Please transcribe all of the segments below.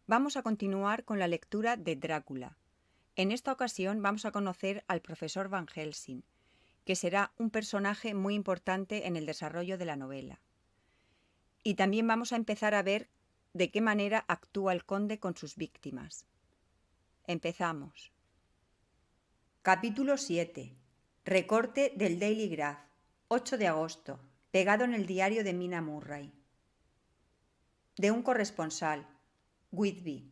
Vamos a continuar con la lectura de Drácula. En esta ocasión vamos a conocer al profesor Van Helsing, que será un personaje muy importante en el desarrollo de la novela. Y también vamos a empezar a ver de qué manera actúa el conde con sus víctimas. Empezamos. Capítulo 7. Recorte del Daily Graph, 8 de agosto, pegado en el diario de Mina Murray. De un corresponsal, Whitby.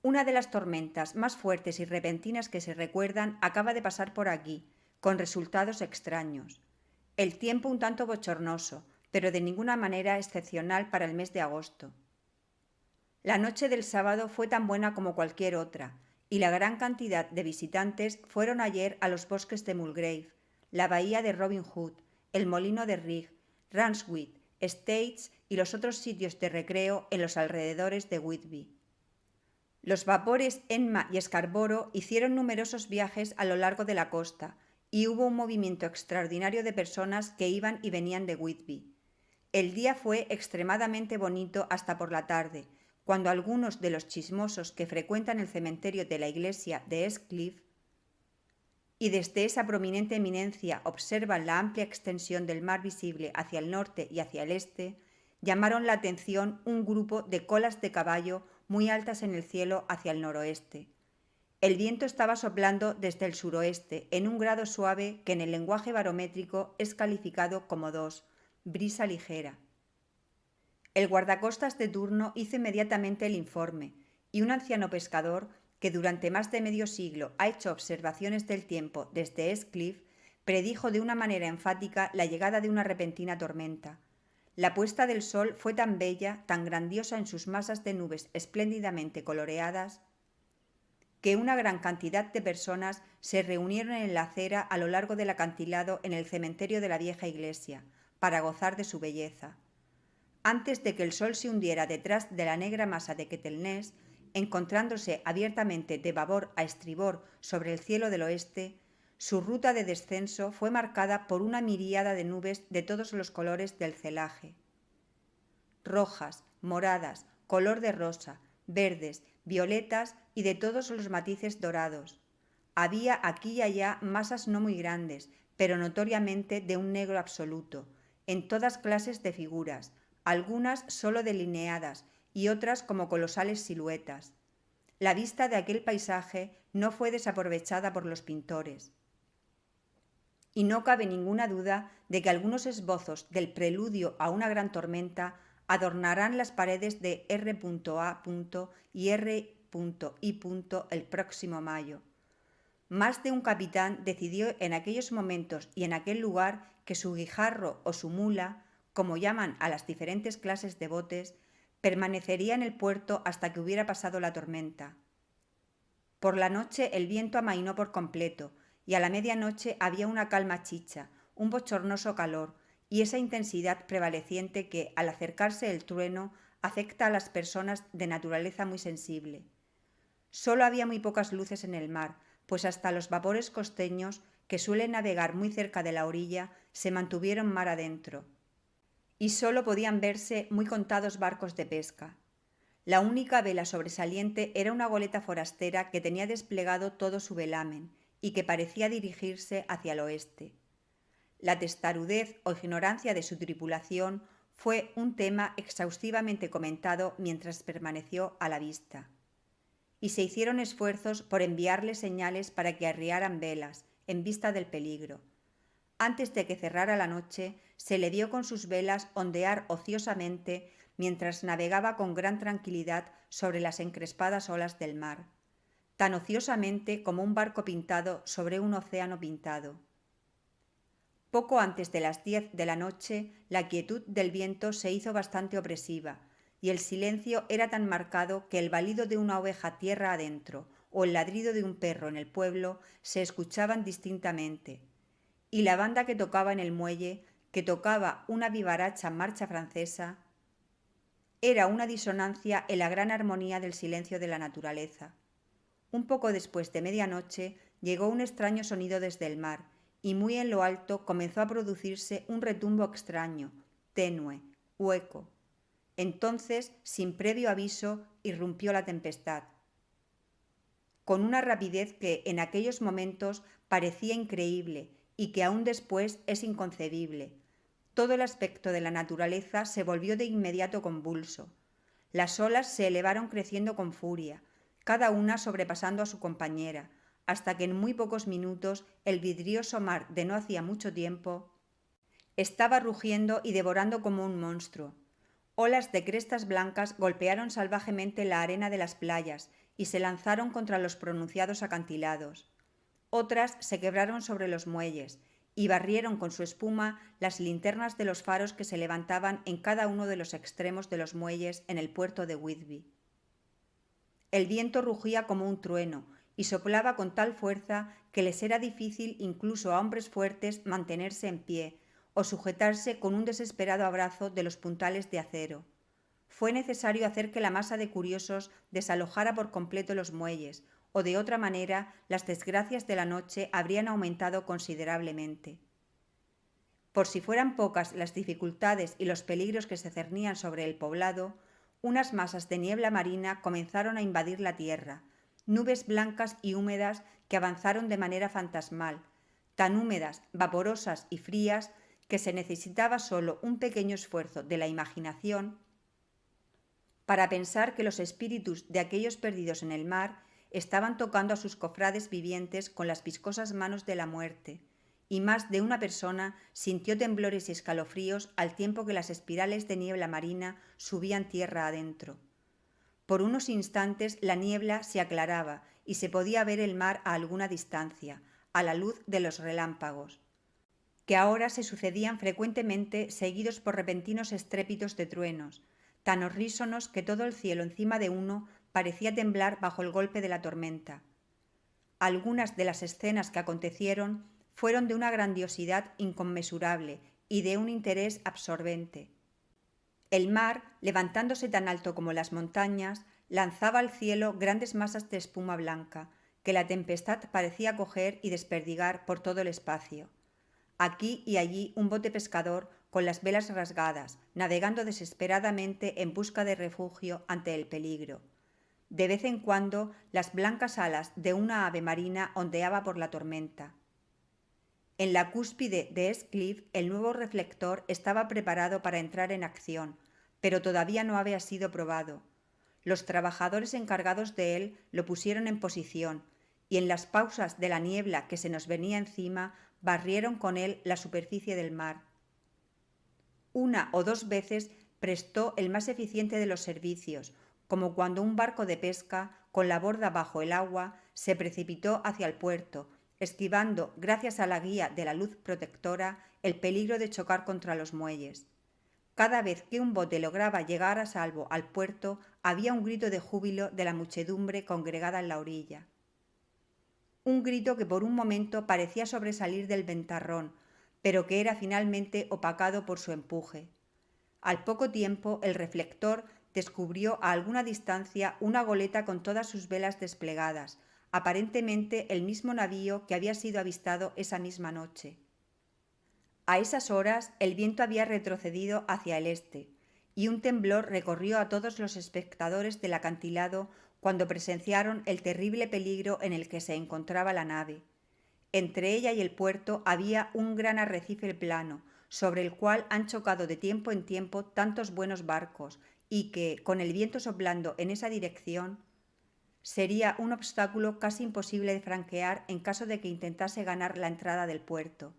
Una de las tormentas más fuertes y repentinas que se recuerdan acaba de pasar por aquí, con resultados extraños. El tiempo un tanto bochornoso, pero de ninguna manera excepcional para el mes de agosto. La noche del sábado fue tan buena como cualquier otra, y la gran cantidad de visitantes fueron ayer a los bosques de Mulgrave, la bahía de Robin Hood, el molino de Rigg, Ranswick, Staithes y los otros sitios de recreo en los alrededores de Whitby. Los vapores Enma y Scarborough hicieron numerosos viajes a lo largo de la costa, y hubo un movimiento extraordinario de personas que iban y venían de Whitby. El día fue extremadamente bonito hasta por la tarde, cuando algunos de los chismosos que frecuentan el cementerio de la iglesia de Eastcliff y desde esa prominente eminencia observan la amplia extensión del mar visible hacia el norte y hacia el este, llamaron la atención un grupo de colas de caballo muy altas en el cielo hacia el noroeste. El viento estaba soplando desde el suroeste en un grado suave que en el lenguaje barométrico es calificado como 2, brisa ligera. El guardacostas de turno hizo inmediatamente el informe, y un anciano pescador, que durante más de medio siglo ha hecho observaciones del tiempo desde Eastcliff, predijo de una manera enfática la llegada de una repentina tormenta. La puesta del sol fue tan bella, tan grandiosa en sus masas de nubes espléndidamente coloreadas, que una gran cantidad de personas se reunieron en la acera a lo largo del acantilado en el cementerio de la vieja iglesia, para gozar de su belleza. Antes de que el sol se hundiera detrás de la negra masa de Ketelnés, encontrándose abiertamente de babor a estribor sobre el cielo del oeste, su ruta de descenso fue marcada por una miríada de nubes de todos los colores del celaje. Rojas, moradas, color de rosa, verdes, violetas y de todos los matices dorados. Había aquí y allá masas no muy grandes, pero notoriamente de un negro absoluto, en todas clases de figuras, algunas sólo delineadas y otras como colosales siluetas. La vista de aquel paisaje no fue desaprovechada por los pintores. Y no cabe ninguna duda de que algunos esbozos del preludio a una gran tormenta adornarán las paredes de R.A. y R.I. el próximo mayo. Más de un capitán decidió en aquellos momentos y en aquel lugar que su guijarro o su mula, como llaman a las diferentes clases de botes, permanecería en el puerto hasta que hubiera pasado la tormenta. Por la noche el viento amainó por completo, y a la medianoche había una calma chicha, un bochornoso calor, y esa intensidad prevaleciente que, al acercarse el trueno, afecta a las personas de naturaleza muy sensible. Solo había muy pocas luces en el mar, pues hasta los vapores costeños, que suelen navegar muy cerca de la orilla, se mantuvieron mar adentro, y solo podían verse muy contados barcos de pesca. La única vela sobresaliente era una goleta forastera que tenía desplegado todo su velamen y que parecía dirigirse hacia el oeste. La testarudez o ignorancia de su tripulación fue un tema exhaustivamente comentado mientras permaneció a la vista, y se hicieron esfuerzos por enviarle señales para que arriaran velas, en vista del peligro. Antes de que cerrara la noche, se le vio con sus velas ondear ociosamente mientras navegaba con gran tranquilidad sobre las encrespadas olas del mar, tan ociosamente como un barco pintado sobre un océano pintado. Poco antes de las 10 de la noche, la quietud del viento se hizo bastante opresiva, y el silencio era tan marcado que el balido de una oveja tierra adentro o el ladrido de un perro en el pueblo se escuchaban distintamente, y la banda que tocaba en el muelle, que tocaba una vivaracha marcha francesa, era una disonancia en la gran armonía del silencio de la naturaleza. Un poco después de medianoche llegó un extraño sonido desde el mar, y muy en lo alto comenzó a producirse un retumbo extraño, tenue, hueco. Entonces, sin previo aviso, irrumpió la tempestad. Con una rapidez que en aquellos momentos parecía increíble y que aún después es inconcebible, todo el aspecto de la naturaleza se volvió de inmediato convulso. Las olas se elevaron creciendo con furia, cada una sobrepasando a su compañera, hasta que en muy pocos minutos el vidrioso mar de no hacía mucho tiempo estaba rugiendo y devorando como un monstruo. Olas de crestas blancas golpearon salvajemente la arena de las playas y se lanzaron contra los pronunciados acantilados. Otras se quebraron sobre los muelles y barrieron con su espuma las linternas de los faros que se levantaban en cada uno de los extremos de los muelles en el puerto de Whitby. El viento rugía como un trueno y soplaba con tal fuerza que les era difícil incluso a hombres fuertes mantenerse en pie o sujetarse con un desesperado abrazo de los puntales de acero. Fue necesario hacer que la masa de curiosos desalojara por completo los muelles, o de otra manera las desgracias de la noche habrían aumentado considerablemente. Por si fueran pocas las dificultades y los peligros que se cernían sobre el poblado, unas masas de niebla marina comenzaron a invadir la tierra, nubes blancas y húmedas que avanzaron de manera fantasmal, tan húmedas, vaporosas y frías que se necesitaba solo un pequeño esfuerzo de la imaginación para pensar que los espíritus de aquellos perdidos en el mar estaban tocando a sus cofrades vivientes con las viscosas manos de la muerte, y más de una persona sintió temblores y escalofríos al tiempo que las espirales de niebla marina subían tierra adentro. Por unos instantes la niebla se aclaraba y se podía ver el mar a alguna distancia, a la luz de los relámpagos, que ahora se sucedían frecuentemente seguidos por repentinos estrépitos de truenos, tan horrísonos que todo el cielo encima de uno parecía temblar bajo el golpe de la tormenta. Algunas de las escenas que acontecieron fueron de una grandiosidad inconmensurable y de un interés absorbente. El mar, levantándose tan alto como las montañas, lanzaba al cielo grandes masas de espuma blanca, que la tempestad parecía coger y desperdigar por todo el espacio. Aquí y allí un bote pescador con las velas rasgadas, navegando desesperadamente en busca de refugio ante el peligro. De vez en cuando las blancas alas de una ave marina ondeaba por la tormenta. En la cúspide de East el nuevo reflector estaba preparado para entrar en acción, pero todavía no había sido probado. Los trabajadores encargados de él lo pusieron en posición, y en las pausas de la niebla que se nos venía encima barrieron con él la superficie del mar. Una o dos veces prestó el más eficiente de los servicios, como cuando un barco de pesca, con la borda bajo el agua, se precipitó hacia el puerto, esquivando, gracias a la guía de la luz protectora, el peligro de chocar contra los muelles. Cada vez que un bote lograba llegar a salvo al puerto, había un grito de júbilo de la muchedumbre congregada en la orilla. Un grito que por un momento parecía sobresalir del ventarrón, pero que era finalmente opacado por su empuje. Al poco tiempo el reflector descubrió a alguna distancia una goleta con todas sus velas desplegadas, aparentemente el mismo navío que había sido avistado esa misma noche. A esas horas el viento había retrocedido hacia el este, y un temblor recorrió a todos los espectadores del acantilado cuando presenciaron el terrible peligro en el que se encontraba la nave. Entre ella y el puerto había un gran arrecife plano, sobre el cual han chocado de tiempo en tiempo tantos buenos barcos, y que, con el viento soplando en esa dirección, sería un obstáculo casi imposible de franquear en caso de que intentase ganar la entrada del puerto.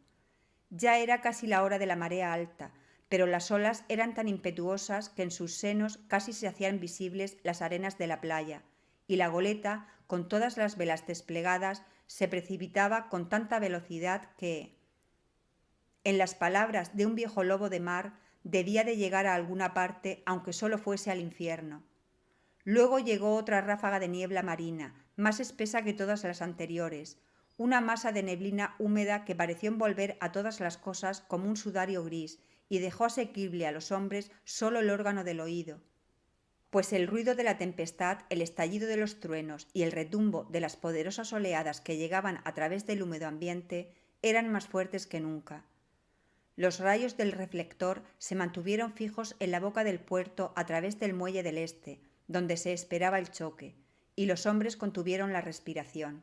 Ya era casi la hora de la marea alta, pero las olas eran tan impetuosas que en sus senos casi se hacían visibles las arenas de la playa, y la goleta, con todas las velas desplegadas, se precipitaba con tanta velocidad que, en las palabras de un viejo lobo de mar, debía de llegar a alguna parte, aunque solo fuese al infierno. Luego llegó otra ráfaga de niebla marina, más espesa que todas las anteriores, una masa de neblina húmeda que pareció envolver a todas las cosas como un sudario gris y dejó asequible a los hombres solo el órgano del oído, pues el ruido de la tempestad, el estallido de los truenos y el retumbo de las poderosas oleadas que llegaban a través del húmedo ambiente eran más fuertes que nunca. Los rayos del reflector se mantuvieron fijos en la boca del puerto a través del muelle del este, donde se esperaba el choque, y los hombres contuvieron la respiración.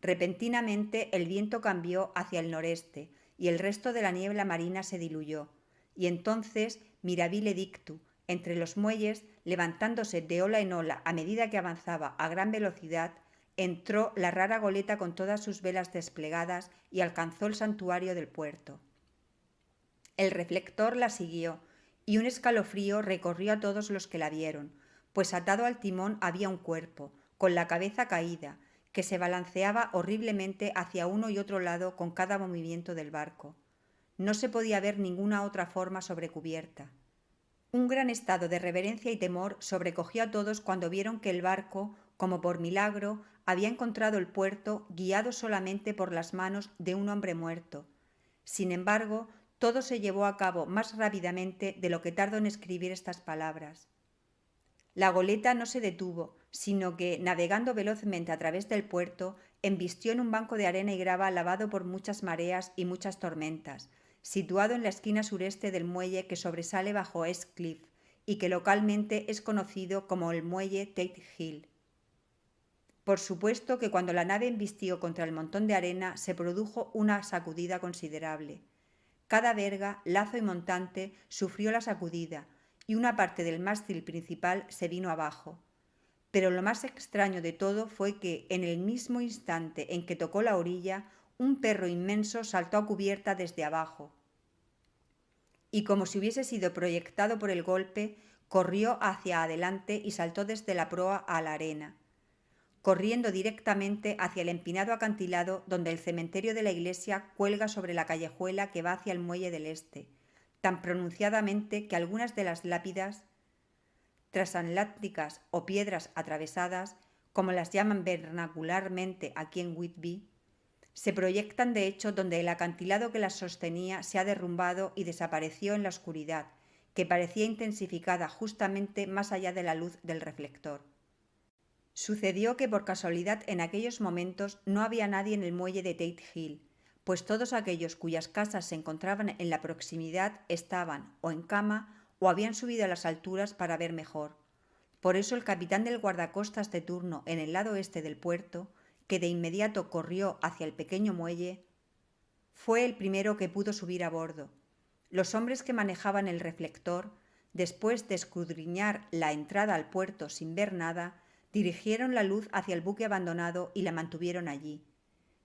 Repentinamente el viento cambió hacia el noreste y el resto de la niebla marina se diluyó, y entonces Mirabile Dictu, entre los muelles, levantándose de ola en ola a medida que avanzaba a gran velocidad, entró la rara goleta con todas sus velas desplegadas y alcanzó el santuario del puerto. El reflector la siguió, y un escalofrío recorrió a todos los que la vieron, pues atado al timón había un cuerpo, con la cabeza caída, que se balanceaba horriblemente hacia uno y otro lado con cada movimiento del barco. No se podía ver ninguna otra forma sobre cubierta. Un gran estado de reverencia y temor sobrecogió a todos cuando vieron que el barco, como por milagro, había encontrado el puerto guiado solamente por las manos de un hombre muerto. Sin embargo, todo se llevó a cabo más rápidamente de lo que tardo en escribir estas palabras. La goleta no se detuvo, sino que, navegando velozmente a través del puerto, embistió en un banco de arena y grava lavado por muchas mareas y muchas tormentas, situado en la esquina sureste del muelle que sobresale bajo Esk Cliff y que localmente es conocido como el muelle Tate Hill. Por supuesto que cuando la nave embistió contra el montón de arena se produjo una sacudida considerable. Cada verga, lazo y montante sufrió la sacudida, y una parte del mástil principal se vino abajo. Pero lo más extraño de todo fue que, en el mismo instante en que tocó la orilla, un perro inmenso saltó a cubierta desde abajo. Y como si hubiese sido proyectado por el golpe, corrió hacia adelante y saltó desde la proa a la arena, corriendo directamente hacia el empinado acantilado donde el cementerio de la iglesia cuelga sobre la callejuela que va hacia el muelle del este, tan pronunciadamente que algunas de las lápidas transatlánticas o piedras atravesadas, como las llaman vernacularmente aquí en Whitby, se proyectan de hecho donde el acantilado que las sostenía se ha derrumbado y desapareció en la oscuridad, que parecía intensificada justamente más allá de la luz del reflector. Sucedió que por casualidad en aquellos momentos no había nadie en el muelle de Tate Hill, pues todos aquellos cuyas casas se encontraban en la proximidad estaban o en cama o habían subido a las alturas para ver mejor. Por eso el capitán del guardacostas de turno en el lado este del puerto, que de inmediato corrió hacia el pequeño muelle, fue el primero que pudo subir a bordo. Los hombres que manejaban el reflector, después de escudriñar la entrada al puerto sin ver nada, dirigieron la luz hacia el buque abandonado y la mantuvieron allí.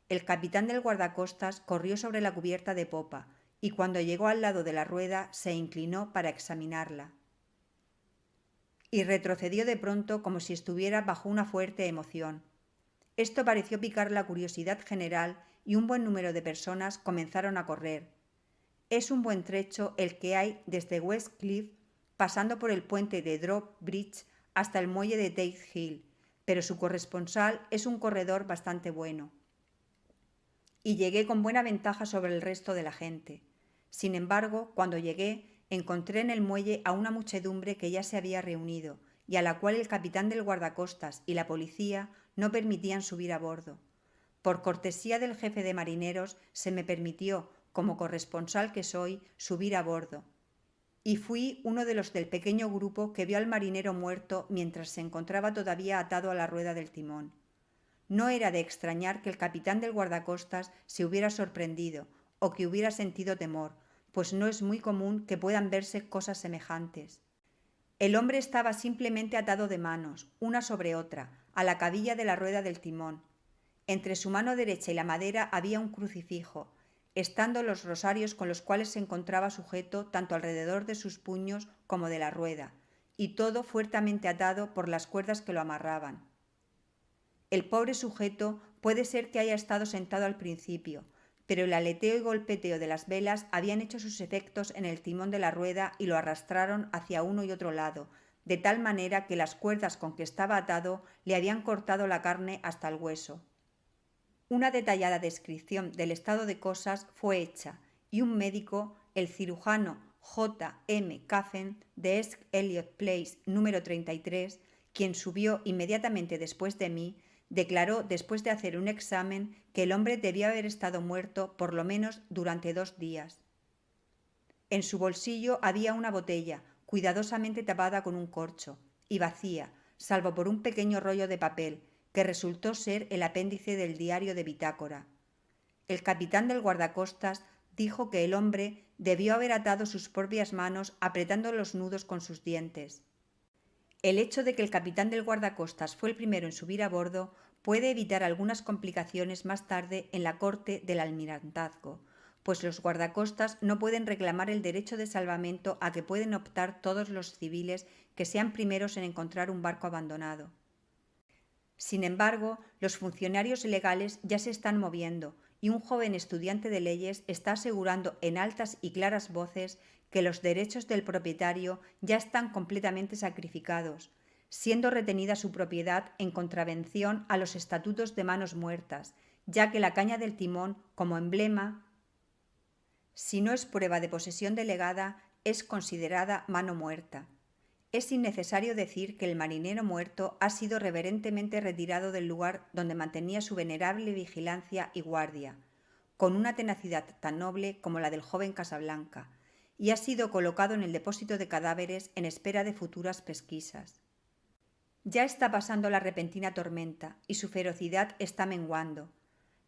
El capitán del guardacostas corrió sobre la cubierta de popa y cuando llegó al lado de la rueda se inclinó para examinarla. Y retrocedió de pronto como si estuviera bajo una fuerte emoción. Esto pareció picar la curiosidad general y un buen número de personas comenzaron a correr. Es un buen trecho el que hay desde West Cliff, pasando por el puente de Drawbridge hasta el muelle de Tate Hill, pero su corresponsal es un corredor bastante bueno. Y llegué con buena ventaja sobre el resto de la gente. Sin embargo, cuando llegué, encontré en el muelle a una muchedumbre que ya se había reunido y a la cual el capitán del guardacostas y la policía no permitían subir a bordo. Por cortesía del jefe de marineros se me permitió, como corresponsal que soy, subir a bordo, y fui uno de los del pequeño grupo que vio al marinero muerto mientras se encontraba todavía atado a la rueda del timón. No era de extrañar que el capitán del guardacostas se hubiera sorprendido o que hubiera sentido temor, pues no es muy común que puedan verse cosas semejantes. El hombre estaba simplemente atado de manos, una sobre otra, a la cabilla de la rueda del timón. Entre su mano derecha y la madera había un crucifijo, estando los rosarios con los cuales se encontraba sujeto tanto alrededor de sus puños como de la rueda, y todo fuertemente atado por las cuerdas que lo amarraban. El pobre sujeto puede ser que haya estado sentado al principio, pero el aleteo y golpeteo de las velas habían hecho sus efectos en el timón de la rueda y lo arrastraron hacia uno y otro lado, de tal manera que las cuerdas con que estaba atado le habían cortado la carne hasta el hueso. Una detallada descripción del estado de cosas fue hecha, y un médico, el cirujano J. M. Caffen de Esk Elliot Place número 33, quien subió inmediatamente después de mí, declaró después de hacer un examen que el hombre debía haber estado muerto por lo menos durante 2 días. En su bolsillo había una botella, cuidadosamente tapada con un corcho, y vacía, salvo por un pequeño rollo de papel, que resultó ser el apéndice del diario de bitácora. El capitán del guardacostas dijo que el hombre debió haber atado sus propias manos apretando los nudos con sus dientes. El hecho de que el capitán del guardacostas fue el primero en subir a bordo puede evitar algunas complicaciones más tarde en la corte del almirantazgo, pues los guardacostas no pueden reclamar el derecho de salvamento a que pueden optar todos los civiles que sean primeros en encontrar un barco abandonado. Sin embargo, los funcionarios legales ya se están moviendo y un joven estudiante de leyes está asegurando en altas y claras voces que los derechos del propietario ya están completamente sacrificados, siendo retenida su propiedad en contravención a los estatutos de manos muertas, ya que la caña del timón, como emblema, si no es prueba de posesión delegada, es considerada mano muerta. Es innecesario decir que el marinero muerto ha sido reverentemente retirado del lugar donde mantenía su venerable vigilancia y guardia, con una tenacidad tan noble como la del joven Casablanca, y ha sido colocado en el depósito de cadáveres en espera de futuras pesquisas. Ya está pasando la repentina tormenta y su ferocidad está menguando.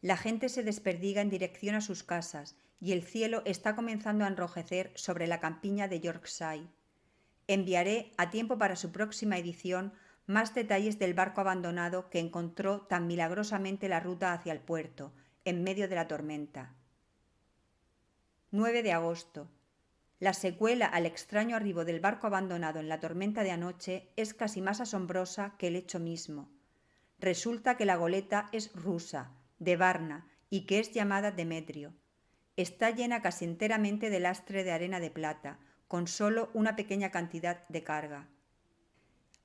La gente se desperdiga en dirección a sus casas y el cielo está comenzando a enrojecer sobre la campiña de Yorkshire. Enviaré, a tiempo para su próxima edición, más detalles del barco abandonado que encontró tan milagrosamente la ruta hacia el puerto, en medio de la tormenta. 9 de agosto. La secuela al extraño arribo del barco abandonado en la tormenta de anoche es casi más asombrosa que el hecho mismo. Resulta que la goleta es rusa, de Varna, y que es llamada Demetrio. Está llena casi enteramente de lastre de arena de plata, con solo una pequeña cantidad de carga.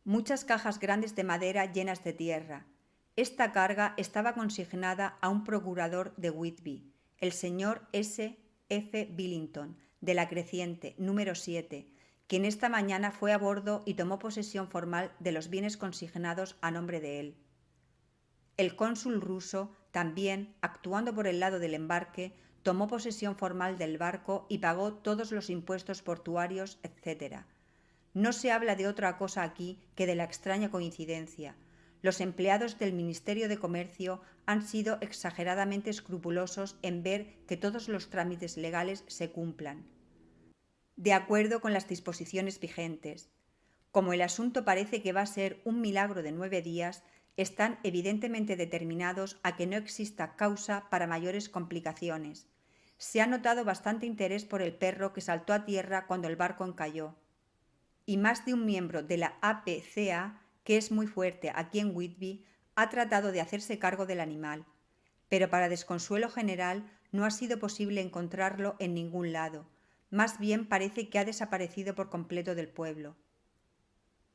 Muchas cajas grandes de madera llenas de tierra. Esta carga estaba consignada a un procurador de Whitby, el señor S. F. Billington, de la Creciente, número 7, quien esta mañana fue a bordo y tomó posesión formal de los bienes consignados a nombre de él. El cónsul ruso, también, actuando por el lado del embarque, tomó posesión formal del barco y pagó todos los impuestos portuarios, etc. No se habla de otra cosa aquí que de la extraña coincidencia. Los empleados del Ministerio de Comercio han sido exageradamente escrupulosos en ver que todos los trámites legales se cumplan, de acuerdo con las disposiciones vigentes. Como el asunto parece que va a ser un milagro de 9 días, están evidentemente determinados a que no exista causa para mayores complicaciones. Se ha notado bastante interés por el perro que saltó a tierra cuando el barco encalló, y más de un miembro de la APCA, que es muy fuerte aquí en Whitby, ha tratado de hacerse cargo del animal, pero para desconsuelo general no ha sido posible encontrarlo en ningún lado. Más bien parece que ha desaparecido por completo del pueblo.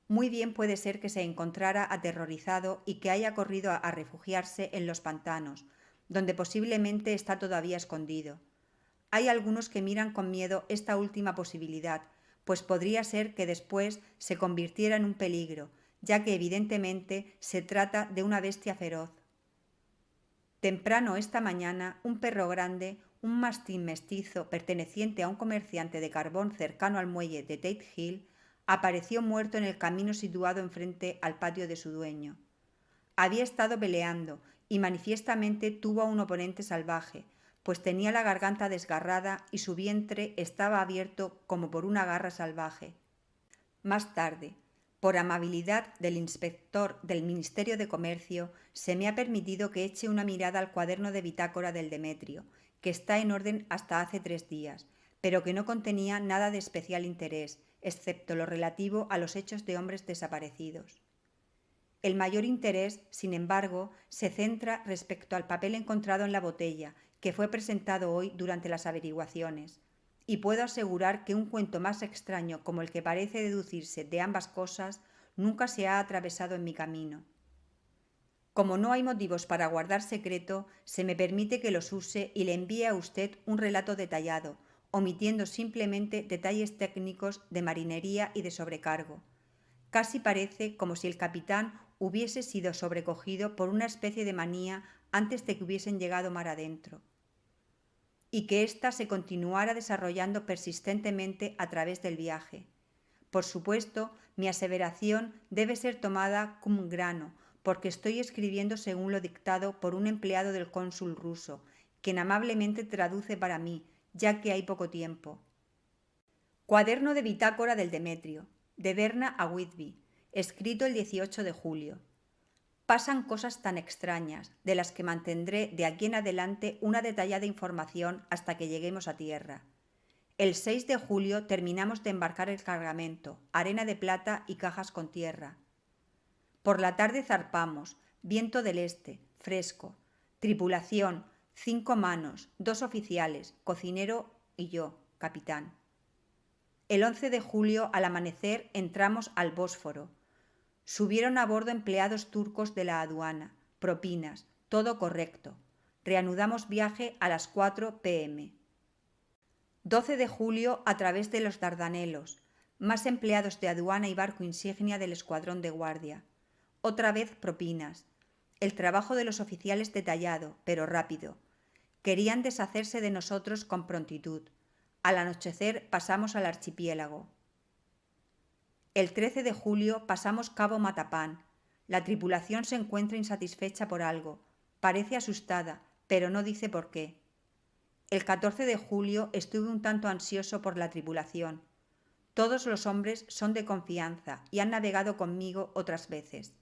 Muy bien puede ser que se encontrara aterrorizado y que haya corrido a refugiarse en los pantanos, donde posiblemente está todavía escondido. Hay algunos que miran con miedo esta última posibilidad, pues podría ser que después se convirtiera en un peligro, ya que evidentemente se trata de una bestia feroz. Temprano esta mañana, un perro grande, un mastín mestizo perteneciente a un comerciante de carbón cercano al muelle de Tate Hill, apareció muerto en el camino situado enfrente al patio de su dueño. Había estado peleando y manifiestamente tuvo a un oponente salvaje, pues tenía la garganta desgarrada y su vientre estaba abierto como por una garra salvaje. Más tarde, por amabilidad del inspector del Ministerio de Comercio, se me ha permitido que eche una mirada al cuaderno de bitácora del Demetrio, que está en orden hasta hace 3 días, pero que no contenía nada de especial interés, excepto lo relativo a los hechos de hombres desaparecidos. El mayor interés, sin embargo, se centra respecto al papel encontrado en la botella, que fue presentado hoy durante las averiguaciones, y puedo asegurar que un cuento más extraño como el que parece deducirse de ambas cosas nunca se ha atravesado en mi camino. Como no hay motivos para guardar secreto, se me permite que los use y le envíe a usted un relato detallado, omitiendo simplemente detalles técnicos de marinería y de sobrecargo. Casi parece como si el capitán hubiese sido sobrecogido por una especie de manía antes de que hubiesen llegado mar adentro. y que ésta se continuara desarrollando persistentemente a través del viaje. Por supuesto, mi aseveración debe ser tomada cum grano, porque estoy escribiendo según lo dictado por un empleado del cónsul ruso, quien amablemente traduce para mí, ya que hay poco tiempo. Cuaderno de bitácora del Demetrio, de Berna a Whitby, escrito el 18 de julio. Pasan cosas tan extrañas, de las que mantendré de aquí en adelante una detallada información hasta que lleguemos a tierra. El 6 de julio terminamos de embarcar el cargamento, arena de plata y cajas con tierra. Por la tarde zarpamos, viento del este, fresco. Tripulación, 5 manos, 2 oficiales, cocinero y yo, capitán. El 11 de julio, al amanecer, entramos al Bósforo. Subieron a bordo empleados turcos de la aduana, propinas, todo correcto. Reanudamos viaje a las 4 p.m. 12 de julio a través de los Dardanelos, más empleados de aduana y barco insignia del escuadrón de guardia. Otra vez propinas. El trabajo de los oficiales detallado, pero rápido. Querían deshacerse de nosotros con prontitud. Al anochecer pasamos al archipiélago. El 13 de julio pasamos Cabo Matapán. La tripulación se encuentra insatisfecha por algo. Parece asustada, pero no dice por qué. El 14 de julio estuve un tanto ansioso por la tripulación. Todos los hombres son de confianza y han navegado conmigo otras veces.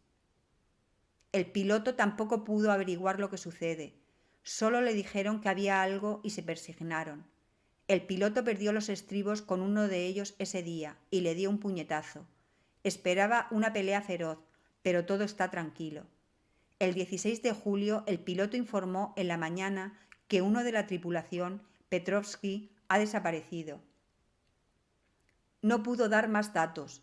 El piloto tampoco pudo averiguar lo que sucede. Solo le dijeron que había algo y se persignaron. El piloto perdió los estribos con uno de ellos ese día y le dio un puñetazo. Esperaba una pelea feroz, pero todo está tranquilo. El 16 de julio el piloto informó en la mañana que uno de la tripulación, Petrovsky, ha desaparecido. No pudo dar más datos.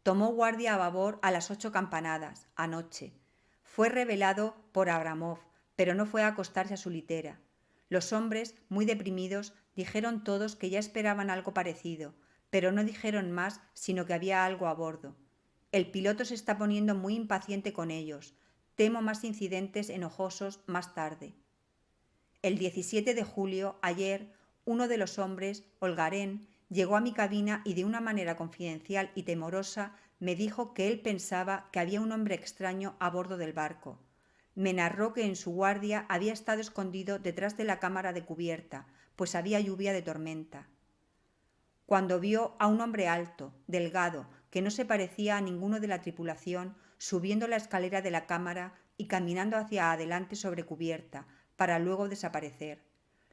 Tomó guardia a babor a las 8 campanadas, anoche. Fue revelado por Abramov, pero no fue a acostarse a su litera. Los hombres, muy deprimidos, dijeron todos que ya esperaban algo parecido, pero no dijeron más sino que había algo a bordo. El piloto se está poniendo muy impaciente con ellos. Temo más incidentes enojosos más tarde. El 17 de julio, ayer, uno de los hombres, Olgarén, llegó a mi cabina y de una manera confidencial y temorosa me dijo que él pensaba que había un hombre extraño a bordo del barco. Me narró que en su guardia había estado escondido detrás de la cámara de cubierta, pues había lluvia de tormenta. Cuando vio a un hombre alto, delgado, que no se parecía a ninguno de la tripulación, subiendo la escalera de la cámara y caminando hacia adelante sobre cubierta, para luego desaparecer.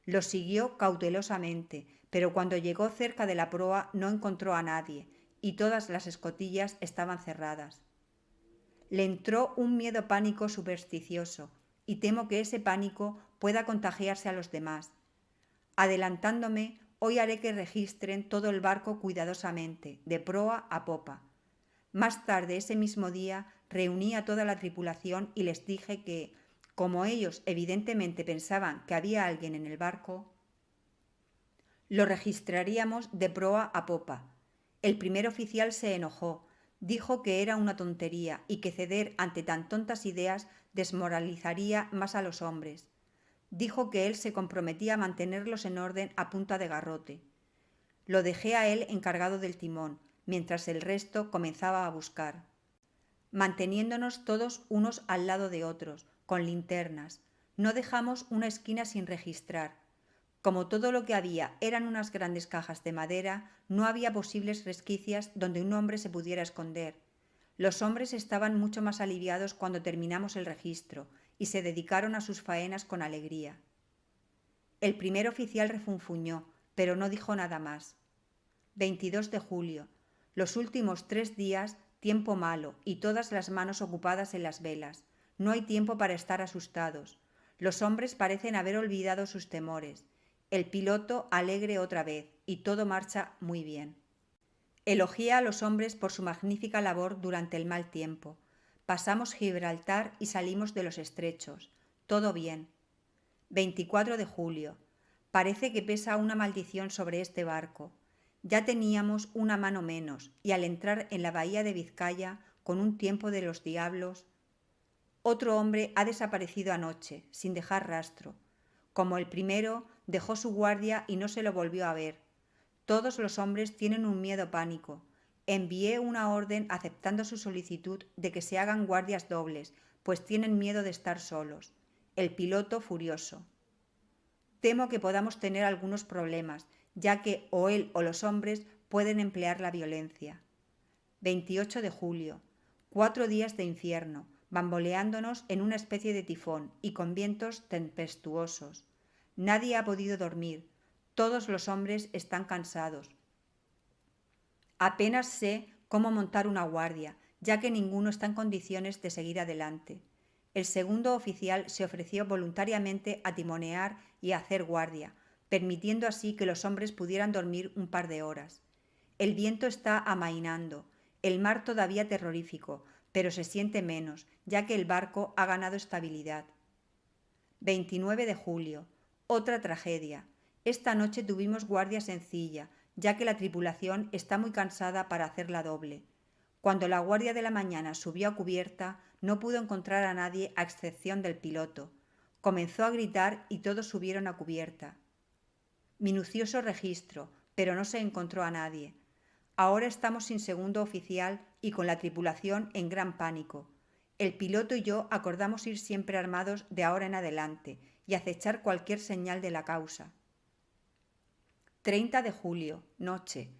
Lo siguió cautelosamente, pero cuando llegó cerca de la proa no encontró a nadie, y todas las escotillas estaban cerradas. Le entró un miedo pánico supersticioso, y temo que ese pánico pueda contagiarse a los demás. Adelantándome, hoy haré que registren todo el barco cuidadosamente, de proa a popa. Más tarde ese mismo día reuní a toda la tripulación y les dije que, como ellos evidentemente pensaban que había alguien en el barco, lo registraríamos de proa a popa. El primer oficial se enojó, dijo que era una tontería y que ceder ante tan tontas ideas desmoralizaría más a los hombres. Dijo que él se comprometía a mantenerlos en orden a punta de garrote. Lo dejé a él encargado del timón, mientras el resto comenzaba a buscar, manteniéndonos todos unos al lado de otros, con linternas. No dejamos una esquina sin registrar. Como todo lo que había eran unas grandes cajas de madera, no había posibles resquicias donde un hombre se pudiera esconder. Los hombres estaban mucho más aliviados cuando terminamos el registro y se dedicaron a sus faenas con alegría. El primer oficial refunfuñó, pero no dijo nada más. 22 de julio. Los últimos 3 días, tiempo malo y todas las manos ocupadas en las velas. No hay tiempo para estar asustados. Los hombres parecen haber olvidado sus temores. El piloto alegre otra vez y todo marcha muy bien. Elogié a los hombres por su magnífica labor durante el mal tiempo. Pasamos Gibraltar y salimos de los estrechos. Todo bien. 24 de julio. Parece que pesa una maldición sobre este barco. Ya teníamos una mano menos y al entrar en la bahía de Vizcaya, con un tiempo de los diablos, otro hombre ha desaparecido anoche, sin dejar rastro. Como el primero, dejó su guardia y no se lo volvió a ver. Todos los hombres tienen un miedo pánico. Envié una orden aceptando su solicitud de que se hagan guardias dobles, pues tienen miedo de estar solos. El piloto furioso. Temo que podamos tener algunos problemas, ya que o él o los hombres pueden emplear la violencia. 28 de julio. 4 días de infierno, bamboleándonos en una especie de tifón y con vientos tempestuosos. Nadie ha podido dormir. Todos los hombres están cansados. Apenas sé cómo montar una guardia, ya que ninguno está en condiciones de seguir adelante. El segundo oficial se ofreció voluntariamente a timonear y a hacer guardia, permitiendo así que los hombres pudieran dormir un par de horas. El viento está amainando, el mar todavía terrorífico, pero se siente menos, ya que el barco ha ganado estabilidad. 29 de julio. Otra tragedia. Esta noche tuvimos guardia sencilla, ya que la tripulación está muy cansada para hacerla doble. Cuando la guardia de la mañana subió a cubierta, no pudo encontrar a nadie a excepción del piloto. Comenzó a gritar y todos subieron a cubierta. Minucioso registro, pero no se encontró a nadie. Ahora estamos sin segundo oficial y con la tripulación en gran pánico. El piloto y yo acordamos ir siempre armados de ahora en adelante y acechar cualquier señal de la causa. 30 de julio, noche.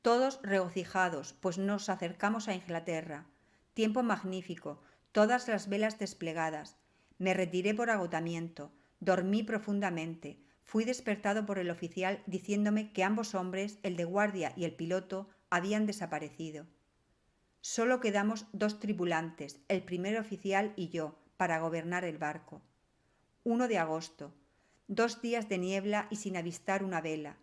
Todos regocijados, pues nos acercamos a Inglaterra. Tiempo magnífico, todas las velas desplegadas. Me retiré por agotamiento, dormí profundamente. Fui despertado por el oficial diciéndome que ambos hombres, el de guardia y el piloto, habían desaparecido. Solo quedamos 2 tripulantes, el primer oficial y yo, para gobernar el barco. 1 de agosto. 2 días de niebla y sin avistar una vela.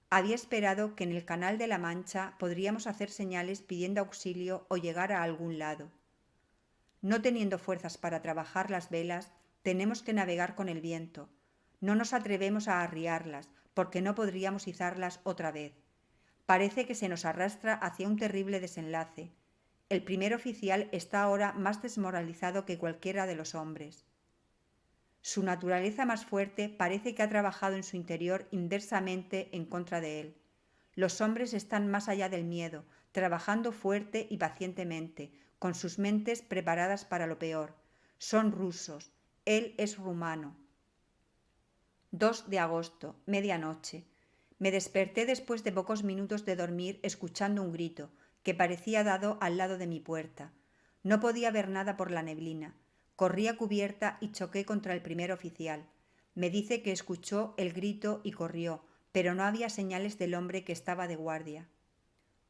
Había esperado que en el Canal de la Mancha podríamos hacer señales pidiendo auxilio o llegar a algún lado. No teniendo fuerzas para trabajar las velas, tenemos que navegar con el viento. No nos atrevemos a arriarlas, porque no podríamos izarlas otra vez. Parece que se nos arrastra hacia un terrible desenlace. El primer oficial está ahora más desmoralizado que cualquiera de los hombres. Su naturaleza más fuerte parece que ha trabajado en su interior inversamente en contra de él. Los hombres están más allá del miedo, trabajando fuerte y pacientemente, con sus mentes preparadas para lo peor. Son rusos, él es rumano. 2 de agosto, medianoche. Me desperté después de pocos minutos de dormir escuchando un grito, que parecía dado al lado de mi puerta. No podía ver nada por la neblina. Corrí a cubierta y choqué contra el primer oficial. Me dice que escuchó el grito y corrió, pero no había señales del hombre que estaba de guardia.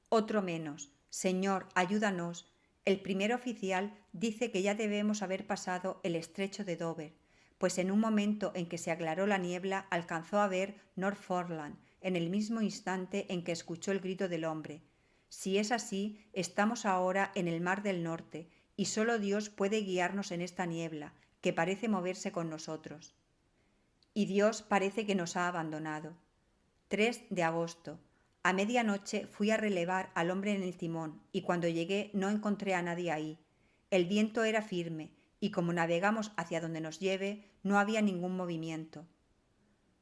Otro menos. Señor, ayúdanos. El primer oficial dice que ya debemos haber pasado el estrecho de Dover, pues en un momento en que se aclaró la niebla alcanzó a ver Northumberland en el mismo instante en que escuchó el grito del hombre. Si es así, estamos ahora en el Mar del Norte, y solo Dios puede guiarnos en esta niebla, que parece moverse con nosotros. Y Dios parece que nos ha abandonado. 3 de agosto. A medianoche fui a relevar al hombre en el timón, y cuando llegué no encontré a nadie ahí. El viento era firme, y como navegamos hacia donde nos lleve, no había ningún movimiento.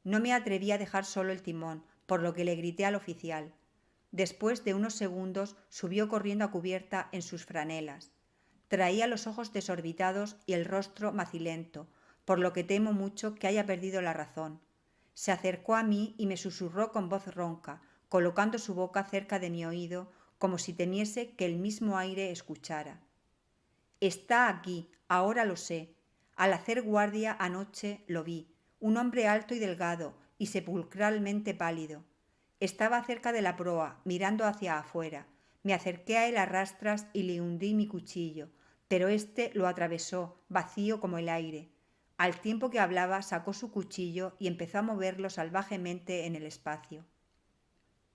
No me atreví a dejar solo el timón, por lo que le grité al oficial. Después de unos segundos subió corriendo a cubierta en sus franelas. Traía los ojos desorbitados y el rostro macilento, por lo que temo mucho que haya perdido la razón. Se acercó a mí y me susurró con voz ronca, colocando su boca cerca de mi oído, como si temiese que el mismo aire escuchara. Está aquí, ahora lo sé. Al hacer guardia anoche lo vi, un hombre alto y delgado y sepulcralmente pálido. Estaba cerca de la proa, mirando hacia afuera. Me acerqué a él a rastras y le hundí mi cuchillo, pero éste lo atravesó, vacío como el aire. Al tiempo que hablaba, sacó su cuchillo y empezó a moverlo salvajemente en el espacio.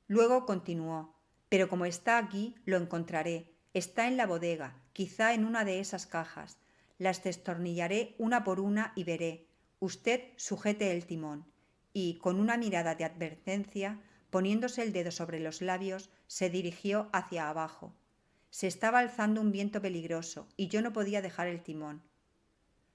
Luego continuó: pero como está aquí, lo encontraré. Está en la bodega, quizá en una de esas cajas. Las destornillaré una por una y veré. Usted sujete el timón. Y, con una mirada de advertencia, poniéndose el dedo sobre los labios, se dirigió hacia abajo. Se estaba alzando un viento peligroso y yo no podía dejar el timón.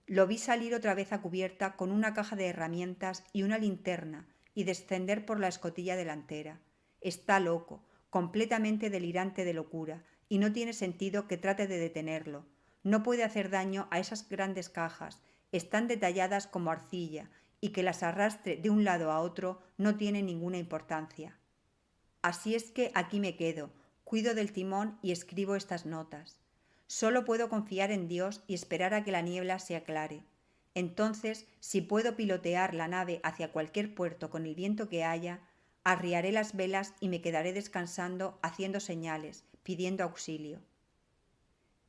Lo vi salir otra vez a cubierta con una caja de herramientas y una linterna y descender por la escotilla delantera. Está loco, completamente delirante de locura, y no tiene sentido que trate de detenerlo. No puede hacer daño a esas grandes cajas, están detalladas como arcilla, y que las arrastre de un lado a otro no tiene ninguna importancia. Así es que aquí me quedo, cuido del timón y escribo estas notas. Solo puedo confiar en Dios y esperar a que la niebla se aclare. Entonces, si puedo pilotear la nave hacia cualquier puerto con el viento que haya, arriaré las velas y me quedaré descansando, haciendo señales, pidiendo auxilio.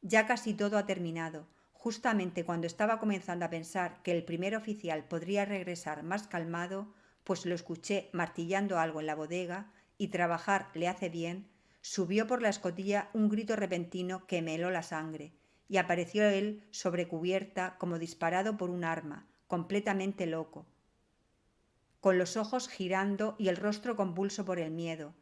Ya casi todo ha terminado. Justamente cuando estaba comenzando a pensar que el primer oficial podría regresar más calmado, pues lo escuché martillando algo en la bodega y trabajar le hace bien, subió por la escotilla un grito repentino que me heló la sangre, y apareció él sobre cubierta como disparado por un arma, completamente loco, con los ojos girando y el rostro convulso por el miedo.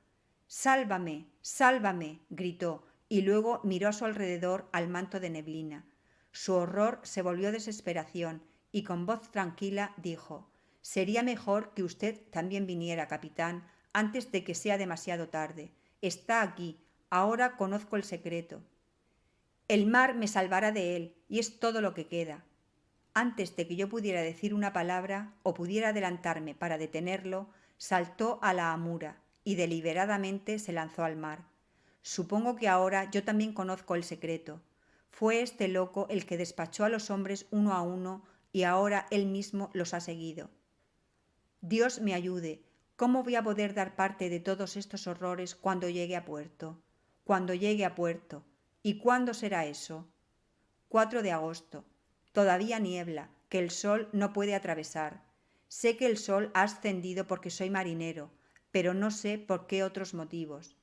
¡Sálvame! ¡Sálvame! Gritó, y luego miró a su alrededor al manto de neblina. Su horror se volvió desesperación, y con voz tranquila dijo: «Sería mejor que usted también viniera, capitán, antes de que sea demasiado tarde. Está aquí. Ahora conozco el secreto. El mar me salvará de él, y es todo lo que queda». Antes de que yo pudiera decir una palabra o pudiera adelantarme para detenerlo, saltó a la amura y deliberadamente se lanzó al mar. Supongo que ahora yo también conozco el secreto. Fue este loco el que despachó a los hombres uno a uno y ahora él mismo los ha seguido. Dios me ayude. ¿Cómo voy a poder dar parte de todos estos horrores cuando llegue a puerto? Cuando llegue a puerto. ¿Y cuándo será eso? 4 de agosto. Todavía niebla, que el sol no puede atravesar. Sé que el sol ha ascendido porque soy marinero, pero no sé por qué otros motivos.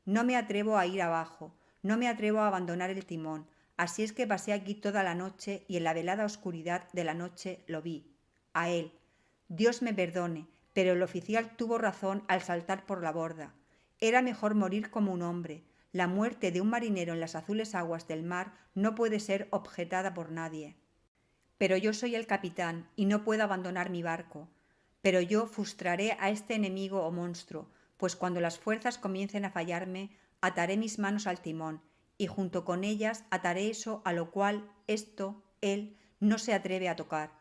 No me atrevo a ir abajo, no me atrevo a abandonar el timón, así es que pasé aquí toda la noche y en la velada oscuridad de la noche lo vi, a él. Dios me perdone, pero el oficial tuvo razón al saltar por la borda. Era mejor morir como un hombre. La muerte de un marinero en las azules aguas del mar no puede ser objetada por nadie. Pero yo soy el capitán y no puedo abandonar mi barco. Pero yo frustraré a este enemigo o monstruo, pues cuando las fuerzas comiencen a fallarme, ataré mis manos al timón, y junto con ellas ataré eso a lo cual él, no se atreve a tocar.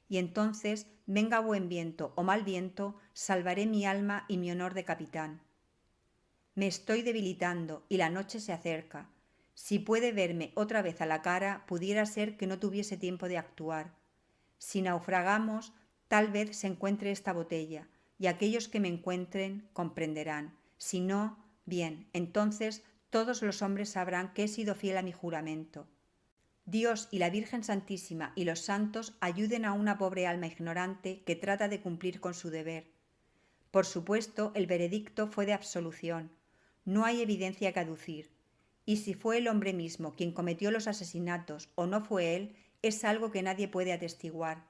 Y entonces, venga buen viento o mal viento, salvaré mi alma y mi honor de capitán. Me estoy debilitando y la noche se acerca. Si puede verme otra vez a la cara, pudiera ser que no tuviese tiempo de actuar. Si naufragamos, tal vez se encuentre esta botella, y aquellos que me encuentren comprenderán. Si no, bien, entonces todos los hombres sabrán que he sido fiel a mi juramento. Dios y la Virgen Santísima y los santos ayuden a una pobre alma ignorante que trata de cumplir con su deber. Por supuesto, el veredicto fue de absolución. No hay evidencia que aducir. Y si fue el hombre mismo quien cometió los asesinatos o no fue él, es algo que nadie puede atestiguar.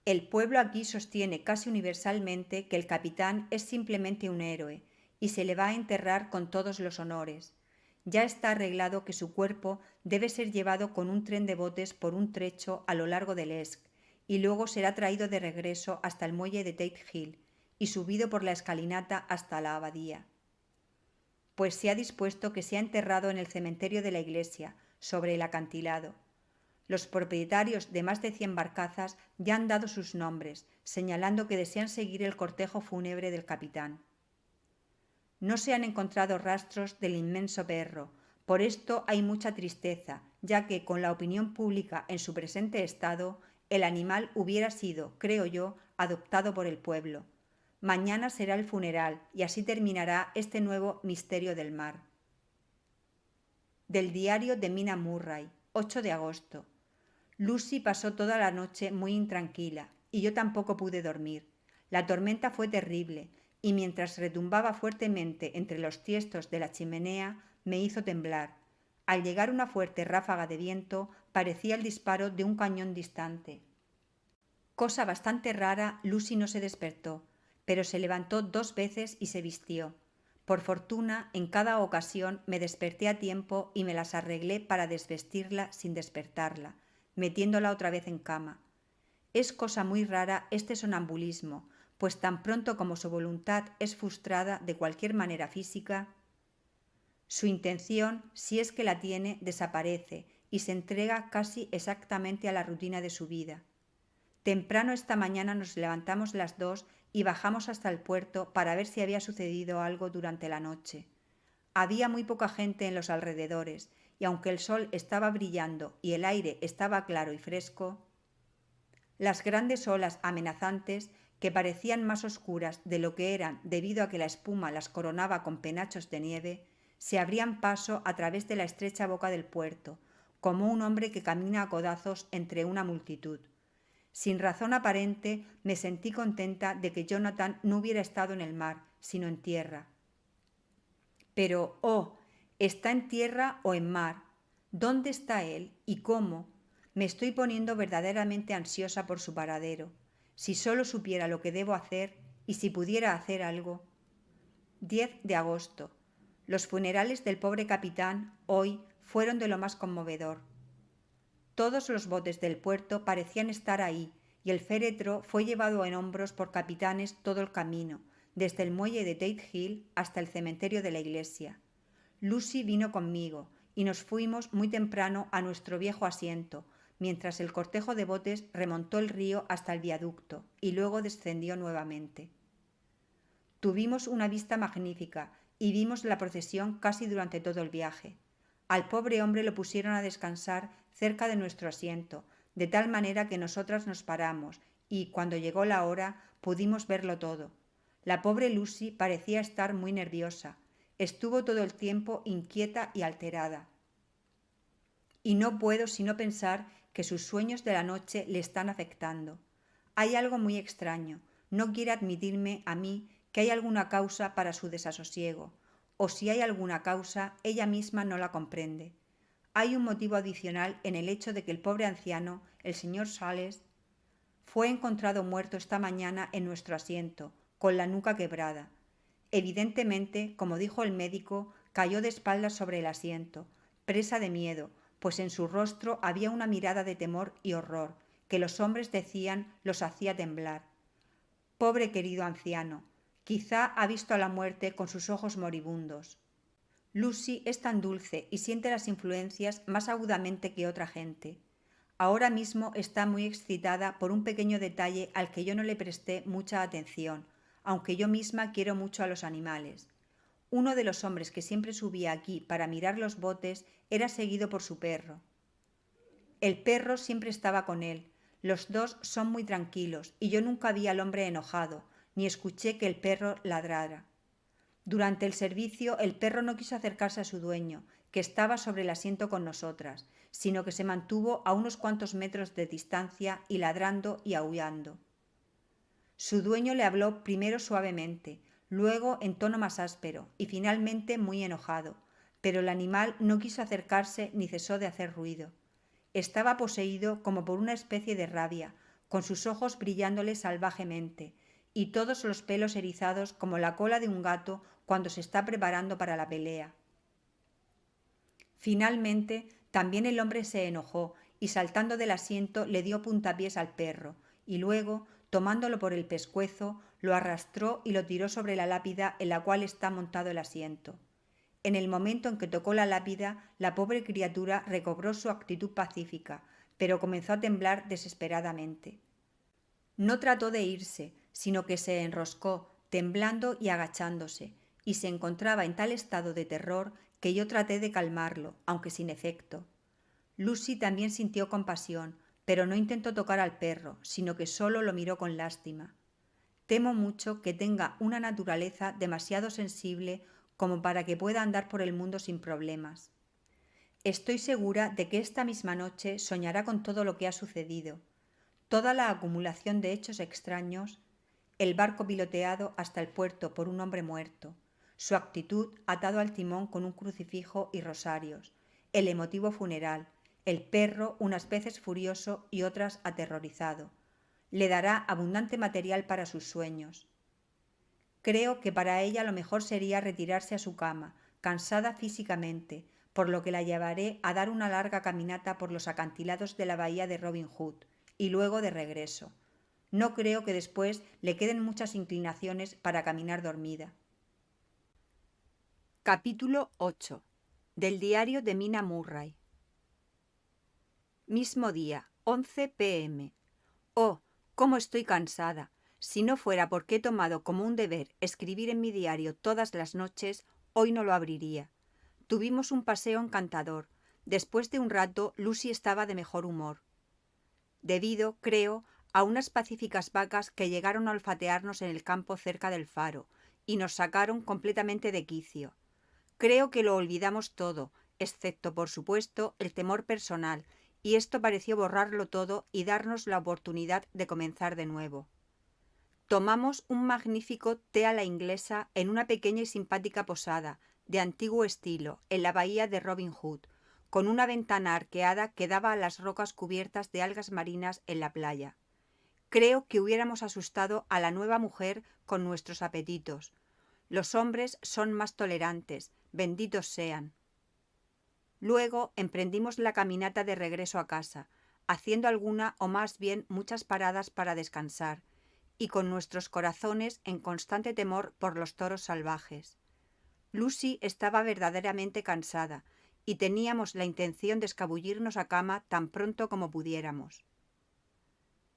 El pueblo aquí sostiene casi universalmente que el capitán es simplemente un héroe y se le va a enterrar con todos los honores. Ya está arreglado que su cuerpo debe ser llevado con un tren de botes por un trecho a lo largo del Esk y luego será traído de regreso hasta el muelle de Tate Hill y subido por la escalinata hasta la abadía. Pues se ha dispuesto que sea enterrado en el cementerio de la iglesia, sobre el acantilado. Los propietarios de más de 100 barcazas ya han dado sus nombres, señalando que desean seguir el cortejo fúnebre del capitán. No se han encontrado rastros del inmenso perro. Por esto hay mucha tristeza, ya que con la opinión pública en su presente estado, el animal hubiera sido, creo yo, adoptado por el pueblo. Mañana será el funeral y así terminará este nuevo misterio del mar. Del diario de Mina Murray, 8 de agosto. Lucy pasó toda la noche muy intranquila y yo tampoco pude dormir. La tormenta fue terrible y mientras retumbaba fuertemente entre los tiestos de la chimenea me hizo temblar. Al llegar una fuerte ráfaga de viento parecía el disparo de un cañón distante. Cosa bastante rara, Lucy no se despertó, pero se levantó 2 veces y se vistió. Por fortuna, en cada ocasión me desperté a tiempo y me las arreglé para desvestirla sin despertarla. metiéndola otra vez en cama. Es cosa muy rara este sonambulismo, pues tan pronto como su voluntad es frustrada de cualquier manera física, su intención, si es que la tiene, desaparece y se entrega casi exactamente a la rutina de su vida. Temprano esta mañana nos levantamos las dos y bajamos hasta el puerto para ver si había sucedido algo durante la noche. Había muy poca gente en los alrededores, y aunque el sol estaba brillando y el aire estaba claro y fresco, las grandes olas amenazantes, que parecían más oscuras de lo que eran debido a que la espuma las coronaba con penachos de nieve, se abrían paso a través de la estrecha boca del puerto, como un hombre que camina a codazos entre una multitud. Sin razón aparente, me sentí contenta de que Jonathan no hubiera estado en el mar, sino en tierra. Pero, ¿está en tierra o en mar? ¿Dónde está él y cómo? Me estoy poniendo verdaderamente ansiosa por su paradero. Si solo supiera lo que debo hacer y si pudiera hacer algo. 10 de agosto. Los funerales del pobre capitán hoy fueron de lo más conmovedor. Todos los botes del puerto parecían estar ahí, y el féretro fue llevado en hombros por capitanes todo el camino, desde el muelle de Tate Hill hasta el cementerio de la iglesia. Lucy vino conmigo, y nos fuimos muy temprano a nuestro viejo asiento, mientras el cortejo de botes remontó el río hasta el viaducto, y luego descendió nuevamente. Tuvimos una vista magnífica, y vimos la procesión casi durante todo el viaje. Al pobre hombre lo pusieron a descansar cerca de nuestro asiento, de tal manera que nosotras nos paramos y, cuando llegó la hora, pudimos verlo todo. La pobre Lucy parecía estar muy nerviosa. Estuvo todo el tiempo inquieta y alterada. Y no puedo sino pensar que sus sueños de la noche le están afectando. Hay algo muy extraño. No quiere admitirme a mí que hay alguna causa para su desasosiego, o si hay alguna causa, ella misma no la comprende. Hay un motivo adicional en el hecho de que el pobre anciano, el señor Sales, fue encontrado muerto esta mañana en nuestro asiento, con la nuca quebrada. Evidentemente, como dijo el médico, cayó de espaldas sobre el asiento, presa de miedo, pues en su rostro había una mirada de temor y horror que los hombres decían los hacía temblar. Pobre querido anciano, quizá ha visto a la muerte con sus ojos moribundos. Lucy es tan dulce y siente las influencias más agudamente que otra gente. Ahora mismo está muy excitada por un pequeño detalle al que yo no le presté mucha atención, aunque yo misma quiero mucho a los animales. Uno de los hombres que siempre subía aquí para mirar los botes era seguido por su perro. El perro siempre estaba con él. Los dos son muy tranquilos y yo nunca vi al hombre enojado, ni escuché que el perro ladrara. Durante el servicio el perro no quiso acercarse a su dueño, que estaba sobre el asiento con nosotras, sino que se mantuvo a unos cuantos metros de distancia y ladrando y aullando. Su dueño le habló primero suavemente, luego en tono más áspero y finalmente muy enojado, pero el animal no quiso acercarse ni cesó de hacer ruido. Estaba poseído como por una especie de rabia, con sus ojos brillándole salvajemente, y todos los pelos erizados como la cola de un gato cuando se está preparando para la pelea. Finalmente, también el hombre se enojó y saltando del asiento le dio puntapiés al perro, y luego, tomándolo por el pescuezo, lo arrastró y lo tiró sobre la lápida en la cual está montado el asiento. En el momento en que tocó la lápida, la pobre criatura recobró su actitud pacífica, pero comenzó a temblar desesperadamente. No trató de irse, sino que se enroscó, temblando y agachándose, y se encontraba en tal estado de terror que yo traté de calmarlo, aunque sin efecto. Lucy también sintió compasión, pero no intentó tocar al perro, sino que solo lo miró con lástima. Temo mucho que tenga una naturaleza demasiado sensible como para que pueda andar por el mundo sin problemas. Estoy segura de que esta misma noche soñará con todo lo que ha sucedido, toda la acumulación de hechos extraños, el barco piloteado hasta el puerto por un hombre muerto, su actitud atado al timón con un crucifijo y rosarios, el emotivo funeral, el perro unas veces furioso y otras aterrorizado. Le dará abundante material para sus sueños. Creo que para ella lo mejor sería retirarse a su cama, cansada físicamente, por lo que la llevaré a dar una larga caminata por los acantilados de la bahía de Robin Hood y luego de regreso. No creo que después le queden muchas inclinaciones para caminar dormida. Capítulo 8. Del diario de Mina Murray. Mismo día, 11 p.m. Oh, cómo estoy cansada. Si no fuera porque he tomado como un deber escribir en mi diario todas las noches, hoy no lo abriría. Tuvimos un paseo encantador. Después de un rato, Lucy estaba de mejor humor. Debido, creo, a unas pacíficas vacas que llegaron a olfatearnos en el campo cerca del faro y nos sacaron completamente de quicio. Creo que lo olvidamos todo, excepto, por supuesto, el temor personal, y esto pareció borrarlo todo y darnos la oportunidad de comenzar de nuevo. Tomamos un magnífico té a la inglesa en una pequeña y simpática posada, de antiguo estilo, en la bahía de Robin Hood, con una ventana arqueada que daba a las rocas cubiertas de algas marinas en la playa. Creo que hubiéramos asustado a la nueva mujer con nuestros apetitos. Los hombres son más tolerantes, benditos sean. Luego emprendimos la caminata de regreso a casa, haciendo alguna o más bien muchas paradas para descansar, y con nuestros corazones en constante temor por los toros salvajes. Lucy estaba verdaderamente cansada, y teníamos la intención de escabullirnos a cama tan pronto como pudiéramos.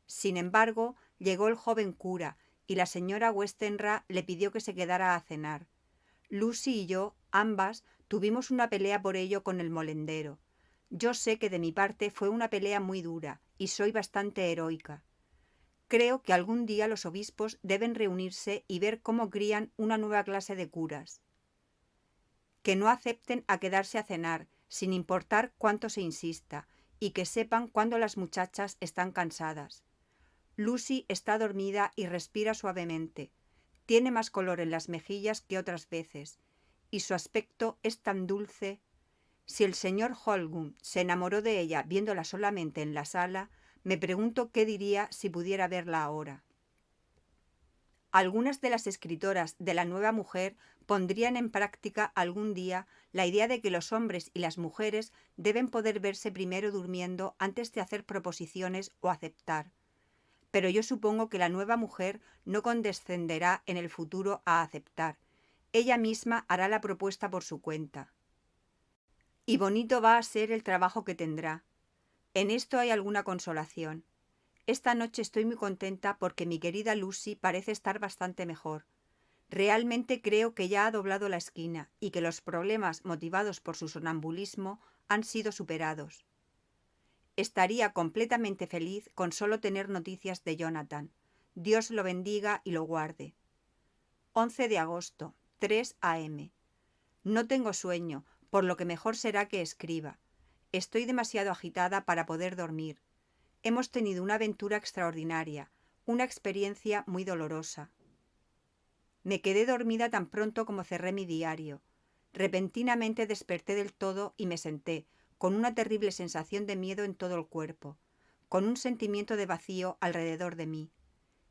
Sin embargo, llegó el joven cura, y la señora Westenra le pidió que se quedara a cenar. Lucy y yo, ambas, tuvimos una pelea por ello con el molendero. Yo sé que de mi parte fue una pelea muy dura, y soy bastante heroica. Creo que algún día los obispos deben reunirse y ver cómo crían una nueva clase de curas. Que no acepten a quedarse a cenar, sin importar cuánto se insista, y que sepan cuándo las muchachas están cansadas. Lucy está dormida y respira suavemente. Tiene más color en las mejillas que otras veces, y su aspecto es tan dulce. Si el señor Holgun se enamoró de ella viéndola solamente en la sala, me pregunto qué diría si pudiera verla ahora. Algunas de las escritoras de la nueva mujer pondrían en práctica algún día la idea de que los hombres y las mujeres deben poder verse primero durmiendo antes de hacer proposiciones o aceptar. Pero yo supongo que la nueva mujer no condescenderá en el futuro a aceptar. Ella misma hará la propuesta por su cuenta. Y bonito va a ser el trabajo que tendrá. En esto hay alguna consolación. Esta noche estoy muy contenta porque mi querida Lucy parece estar bastante mejor. Realmente creo que ya ha doblado la esquina y que los problemas motivados por su sonambulismo han sido superados. Estaría completamente feliz con solo tener noticias de Jonathan. Dios lo bendiga y lo guarde. 11 de agosto, 3 a.m. No tengo sueño, por lo que mejor será que escriba. Estoy demasiado agitada para poder dormir. Hemos tenido una aventura extraordinaria, una experiencia muy dolorosa. Me quedé dormida tan pronto como cerré mi diario. Repentinamente desperté del todo y me senté, con una terrible sensación de miedo en todo el cuerpo, con un sentimiento de vacío alrededor de mí.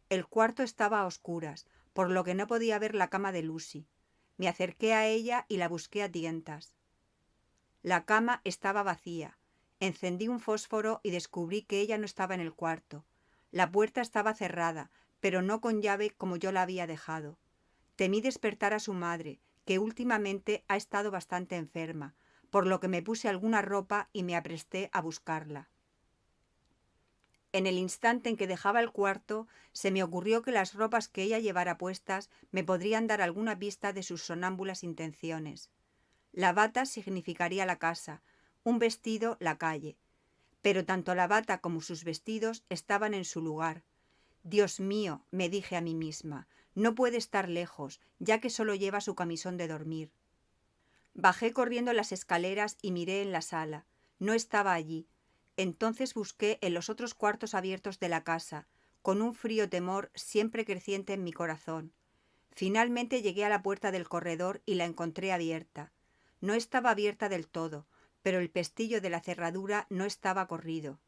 El cuarto estaba a oscuras, por lo que no podía ver la cama de Lucy. Me acerqué a ella y la busqué a tientas. La cama estaba vacía. Encendí un fósforo y descubrí que ella no estaba en el cuarto. La puerta estaba cerrada, pero no con llave como yo la había dejado. Temí despertar a su madre, que últimamente ha estado bastante enferma, por lo que me puse alguna ropa y me apresté a buscarla. En el instante en que dejaba el cuarto, se me ocurrió que las ropas que ella llevara puestas me podrían dar alguna pista de sus sonámbulas intenciones. La bata significaría la casa, un vestido la calle. Pero tanto la bata como sus vestidos estaban en su lugar. Dios mío, me dije a mí misma, no puede estar lejos, ya que solo lleva su camisón de dormir. Bajé corriendo las escaleras y miré en la sala. No estaba allí. Entonces busqué en los otros cuartos abiertos de la casa, con un frío temor siempre creciente en mi corazón. Finalmente llegué a la puerta del corredor y la encontré abierta. No estaba abierta del todo, pero el pestillo de la cerradura no estaba corrido.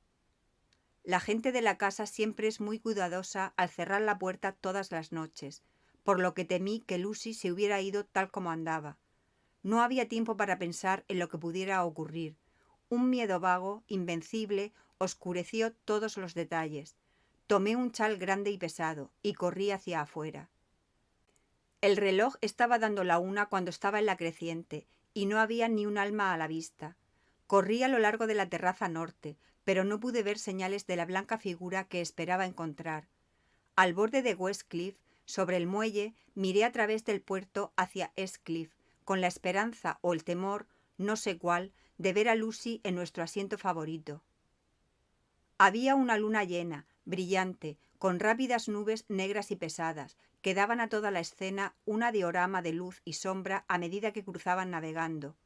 La gente de la casa siempre es muy cuidadosa al cerrar la puerta todas las noches, por lo que temí que Lucy se hubiera ido tal como andaba. No había tiempo para pensar en lo que pudiera ocurrir. Un miedo vago, invencible, oscureció todos los detalles. Tomé un chal grande y pesado y corrí hacia afuera. El reloj estaba dando la 1 cuando estaba en la creciente y no había ni un alma a la vista. Corrí a lo largo de la terraza norte, pero no pude ver señales de la blanca figura que esperaba encontrar. Al borde de Westcliff, sobre el muelle, miré a través del puerto hacia Eastcliff, con la esperanza o el temor, no sé cuál, de ver a Lucy en nuestro asiento favorito. Había una luna llena, brillante, con rápidas nubes negras y pesadas, que daban a toda la escena una diorama de luz y sombra a medida que cruzaban navegando.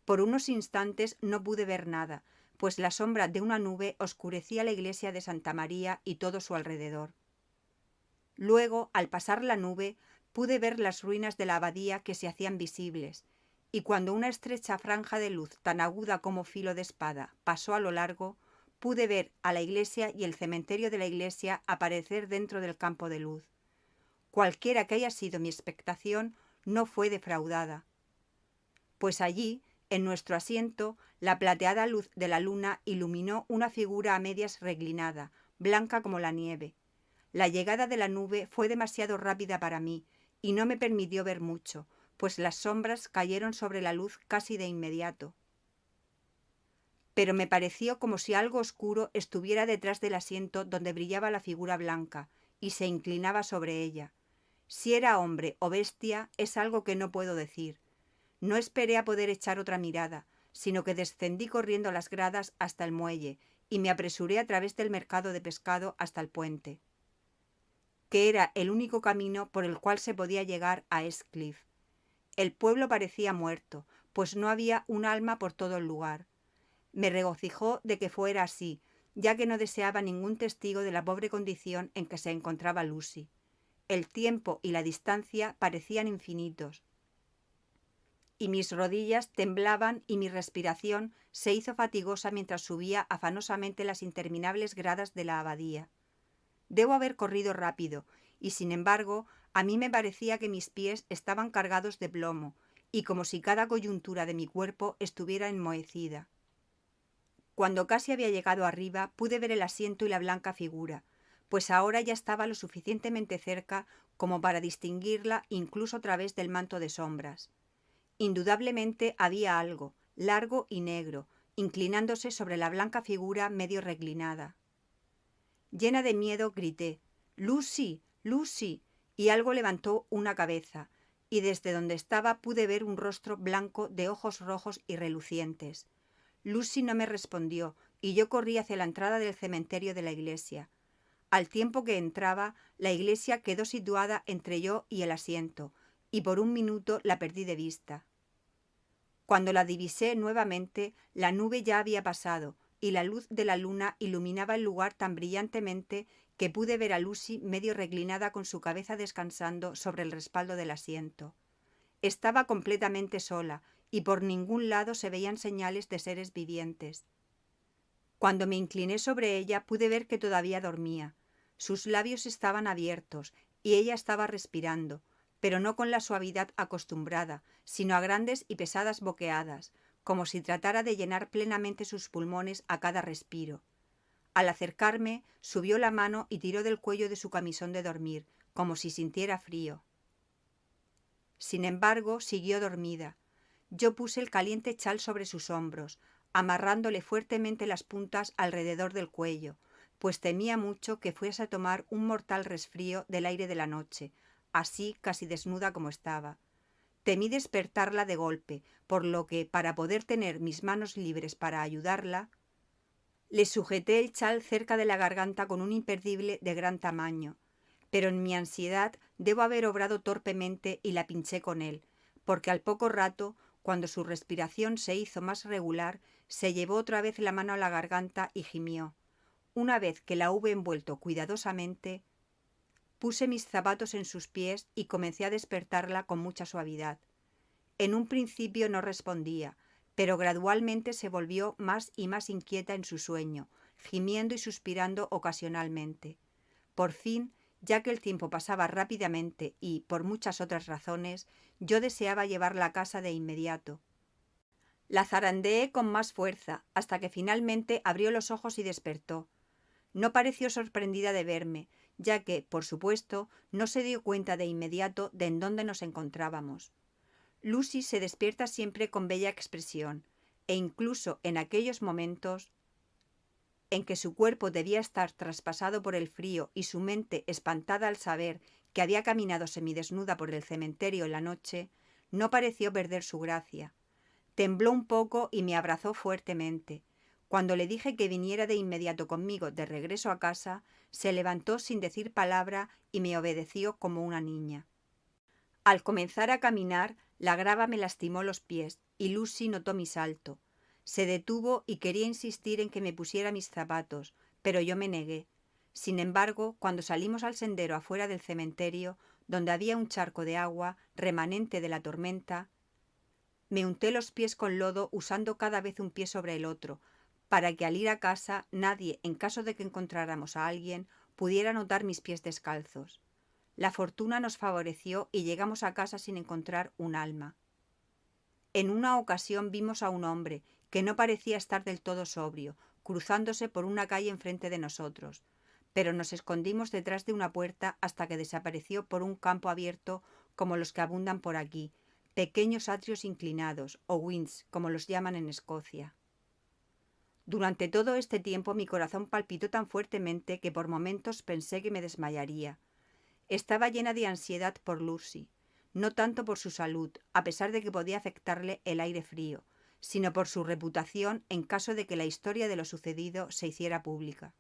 Por unos instantes no pude ver nada, pues la sombra de una nube oscurecía la iglesia de Santa María y todo su alrededor. Luego, al pasar la nube, pude ver las ruinas de la abadía que se hacían visibles, y cuando una estrecha franja de luz tan aguda como filo de espada pasó a lo largo, pude ver a la iglesia y el cementerio de la iglesia aparecer dentro del campo de luz. Cualquiera que haya sido mi expectación, no fue defraudada, pues allí, en nuestro asiento, la plateada luz de la luna iluminó una figura a medias reclinada, blanca como la nieve. La llegada de la nube fue demasiado rápida para mí y no me permitió ver mucho, pues las sombras cayeron sobre la luz casi de inmediato. Pero me pareció como si algo oscuro estuviera detrás del asiento donde brillaba la figura blanca y se inclinaba sobre ella. Si era hombre o bestia es algo que no puedo decir. No esperé a poder echar otra mirada, sino que descendí corriendo las gradas hasta el muelle y me apresuré a través del mercado de pescado hasta el puente, que era el único camino por el cual se podía llegar a Eastcliff. El pueblo parecía muerto, pues no había un alma por todo el lugar. Me regocijó de que fuera así, ya que no deseaba ningún testigo de la pobre condición en que se encontraba Lucy. El tiempo y la distancia parecían infinitos, y mis rodillas temblaban y mi respiración se hizo fatigosa mientras subía afanosamente las interminables gradas de la abadía. Debo haber corrido rápido, y sin embargo, a mí me parecía que mis pies estaban cargados de plomo, y como si cada coyuntura de mi cuerpo estuviera enmohecida. Cuando casi había llegado arriba, pude ver el asiento y la blanca figura, pues ahora ya estaba lo suficientemente cerca como para distinguirla incluso a través del manto de sombras. Indudablemente había algo, largo y negro, inclinándose sobre la blanca figura medio reclinada. Llena de miedo, grité: «¡Lucy! ¡Lucy!», y algo levantó una cabeza, y desde donde estaba pude ver un rostro blanco de ojos rojos y relucientes. Lucy no me respondió, y yo corrí hacia la entrada del cementerio de la iglesia. Al tiempo que entraba, la iglesia quedó situada entre yo y el asiento, y por un minuto la perdí de vista. Cuando la divisé nuevamente, la nube ya había pasado, y la luz de la luna iluminaba el lugar tan brillantemente que pude ver a Lucy medio reclinada con su cabeza descansando sobre el respaldo del asiento. Estaba completamente sola, y por ningún lado se veían señales de seres vivientes. Cuando me incliné sobre ella pude ver que todavía dormía. Sus labios estaban abiertos, y ella estaba respirando, pero no con la suavidad acostumbrada, sino a grandes y pesadas boqueadas, como si tratara de llenar plenamente sus pulmones a cada respiro. Al acercarme, subió la mano y tiró del cuello de su camisón de dormir, como si sintiera frío. Sin embargo, siguió dormida. Yo puse el caliente chal sobre sus hombros, amarrándole fuertemente las puntas alrededor del cuello, pues temía mucho que fuese a tomar un mortal resfrío del aire de la noche, así casi desnuda como estaba. Temí despertarla de golpe, por lo que, para poder tener mis manos libres para ayudarla, le sujeté el chal cerca de la garganta con un imperdible de gran tamaño, pero en mi ansiedad debo haber obrado torpemente y la pinché con él, porque al poco rato, cuando su respiración se hizo más regular, se llevó otra vez la mano a la garganta y gimió. Una vez que la hube envuelto cuidadosamente, puse mis zapatos en sus pies y comencé a despertarla con mucha suavidad. En un principio no respondía, pero gradualmente se volvió más y más inquieta en su sueño, gimiendo y suspirando ocasionalmente. Por fin ya que el tiempo pasaba rápidamente y, por muchas otras razones, yo deseaba llevarla a casa de inmediato. La zarandeé con más fuerza, hasta que finalmente abrió los ojos y despertó. No pareció sorprendida de verme, ya que, por supuesto, no se dio cuenta de inmediato de en dónde nos encontrábamos. Lucy se despierta siempre con bella expresión, e incluso en aquellos momentos en que su cuerpo debía estar traspasado por el frío y su mente espantada al saber que había caminado semidesnuda por el cementerio en la noche, no pareció perder su gracia. Tembló un poco y me abrazó fuertemente. Cuando le dije que viniera de inmediato conmigo de regreso a casa, se levantó sin decir palabra y me obedeció como una niña. Al comenzar a caminar, la grava me lastimó los pies y Lucy notó mi salto. Se detuvo y quería insistir en que me pusiera mis zapatos, pero yo me negué. Sin embargo, cuando salimos al sendero afuera del cementerio, donde había un charco de agua, remanente de la tormenta, me unté los pies con lodo usando cada vez un pie sobre el otro, para que al ir a casa nadie, en caso de que encontráramos a alguien, pudiera notar mis pies descalzos. La fortuna nos favoreció y llegamos a casa sin encontrar un alma. En una ocasión vimos a un hombre, que no parecía estar del todo sobrio, cruzándose por una calle enfrente de nosotros, pero nos escondimos detrás de una puerta hasta que desapareció por un campo abierto como los que abundan por aquí, pequeños atrios inclinados, o wynds, como los llaman en Escocia. Durante todo este tiempo mi corazón palpitó tan fuertemente que por momentos pensé que me desmayaría. Estaba llena de ansiedad por Lucy, no tanto por su salud, a pesar de que podía afectarle el aire frío, sino por su reputación en caso de que la historia de lo sucedido se hiciera pública.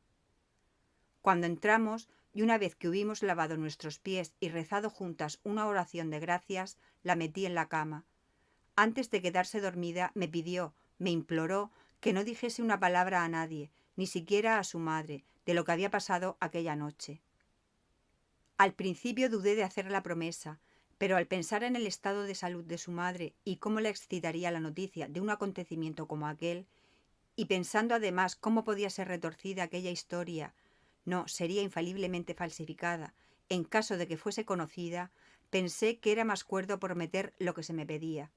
Cuando entramos, y una vez que hubimos lavado nuestros pies y rezado juntas una oración de gracias, la metí en la cama. Antes de quedarse dormida, me pidió, me imploró, que no dijese una palabra a nadie, ni siquiera a su madre, de lo que había pasado aquella noche. Al principio dudé de hacer la promesa, pero al pensar en el estado de salud de su madre y cómo le excitaría la noticia de un acontecimiento como aquel, y pensando además cómo podía ser retorcida aquella historia, no, sería infaliblemente falsificada, en caso de que fuese conocida, pensé que era más cuerdo prometer lo que se me pedía.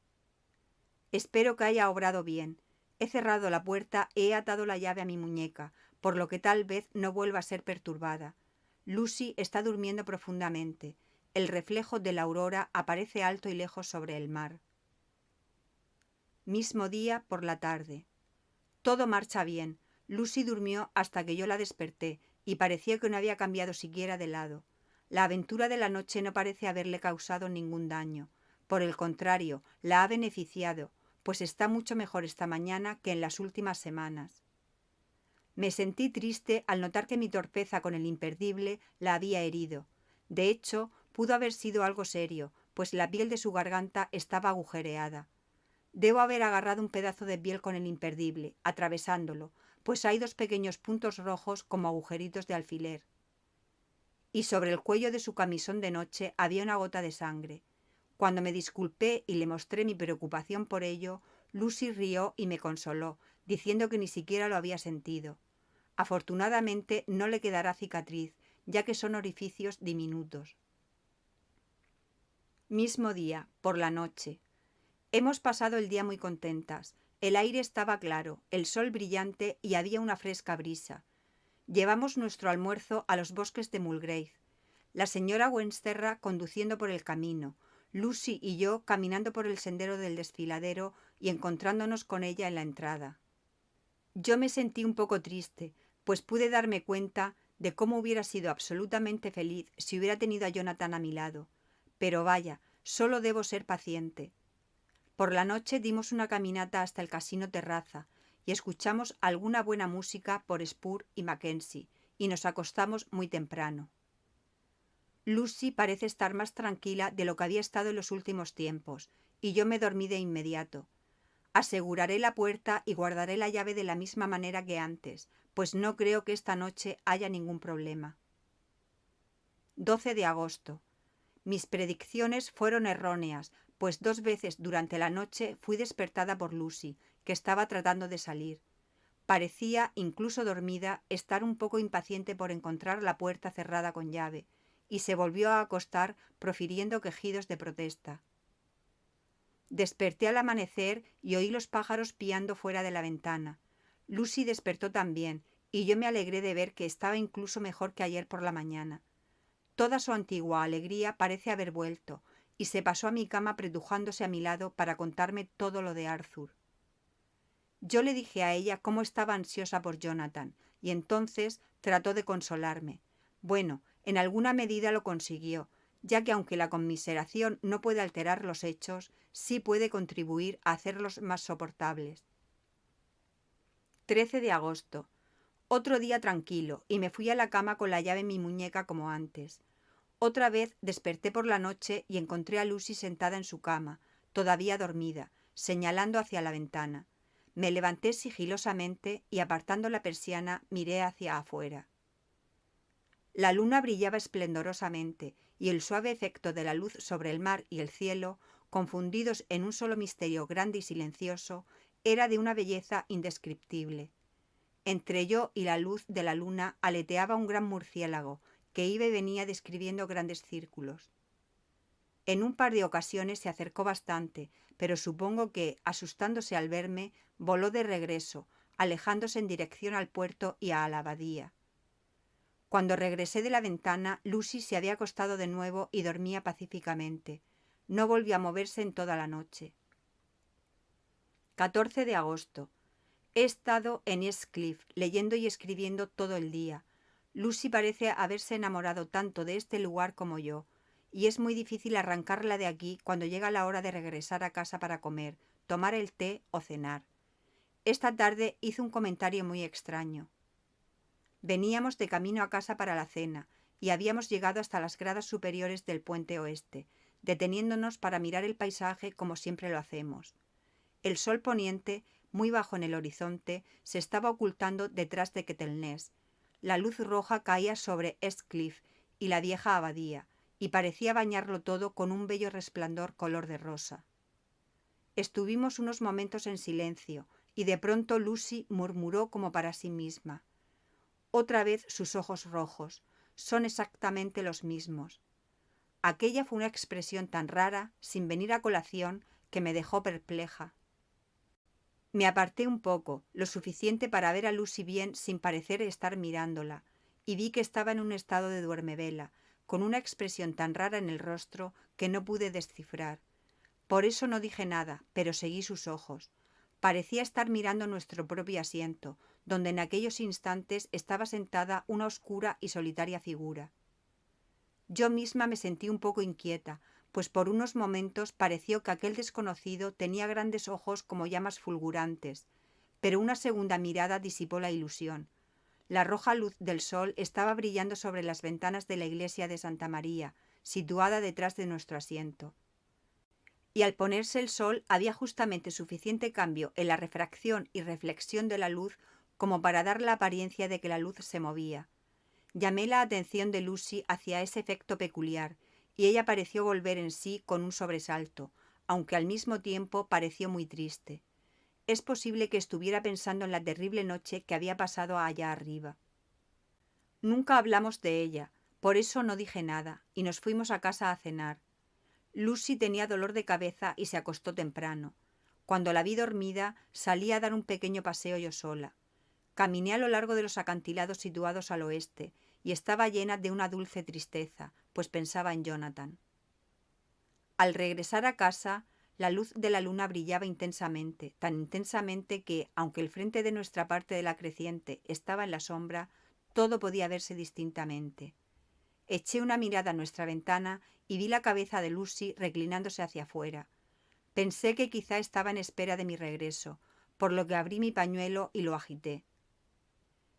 Espero que haya obrado bien. He cerrado la puerta y he atado la llave a mi muñeca, por lo que tal vez no vuelva a ser perturbada. Lucy está durmiendo profundamente. El reflejo de la aurora aparece alto y lejos sobre el mar. Mismo día por la tarde. Todo marcha bien. Lucy durmió hasta que yo la desperté y pareció que no había cambiado siquiera de lado. La aventura de la noche no parece haberle causado ningún daño. Por el contrario, la ha beneficiado, pues está mucho mejor esta mañana que en las últimas semanas. Me sentí triste al notar que mi torpeza con el imperdible la había herido. De hecho, pudo haber sido algo serio, pues la piel de su garganta estaba agujereada. Debo haber agarrado un pedazo de piel con el imperdible, atravesándolo, pues hay dos pequeños puntos rojos como agujeritos de alfiler. Y sobre el cuello de su camisón de noche había una gota de sangre. Cuando me disculpé y le mostré mi preocupación por ello, Lucy rió y me consoló, diciendo que ni siquiera lo había sentido. Afortunadamente no le quedará cicatriz, ya que son orificios diminutos. Mismo día, por la noche. Hemos pasado el día muy contentas. El aire estaba claro, el sol brillante y había una fresca brisa. Llevamos nuestro almuerzo a los bosques de Mulgrave. La señora Wensterra conduciendo por el camino, Lucy y yo caminando por el sendero del desfiladero y encontrándonos con ella en la entrada. Yo me sentí un poco triste, pues pude darme cuenta de cómo hubiera sido absolutamente feliz si hubiera tenido a Jonathan a mi lado. Pero vaya, solo debo ser paciente. Por la noche dimos una caminata hasta el Casino Terraza y escuchamos alguna buena música por Spur y Mackenzie y nos acostamos muy temprano. Lucy parece estar más tranquila de lo que había estado en los últimos tiempos y yo me dormí de inmediato. Aseguraré la puerta y guardaré la llave de la misma manera que antes, pues no creo que esta noche haya ningún problema. 12 de agosto. Mis predicciones fueron erróneas, pues 2 veces durante la noche fui despertada por Lucy, que estaba tratando de salir. Parecía, incluso dormida, estar un poco impaciente por encontrar la puerta cerrada con llave, y se volvió a acostar profiriendo quejidos de protesta. Desperté al amanecer y oí los pájaros piando fuera de la ventana. Lucy despertó también, y yo me alegré de ver que estaba incluso mejor que ayer por la mañana. Toda su antigua alegría parece haber vuelto, y se pasó a mi cama apretujándose a mi lado para contarme todo lo de Arthur. Yo le dije a ella cómo estaba ansiosa por Jonathan, y entonces trató de consolarme. Bueno, en alguna medida lo consiguió, ya que aunque la conmiseración no puede alterar los hechos, sí puede contribuir a hacerlos más soportables. 13 de agosto. Otro día tranquilo, y me fui a la cama con la llave en mi muñeca como antes. Otra vez desperté por la noche y encontré a Lucy sentada en su cama, todavía dormida, señalando hacia la ventana. Me levanté sigilosamente y apartando la persiana miré hacia afuera. La luna brillaba esplendorosamente y el suave efecto de la luz sobre el mar y el cielo, confundidos en un solo misterio grande y silencioso, era de una belleza indescriptible. Entre yo y la luz de la luna aleteaba un gran murciélago que iba y venía describiendo grandes círculos. En un par de ocasiones se acercó bastante, pero supongo que, asustándose al verme, voló de regreso, alejándose en dirección al puerto y a la abadía. Cuando regresé de la ventana, Lucy se había acostado de nuevo y dormía pacíficamente. No volvió a moverse en toda la noche. 14 de agosto. He estado en East Cliff, leyendo y escribiendo todo el día. Lucy parece haberse enamorado tanto de este lugar como yo, y es muy difícil arrancarla de aquí cuando llega la hora de regresar a casa para comer, tomar el té o cenar. Esta tarde hizo un comentario muy extraño. Veníamos de camino a casa para la cena, y habíamos llegado hasta las gradas superiores del puente oeste, deteniéndonos para mirar el paisaje como siempre lo hacemos. El sol poniente, muy bajo en el horizonte, se estaba ocultando detrás de Ketelnés. La luz roja caía sobre East Cliff y la vieja abadía, y parecía bañarlo todo con un bello resplandor color de rosa. Estuvimos unos momentos en silencio, y de pronto Lucy murmuró como para sí misma. Otra vez sus ojos rojos, son exactamente los mismos. Aquella fue una expresión tan rara, sin venir a colación, que me dejó perpleja. Me aparté un poco, lo suficiente para ver a Lucy bien sin parecer estar mirándola, y vi que estaba en un estado de duermevela, con una expresión tan rara en el rostro que no pude descifrar. Por eso no dije nada, pero seguí sus ojos. Parecía estar mirando nuestro propio asiento, donde en aquellos instantes estaba sentada una oscura y solitaria figura. Yo misma me sentí un poco inquieta, pues por unos momentos pareció que aquel desconocido tenía grandes ojos como llamas fulgurantes, pero una segunda mirada disipó la ilusión. La roja luz del sol estaba brillando sobre las ventanas de la iglesia de Santa María, situada detrás de nuestro asiento. Y al ponerse el sol había justamente suficiente cambio en la refracción y reflexión de la luz como para dar la apariencia de que la luz se movía. Llamé la atención de Lucy hacia ese efecto peculiar, y ella pareció volver en sí con un sobresalto, aunque al mismo tiempo pareció muy triste. Es posible que estuviera pensando en la terrible noche que había pasado allá arriba. Nunca hablamos de ella, por eso no dije nada, y nos fuimos a casa a cenar. Lucy tenía dolor de cabeza y se acostó temprano. Cuando la vi dormida, salí a dar un pequeño paseo yo sola. Caminé a lo largo de los acantilados situados al oeste, y estaba llena de una dulce tristeza, pues pensaba en Jonathan. Al regresar a casa, la luz de la luna brillaba intensamente, tan intensamente que, aunque el frente de nuestra parte de la creciente estaba en la sombra, todo podía verse distintamente. Eché una mirada a nuestra ventana y vi la cabeza de Lucy reclinándose hacia afuera. Pensé que quizá estaba en espera de mi regreso, por lo que abrí mi pañuelo y lo agité.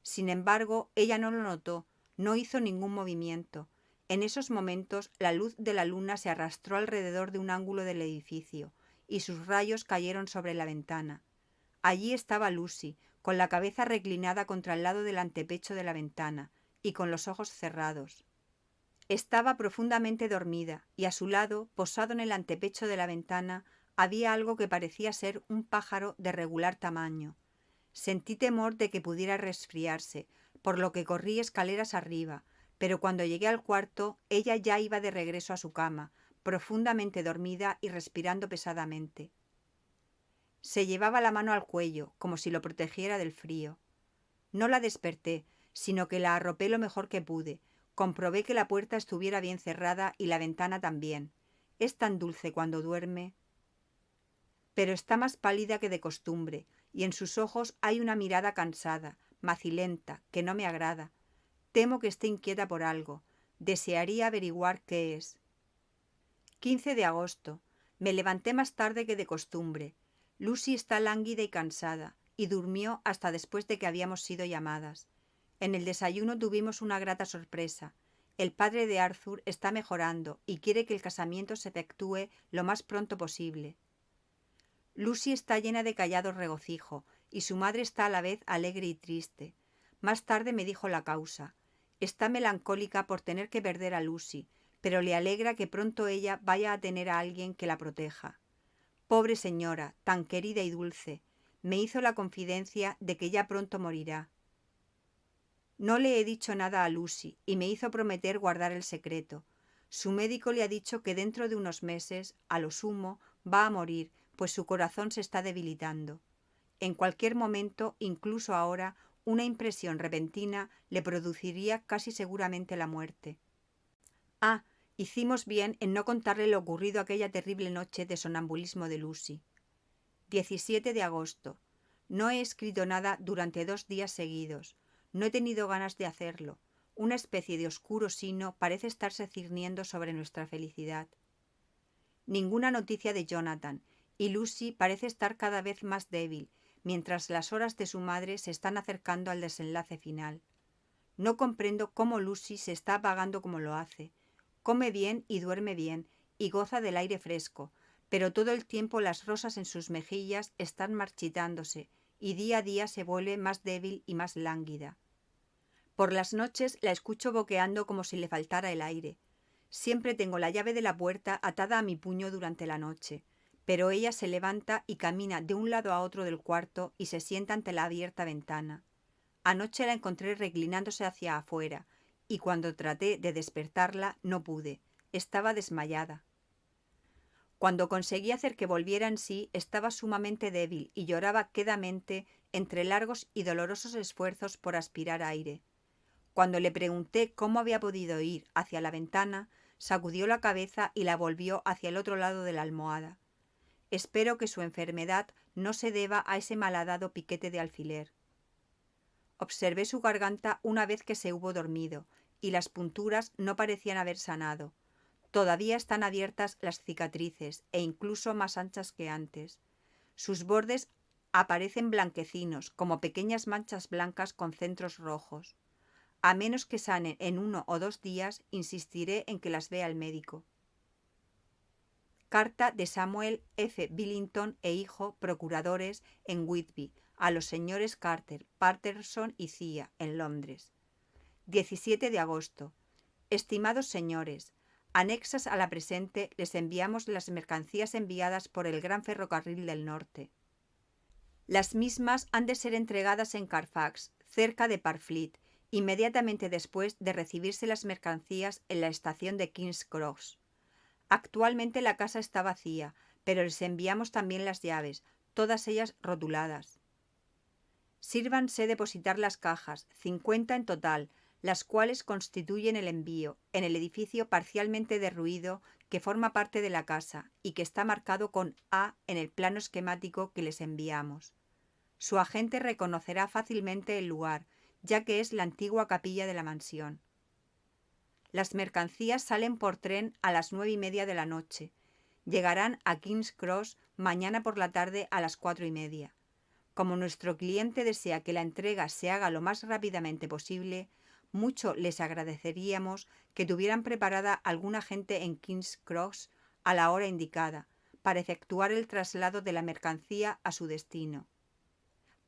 Sin embargo, ella no lo notó, no hizo ningún movimiento. En esos momentos, la luz de la luna se arrastró alrededor de un ángulo del edificio, y sus rayos cayeron sobre la ventana. Allí estaba Lucy, con la cabeza reclinada contra el lado del antepecho de la ventana, y con los ojos cerrados. Estaba profundamente dormida, y a su lado, posado en el antepecho de la ventana, había algo que parecía ser un pájaro de regular tamaño. Sentí temor de que pudiera resfriarse, por lo que corrí escaleras arriba, pero cuando llegué al cuarto, ella ya iba de regreso a su cama, profundamente dormida y respirando pesadamente. Se llevaba la mano al cuello, como si lo protegiera del frío. No la desperté, sino que la arropé lo mejor que pude. Comprobé que la puerta estuviera bien cerrada y la ventana también. Es tan dulce cuando duerme. Pero está más pálida que de costumbre, y en sus ojos hay una mirada cansada, macilenta, que no me agrada. Temo que esté inquieta por algo. Desearía averiguar qué es. 15 de agosto. Me levanté más tarde que de costumbre. Lucy está lánguida y cansada, y durmió hasta después de que habíamos sido llamadas. En el desayuno tuvimos una grata sorpresa. El padre de Arthur está mejorando y quiere que el casamiento se efectúe lo más pronto posible. Lucy está llena de callado regocijo, y su madre está a la vez alegre y triste. Más tarde me dijo la causa. Está melancólica por tener que perder a Lucy, pero le alegra que pronto ella vaya a tener a alguien que la proteja. Pobre señora, tan querida y dulce, me hizo la confidencia de que ya pronto morirá. No le he dicho nada a Lucy y me hizo prometer guardar el secreto. Su médico le ha dicho que dentro de unos meses, a lo sumo, va a morir, pues su corazón se está debilitando. En cualquier momento, incluso ahora, una impresión repentina le produciría casi seguramente la muerte. Ah, hicimos bien en no contarle lo ocurrido aquella terrible noche de sonambulismo de Lucy. 17 de agosto. No he escrito nada durante 2 días seguidos. No he tenido ganas de hacerlo. Una especie de oscuro sino parece estarse cirniendo sobre nuestra felicidad. Ninguna noticia de Jonathan, y Lucy parece estar cada vez más débil, mientras las horas de su madre se están acercando al desenlace final. No comprendo cómo Lucy se está apagando como lo hace. Come bien y duerme bien, y goza del aire fresco, pero todo el tiempo las rosas en sus mejillas están marchitándose, y día a día se vuelve más débil y más lánguida. Por las noches la escucho boqueando como si le faltara el aire. Siempre tengo la llave de la puerta atada a mi puño durante la noche, pero ella se levanta y camina de un lado a otro del cuarto y se sienta ante la abierta ventana. Anoche la encontré reclinándose hacia afuera, y cuando traté de despertarla no pude. Estaba desmayada. Cuando conseguí hacer que volviera en sí, estaba sumamente débil y lloraba quedamente entre largos y dolorosos esfuerzos por aspirar aire. Cuando le pregunté cómo había podido ir hacia la ventana, sacudió la cabeza y la volvió hacia el otro lado de la almohada. Espero que su enfermedad no se deba a ese malhadado piquete de alfiler. Observé su garganta una vez que se hubo dormido, y las punturas no parecían haber sanado. Todavía están abiertas las cicatrices, e incluso más anchas que antes. Sus bordes aparecen blanquecinos, como pequeñas manchas blancas con centros rojos. A menos que sanen en 1 o 2 días, insistiré en que las vea el médico. Carta de Samuel F. Billington e hijo, procuradores en Whitby, a los señores Carter, Patterson y Cía, en Londres. 17 de agosto. Estimados señores, anexas a la presente les enviamos las mercancías enviadas por el Gran Ferrocarril del Norte. Las mismas han de ser entregadas en Carfax, cerca de Parfleet, inmediatamente después de recibirse las mercancías en la estación de King's Cross. Actualmente la casa está vacía, pero les enviamos también las llaves, todas ellas rotuladas. Sírvanse depositar las cajas, 50 en total, las cuales constituyen el envío, en el edificio parcialmente derruido que forma parte de la casa y que está marcado con A en el plano esquemático que les enviamos. Su agente reconocerá fácilmente el lugar, ya que es la antigua capilla de la mansión. Las mercancías salen por tren a las 9:30 de la noche. Llegarán a King's Cross mañana por la tarde a las 4:30. Como nuestro cliente desea que la entrega se haga lo más rápidamente posible, mucho les agradeceríamos que tuvieran preparada alguna gente en King's Cross a la hora indicada, para efectuar el traslado de la mercancía a su destino.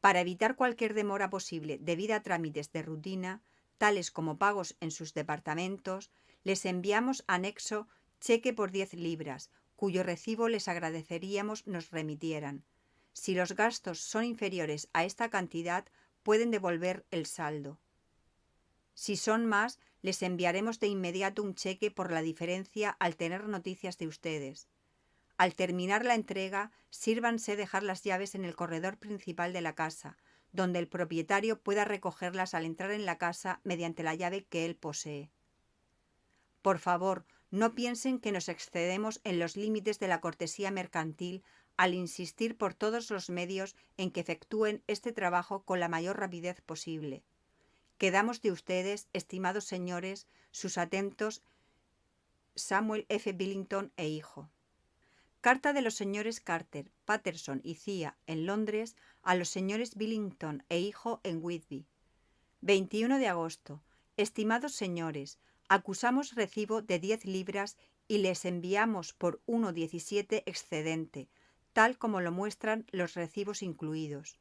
Para evitar cualquier demora posible debida a trámites de rutina, tales como pagos en sus departamentos, les enviamos anexo cheque por 10 libras, cuyo recibo les agradeceríamos nos remitieran. Si los gastos son inferiores a esta cantidad, pueden devolver el saldo. Si son más, Les enviaremos de inmediato un cheque por la diferencia al tener noticias de ustedes. Al terminar la entrega, sírvanse dejar las llaves en el corredor principal de la casa, donde el propietario pueda recogerlas al entrar en la casa mediante la llave que él posee. Por favor, no piensen que nos excedemos en los límites de la cortesía mercantil al insistir por todos los medios en que efectúen este trabajo con la mayor rapidez posible. Quedamos de ustedes, estimados señores, sus atentos Samuel F. Billington e hijo. Carta de los señores Carter, Patterson y Cía en Londres a los señores Billington e hijo en Whitby. 21 de agosto. Estimados señores, acusamos recibo de 10 libras y les enviamos por 1,17 excedente, tal como lo muestran los recibos incluidos.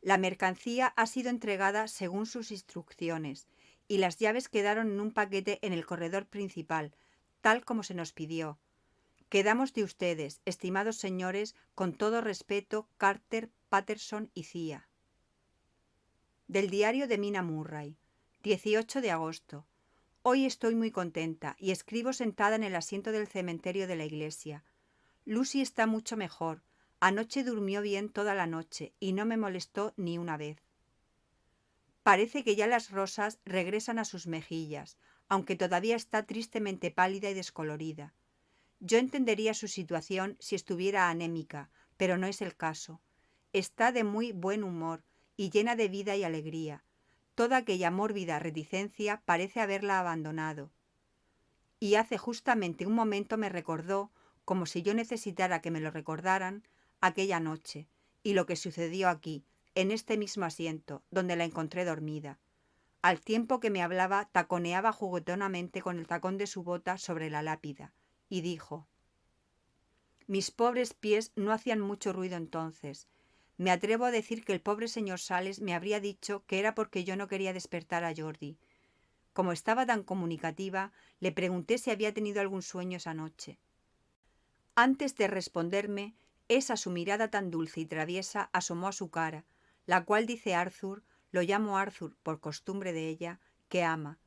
La mercancía ha sido entregada según sus instrucciones y las llaves quedaron en un paquete en el corredor principal, tal como se nos pidió. Quedamos de ustedes, estimados señores, con todo respeto, Carter, Patterson y Cía. Del diario de Mina Murray, 18 de agosto. Hoy estoy muy contenta y escribo sentada en el asiento del cementerio de la iglesia. Lucy está mucho mejor. Anoche durmió bien toda la noche y no me molestó ni una vez. Parece que ya las rosas regresan a sus mejillas, aunque todavía está tristemente pálida y descolorida. Yo entendería su situación si estuviera anémica, pero no es el caso. Está de muy buen humor y llena de vida y alegría. Toda aquella mórbida reticencia parece haberla abandonado. Y hace justamente un momento me recordó, como si yo necesitara que me lo recordaran, aquella noche, y lo que sucedió aquí, en este mismo asiento, donde la encontré dormida. Al tiempo que me hablaba, taconeaba juguetonamente con el tacón de su bota sobre la lápida, y dijo: mis pobres pies no hacían mucho ruido entonces. Me atrevo a decir que el pobre señor Sales me habría dicho que era porque yo no quería despertar a Jordi. Como estaba tan comunicativa, le pregunté si había tenido algún sueño esa noche. Antes de responderme, esa su mirada tan dulce y traviesa asomó a su cara, la cual dice Arthur, lo llamo Arthur por costumbre de ella, que ama,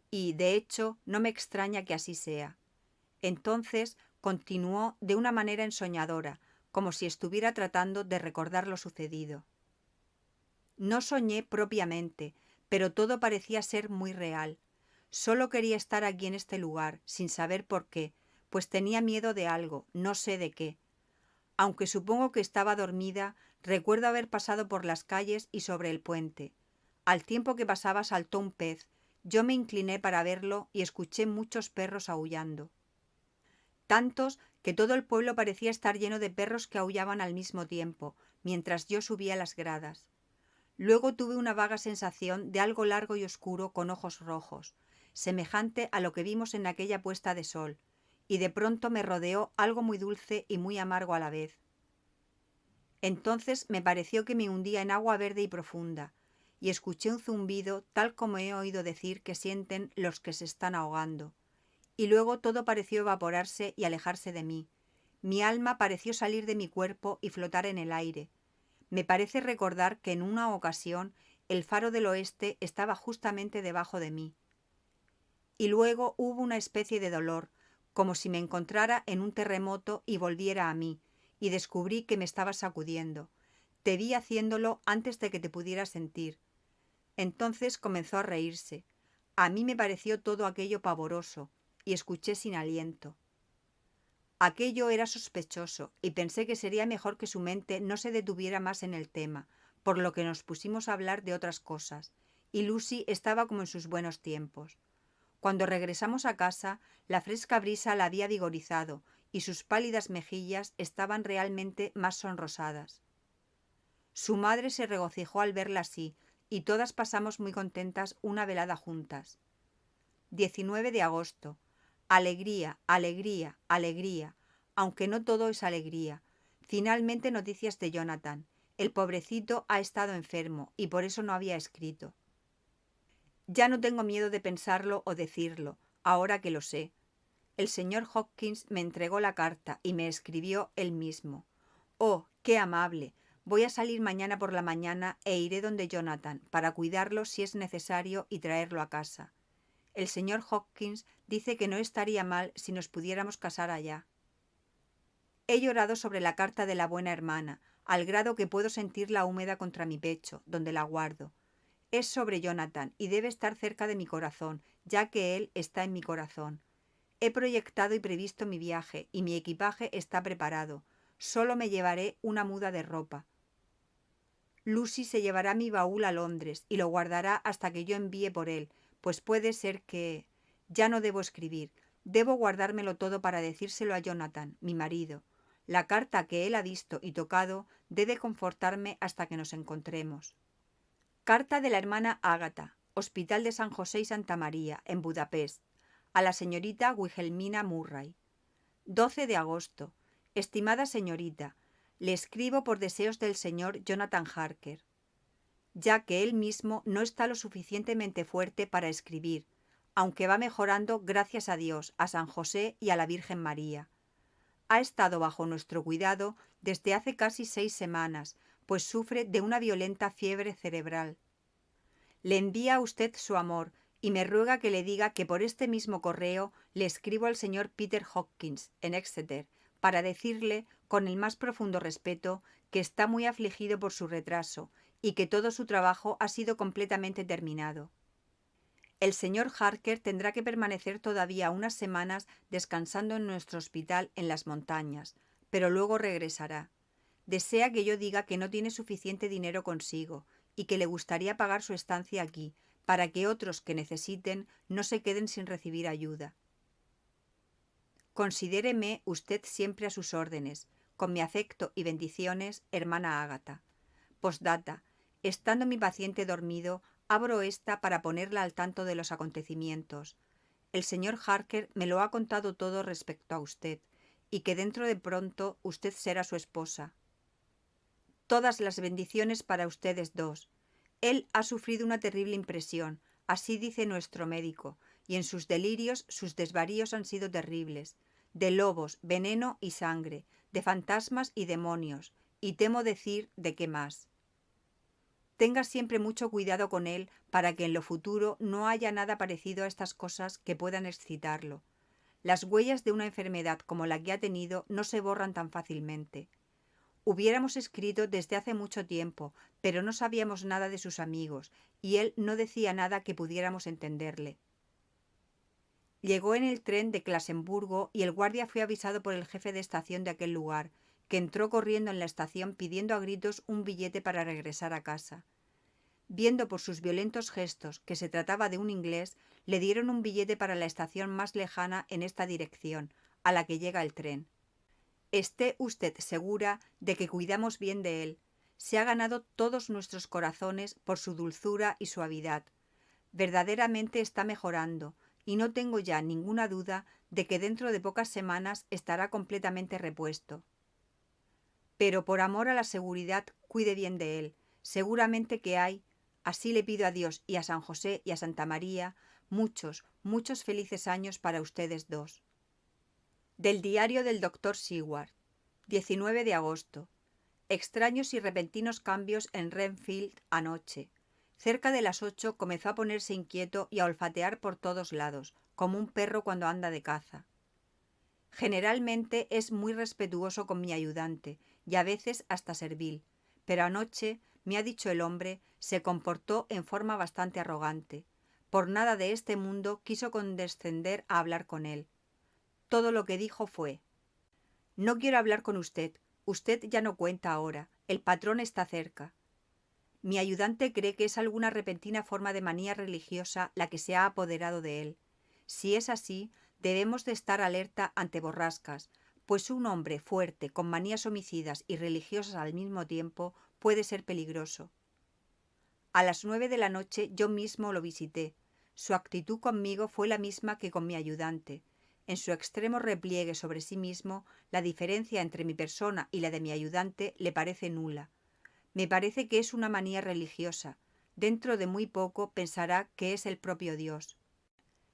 y, de hecho, no me extraña que así sea. Entonces continuó de una manera ensoñadora, como si estuviera tratando de recordar lo sucedido. No soñé propiamente, pero todo parecía ser muy real. Solo quería estar aquí en este lugar, sin saber por qué, pues tenía miedo de algo, no sé de qué. Aunque supongo que estaba dormida, recuerdo haber pasado por las calles y sobre el puente. Al tiempo que pasaba saltó un pez. Yo me incliné para verlo y escuché muchos perros aullando. Tantos que todo el pueblo parecía estar lleno de perros que aullaban al mismo tiempo, mientras yo subía las gradas. Luego tuve una vaga sensación de algo largo y oscuro con ojos rojos, semejante a lo que vimos en aquella puesta de sol, y de pronto me rodeó algo muy dulce y muy amargo a la vez. Entonces me pareció que me hundía en agua verde y profunda, y escuché un zumbido tal como he oído decir que sienten los que se están ahogando. Y luego todo pareció evaporarse y alejarse de mí. Mi alma pareció salir de mi cuerpo y flotar en el aire. Me parece recordar que en una ocasión el faro del oeste estaba justamente debajo de mí. Y luego hubo una especie de dolor, como si me encontrara en un terremoto y volviera a mí, y descubrí que me estaba sacudiendo. Te vi haciéndolo antes de que te pudieras sentir. Entonces comenzó a reírse. A mí me pareció todo aquello pavoroso, y escuché sin aliento. Aquello era sospechoso, y pensé que sería mejor que su mente no se detuviera más en el tema, por lo que nos pusimos a hablar de otras cosas, y Lucy estaba como en sus buenos tiempos. Cuando regresamos a casa, la fresca brisa la había vigorizado, y sus pálidas mejillas estaban realmente más sonrosadas. Su madre se regocijó al verla así, y todas pasamos muy contentas una velada juntas. 19 de agosto. Alegría, alegría, alegría, aunque no todo es alegría. Finalmente noticias de Jonathan. El pobrecito ha estado enfermo y por eso no había escrito. Ya no tengo miedo de pensarlo o decirlo, ahora que lo sé. El señor Hopkins me entregó la carta y me escribió él mismo. Oh, qué amable. Voy a salir mañana por la mañana e iré donde Jonathan para cuidarlo si es necesario y traerlo a casa. El señor Hopkins dice que no estaría mal si nos pudiéramos casar allá. He llorado sobre la carta de la buena hermana, al grado que puedo sentirla húmeda contra mi pecho, donde la guardo. Es sobre Jonathan y debe estar cerca de mi corazón, ya que él está en mi corazón. He proyectado y previsto mi viaje, y mi equipaje está preparado. Solo me llevaré una muda de ropa. Lucy se llevará mi baúl a Londres y lo guardará hasta que yo envíe por él, pues puede ser que... Ya no debo escribir. Debo guardármelo todo para decírselo a Jonathan, mi marido. La carta que él ha visto y tocado debe confortarme hasta que nos encontremos. Carta de la hermana Ágata, Hospital de San José y Santa María, en Budapest, a la señorita Wilhelmina Murray. 12 de agosto. Estimada señorita, le escribo por deseos del señor Jonathan Harker, ya que él mismo no está lo suficientemente fuerte para escribir, aunque va mejorando gracias a Dios, a San José y a la Virgen María. Ha estado bajo nuestro cuidado desde hace casi 6 semanas, pues sufre de una violenta fiebre cerebral. Le envía a usted su amor y me ruega que le diga que por este mismo correo le escribo al señor Peter Hopkins, en Exeter, para decirle, con el más profundo respeto, que está muy afligido por su retraso y que todo su trabajo ha sido completamente terminado. El señor Harker tendrá que permanecer todavía unas semanas descansando en nuestro hospital en las montañas, pero luego regresará. Desea que yo diga que no tiene suficiente dinero consigo y que le gustaría pagar su estancia aquí, para que otros que necesiten no se queden sin recibir ayuda. Considéreme usted siempre a sus órdenes. Con mi afecto y bendiciones, hermana Ágata. Postdata. Estando mi paciente dormido, abro esta para ponerla al tanto de los acontecimientos. El señor Harker me lo ha contado todo respecto a usted, y que dentro de pronto usted será su esposa. Todas las bendiciones para ustedes dos. Él ha sufrido una terrible impresión, así dice nuestro médico, y en sus delirios sus desvaríos han sido terribles, de lobos, veneno y sangre, de fantasmas y demonios, y temo decir de qué más. Tenga siempre mucho cuidado con él para que en lo futuro no haya nada parecido a estas cosas que puedan excitarlo. Las huellas de una enfermedad como la que ha tenido no se borran tan fácilmente. Hubiéramos escrito desde hace mucho tiempo, pero no sabíamos nada de sus amigos, y él no decía nada que pudiéramos entenderle. Llegó en el tren de Classenburgo y el guardia fue avisado por el jefe de estación de aquel lugar, que entró corriendo en la estación pidiendo a gritos un billete para regresar a casa. Viendo por sus violentos gestos que se trataba de un inglés, le dieron un billete para la estación más lejana en esta dirección, a la que llega el tren. Esté usted segura de que cuidamos bien de él. Se ha ganado todos nuestros corazones por su dulzura y suavidad. Verdaderamente está mejorando, y no tengo ya ninguna duda de que dentro de pocas semanas estará completamente repuesto. Pero por amor a la seguridad, cuide bien de él. Seguramente que hay, así le pido a Dios y a San José y a Santa María, muchos, muchos felices años para ustedes dos. Del diario del doctor Seward, 19 de agosto. Extraños y repentinos cambios en Renfield anoche. Cerca de las 8 comenzó a ponerse inquieto y a olfatear por todos lados, como un perro cuando anda de caza. Generalmente es muy respetuoso con mi ayudante y a veces hasta servil, pero anoche, me ha dicho el hombre, se comportó en forma bastante arrogante. Por nada de este mundo quiso condescender a hablar con él. Todo lo que dijo fue: «No quiero hablar con usted. Usted ya no cuenta ahora. El patrón está cerca». Mi ayudante cree que es alguna repentina forma de manía religiosa la que se ha apoderado de él. Si es así, debemos de estar alerta ante borrascas, pues un hombre fuerte, con manías homicidas y religiosas al mismo tiempo, puede ser peligroso. A las 9 de la noche yo mismo lo visité. Su actitud conmigo fue la misma que con mi ayudante. En su extremo repliegue sobre sí mismo, la diferencia entre mi persona y la de mi ayudante le parece nula. Me parece que es una manía religiosa. Dentro de muy poco pensará que es el propio Dios.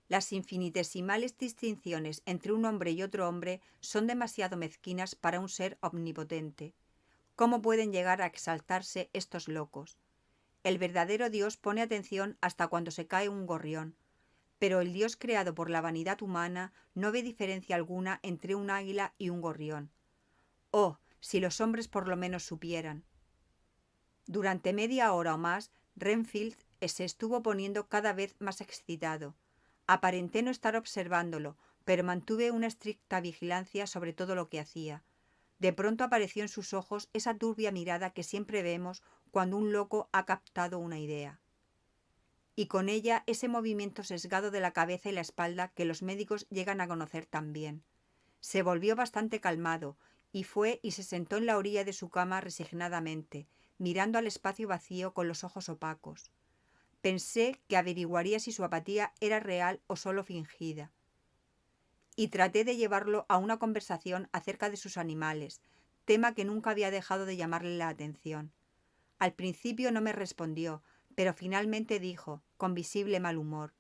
Las infinitesimales distinciones entre un hombre y otro hombre son demasiado mezquinas para un ser omnipotente. ¿Cómo pueden llegar a exaltarse estos locos? El verdadero Dios pone atención hasta cuando se cae un gorrión. pero el Dios creado por la vanidad humana no ve diferencia alguna entre un águila y un gorrión. Oh, si los hombres por lo menos supieran. Durante media hora o más, Renfield se estuvo poniendo cada vez más excitado. Aparenté no estar observándolo, pero mantuve una estricta vigilancia sobre todo lo que hacía. De pronto apareció en sus ojos esa turbia mirada que siempre vemos cuando un loco ha captado una idea. Y con ella ese movimiento sesgado de la cabeza y la espalda que los médicos llegan a conocer tan bien. Se volvió bastante calmado y fue y se sentó en la orilla de su cama resignadamente, mirando al espacio vacío con los ojos opacos. Pensé que averiguaría si su apatía era real o solo fingida. Y traté de llevarlo a una conversación acerca de sus animales, tema que nunca había dejado de llamarle la atención. Al principio no me respondió, pero finalmente dijo, con visible mal humor: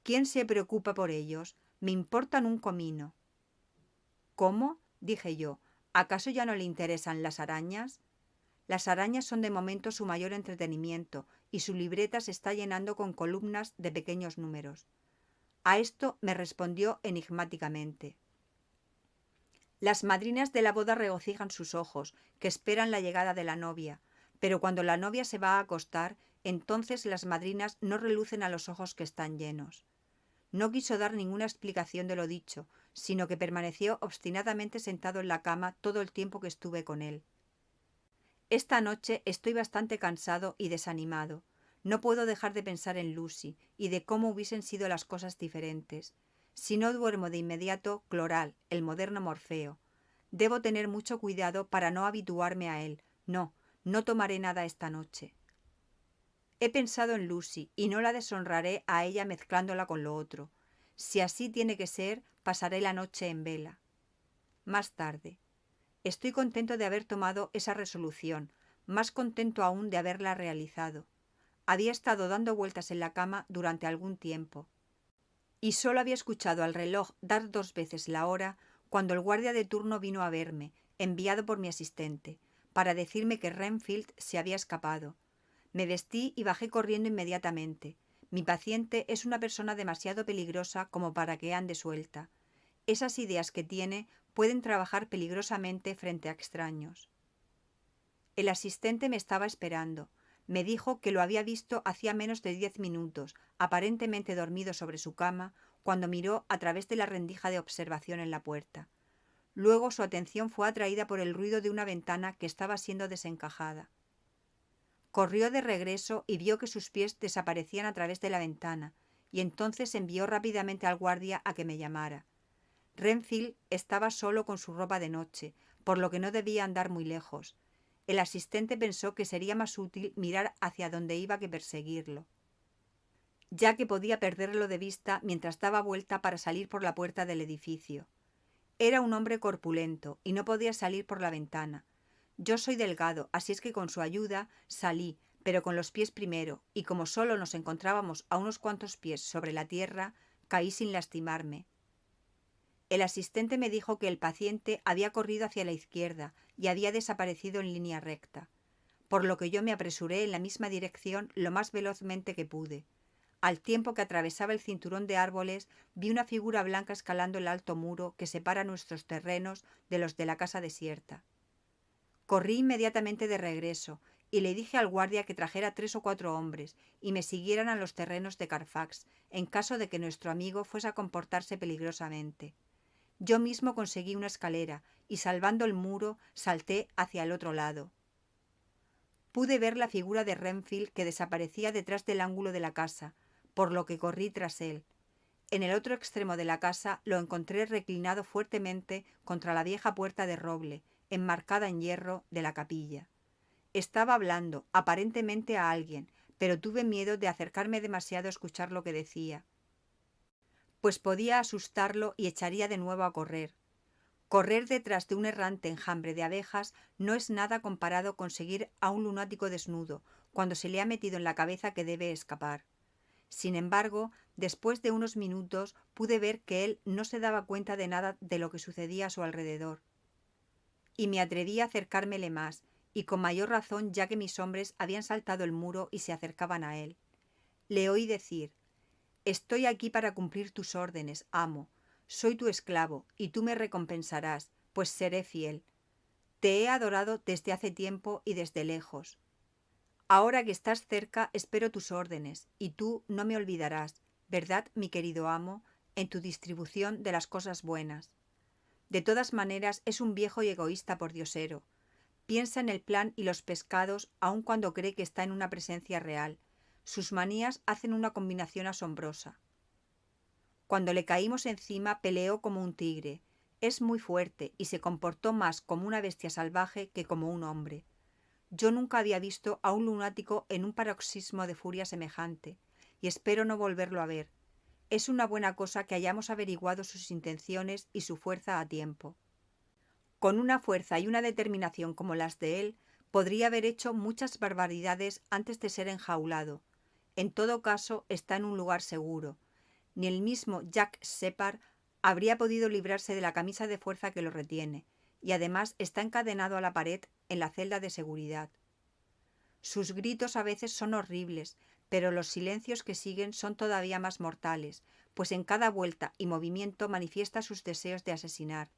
«¿Quién se preocupa por ellos? Me importan un comino». «¿Cómo?», dije yo. «¿Acaso ya no le interesan las arañas?». Las arañas son de momento su mayor entretenimiento y su libreta se está llenando con columnas de pequeños números. A esto me respondió enigmáticamente: «Las madrinas de la boda regocijan sus ojos, que esperan la llegada de la novia, pero cuando la novia se va a acostar, entonces las madrinas no relucen a los ojos que están llenos». No quiso dar ninguna explicación de lo dicho, sino que permaneció obstinadamente sentado en la cama todo el tiempo que estuve con él. Esta noche estoy bastante cansado y desanimado. No puedo dejar de pensar en Lucy y de cómo hubiesen sido las cosas diferentes. Si no duermo de inmediato, Cloral, el moderno Morfeo. Debo tener mucho cuidado para no habituarme a él. No, no tomaré nada esta noche. He pensado en Lucy y no la deshonraré a ella mezclándola con lo otro. Si así tiene que ser, pasaré la noche en vela. Más tarde. Estoy contento de haber tomado esa resolución, más contento aún de haberla realizado. Había estado dando vueltas en la cama durante algún tiempo, y solo había escuchado al reloj dar 2 veces la hora cuando el guardia de turno vino a verme, enviado por mi asistente, para decirme que Renfield se había escapado. Me vestí y bajé corriendo inmediatamente. Mi paciente es una persona demasiado peligrosa como para que ande suelta. Esas ideas que tiene pueden trabajar peligrosamente frente a extraños. El asistente me estaba esperando. Me dijo que lo había visto hacía menos de 10 minutos, aparentemente dormido sobre su cama, cuando miró a través de la rendija de observación en la puerta. Luego su atención fue atraída por el ruido de una ventana que estaba siendo desencajada. Corrió de regreso y vio que sus pies desaparecían a través de la ventana, y entonces envió rápidamente al guardia a que me llamara. Renfield estaba solo con su ropa de noche, por lo que no debía andar muy lejos. El asistente pensó que sería más útil mirar hacia donde iba que perseguirlo, ya que podía perderlo de vista mientras daba vuelta para salir por la puerta del edificio. Era un hombre corpulento y no podía salir por la ventana. Yo soy delgado, así es que con su ayuda salí, pero con los pies primero, y como solo nos encontrábamos a unos cuantos pies sobre la tierra, caí sin lastimarme. El asistente me dijo que el paciente había corrido hacia la izquierda y había desaparecido en línea recta, por lo que yo me apresuré en la misma dirección lo más velozmente que pude. Al tiempo que atravesaba el cinturón de árboles, vi una figura blanca escalando el alto muro que separa nuestros terrenos de los de la casa desierta. Corrí inmediatamente de regreso y le dije al guardia que trajera 3 o 4 hombres y me siguieran a los terrenos de Carfax, en caso de que nuestro amigo fuese a comportarse peligrosamente. Yo mismo conseguí una escalera y, salvando el muro, salté hacia el otro lado. Pude ver la figura de Renfield que desaparecía detrás del ángulo de la casa, por lo que corrí tras él. En el otro extremo de la casa lo encontré reclinado fuertemente contra la vieja puerta de roble, enmarcada en hierro, de la capilla. Estaba hablando, aparentemente a alguien, pero tuve miedo de acercarme demasiado a escuchar lo que decía, pues podía asustarlo y echaría de nuevo a correr. Correr detrás de un errante enjambre de abejas no es nada comparado con seguir a un lunático desnudo, cuando se le ha metido en la cabeza que debe escapar. Sin embargo, después de unos minutos pude ver que él no se daba cuenta de nada de lo que sucedía a su alrededor. Y me atreví a acercármele más, y con mayor razón ya que mis hombres habían saltado el muro y se acercaban a él. Le oí decir: Estoy aquí para cumplir tus órdenes, amo. Soy tu esclavo, y tú me recompensarás, pues seré fiel. Te he adorado desde hace tiempo y desde lejos. Ahora que estás cerca, espero tus órdenes, y tú no me olvidarás, ¿verdad, mi querido amo?, en tu distribución de las cosas buenas. De todas maneras, es un viejo y egoísta pordiosero. Piensa en el plan y los pescados aun cuando cree que está en una presencia real. Sus manías hacen una combinación asombrosa. Cuando le caímos encima, peleó como un tigre. Es muy fuerte y se comportó más como una bestia salvaje que como un hombre. Yo nunca había visto a un lunático en un paroxismo de furia semejante, y espero no volverlo a ver. Es una buena cosa que hayamos averiguado sus intenciones y su fuerza a tiempo. Con una fuerza y una determinación como las de él, podría haber hecho muchas barbaridades antes de ser enjaulado. En todo caso, está en un lugar seguro. Ni el mismo Jack Sheppard habría podido librarse de la camisa de fuerza que lo retiene, y además está encadenado a la pared en la celda de seguridad. Sus gritos a veces son horribles, pero los silencios que siguen son todavía más mortales, pues en cada vuelta y movimiento manifiesta sus deseos de asesinar.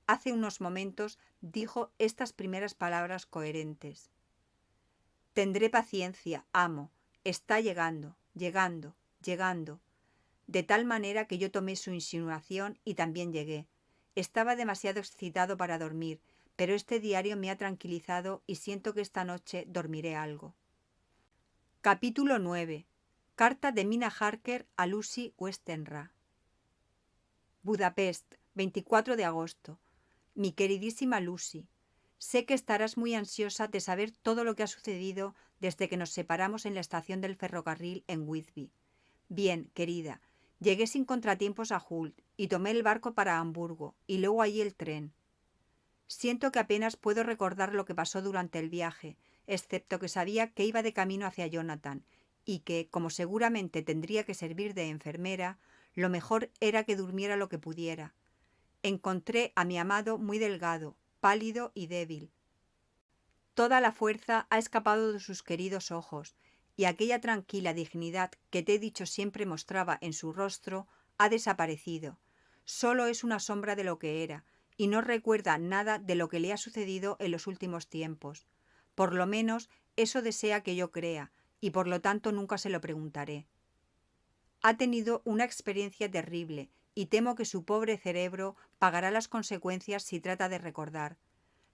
Hace unos momentos dijo estas primeras palabras coherentes: «Tendré paciencia, amo. Está llegando, llegando, llegando». De tal manera que yo tomé su insinuación y también llegué. Estaba demasiado excitado para dormir, pero este diario me ha tranquilizado y siento que esta noche dormiré algo. Capítulo 9. Carta de Mina Harker a Lucy Westenra. Budapest, 24 de agosto. Mi queridísima Lucy, sé que estarás muy ansiosa de saber todo lo que ha sucedido desde que nos separamos en la estación del ferrocarril en Whitby. Bien, querida, llegué sin contratiempos a Hull y tomé el barco para Hamburgo y luego allí el tren. Siento que apenas puedo recordar lo que pasó durante el viaje, excepto que sabía que iba de camino hacia Jonathan y que, como seguramente tendría que servir de enfermera, lo mejor era que durmiera lo que pudiera. Encontré a mi amado muy delgado, pálido y débil. Toda la fuerza ha escapado de sus queridos ojos, y aquella tranquila dignidad que te he dicho siempre mostraba en su rostro ha desaparecido. Solo es una sombra de lo que era, y no recuerda nada de lo que le ha sucedido en los últimos tiempos. Por lo menos eso desea que yo crea, y por lo tanto nunca se lo preguntaré. Ha tenido una experiencia terrible, y temo que su pobre cerebro pagará las consecuencias si trata de recordar.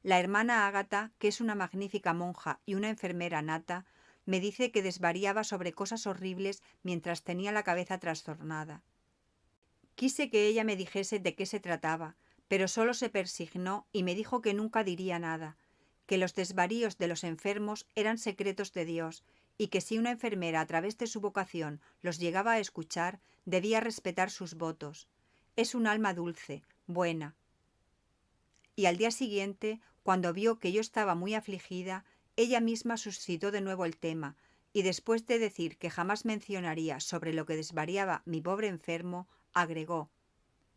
La hermana Ágata, que es una magnífica monja y una enfermera nata, me dice que desvariaba sobre cosas horribles mientras tenía la cabeza trastornada. Quise que ella me dijese de qué se trataba, pero solo se persignó y me dijo que nunca diría nada, que los desvaríos de los enfermos eran secretos de Dios y que si una enfermera a través de su vocación los llegaba a escuchar, debía respetar sus votos. Es un alma dulce, buena. Y al día siguiente, cuando vio que yo estaba muy afligida, ella misma suscitó de nuevo el tema, y después de decir que jamás mencionaría sobre lo que desvariaba mi pobre enfermo, agregó: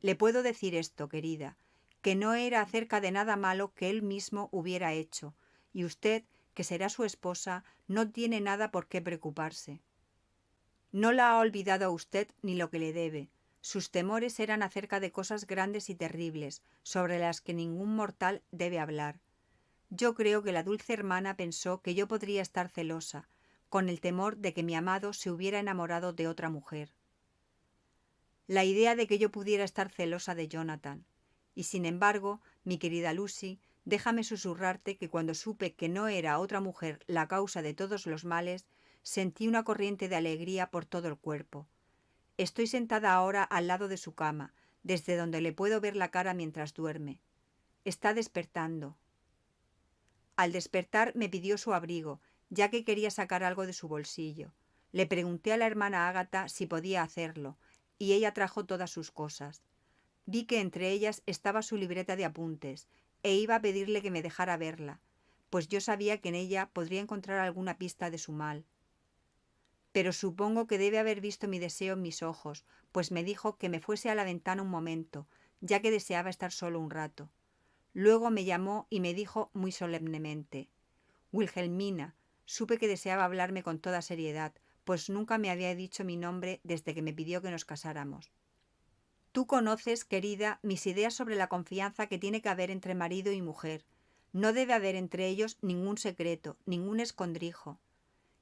«Le puedo decir esto, querida, que no era acerca de nada malo que él mismo hubiera hecho, y usted, que será su esposa, no tiene nada por qué preocuparse. No la ha olvidado a usted ni lo que le debe. Sus temores eran acerca de cosas grandes y terribles, sobre las que ningún mortal debe hablar. Yo creo que la dulce hermana pensó que yo podría estar celosa, con el temor de que mi amado se hubiera enamorado de otra mujer. La idea de que yo pudiera estar celosa de Jonathan. Y sin embargo, mi querida Lucy, déjame susurrarte que cuando supe que no era otra mujer la causa de todos los males, sentí una corriente de alegría por todo el cuerpo. Estoy sentada ahora al lado de su cama, desde donde le puedo ver la cara mientras duerme. Está despertando. Al despertar me pidió su abrigo, ya que quería sacar algo de su bolsillo. Le pregunté a la hermana Ágata si podía hacerlo, y ella trajo todas sus cosas. Vi que entre ellas estaba su libreta de apuntes, e iba a pedirle que me dejara verla, pues yo sabía que en ella podría encontrar alguna pista de su mal. Pero supongo que debe haber visto mi deseo en mis ojos, pues me dijo que me fuese a la ventana un momento, ya que deseaba estar solo un rato. Luego me llamó y me dijo muy solemnemente: «Wilhelmina», supe que deseaba hablarme con toda seriedad, pues nunca me había dicho mi nombre desde que me pidió que nos casáramos. Tú conoces, querida, mis ideas sobre la confianza que tiene que haber entre marido y mujer. No debe haber entre ellos ningún secreto, ningún escondrijo.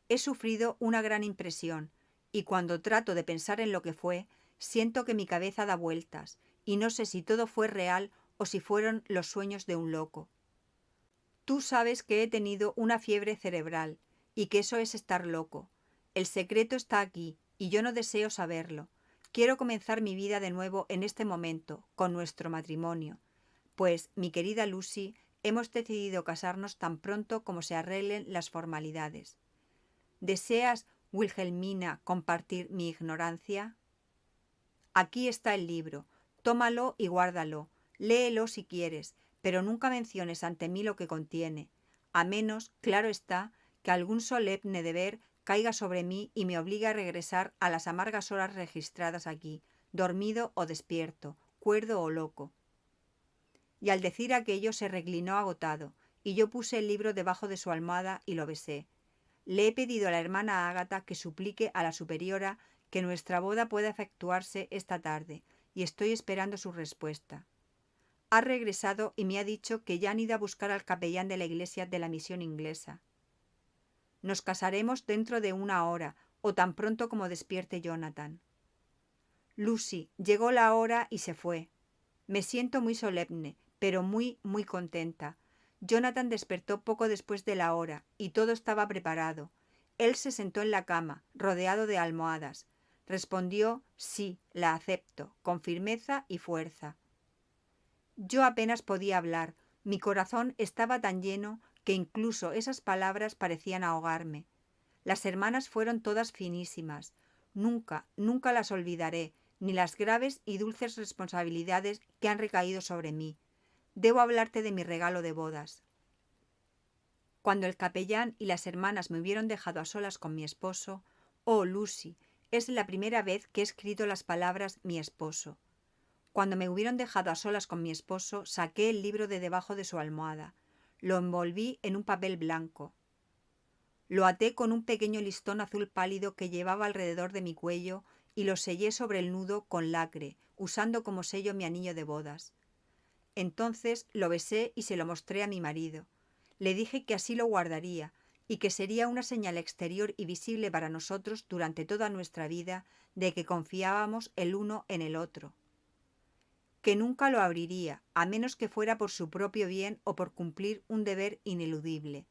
He sufrido una gran impresión, y cuando trato de pensar en lo que fue, siento que mi cabeza da vueltas, y no sé si todo fue real o si fueron los sueños de un loco. Tú sabes que he tenido una fiebre cerebral, y que eso es estar loco. El secreto está aquí, y yo no deseo saberlo. Quiero comenzar mi vida de nuevo en este momento, con nuestro matrimonio, pues, mi querida Lucy, hemos decidido casarnos tan pronto como se arreglen las formalidades. ¿Deseas, Wilhelmina, compartir mi ignorancia? Aquí está el libro. Tómalo y guárdalo. Léelo si quieres, pero nunca menciones ante mí lo que contiene, a menos, claro está, que algún solemne deber caiga sobre mí y me obligue a regresar a las amargas horas registradas aquí, dormido o despierto, cuerdo o loco. Y al decir aquello se reclinó agotado, y yo puse el libro debajo de su almohada y lo besé. Le he pedido a la hermana Ágata que suplique a la superiora que nuestra boda pueda efectuarse esta tarde, y estoy esperando su respuesta. Ha regresado y me ha dicho que ya han ido a buscar al capellán de la iglesia de la misión inglesa. Nos casaremos dentro de 1 hora, o tan pronto como despierte Jonathan. Lucy, llegó la hora y se fue. Me siento muy solemne, pero muy, muy contenta. Jonathan despertó poco después de la hora, y todo estaba preparado. Él se sentó en la cama, rodeado de almohadas. Respondió, sí, la acepto, con firmeza y fuerza. Yo apenas podía hablar. Mi corazón estaba tan lleno que incluso esas palabras parecían ahogarme. Las hermanas fueron todas finísimas. Nunca, nunca las olvidaré, ni las graves y dulces responsabilidades que han recaído sobre mí. Debo hablarte de mi regalo de bodas. Cuando el capellán y las hermanas me hubieron dejado a solas con mi esposo, oh Lucy, es la primera vez que he escrito las palabras mi esposo. Cuando me hubieron dejado a solas con mi esposo, saqué el libro de debajo de su almohada. Lo envolví en un papel blanco. Lo até con un pequeño listón azul pálido que llevaba alrededor de mi cuello y lo sellé sobre el nudo con lacre, usando como sello mi anillo de bodas. Entonces lo besé y se lo mostré a mi marido. Le dije que así lo guardaría y que sería una señal exterior y visible para nosotros durante toda nuestra vida de que confiábamos el uno en el otro. Que nunca lo abriría, a menos que fuera por su propio bien o por cumplir un deber ineludible.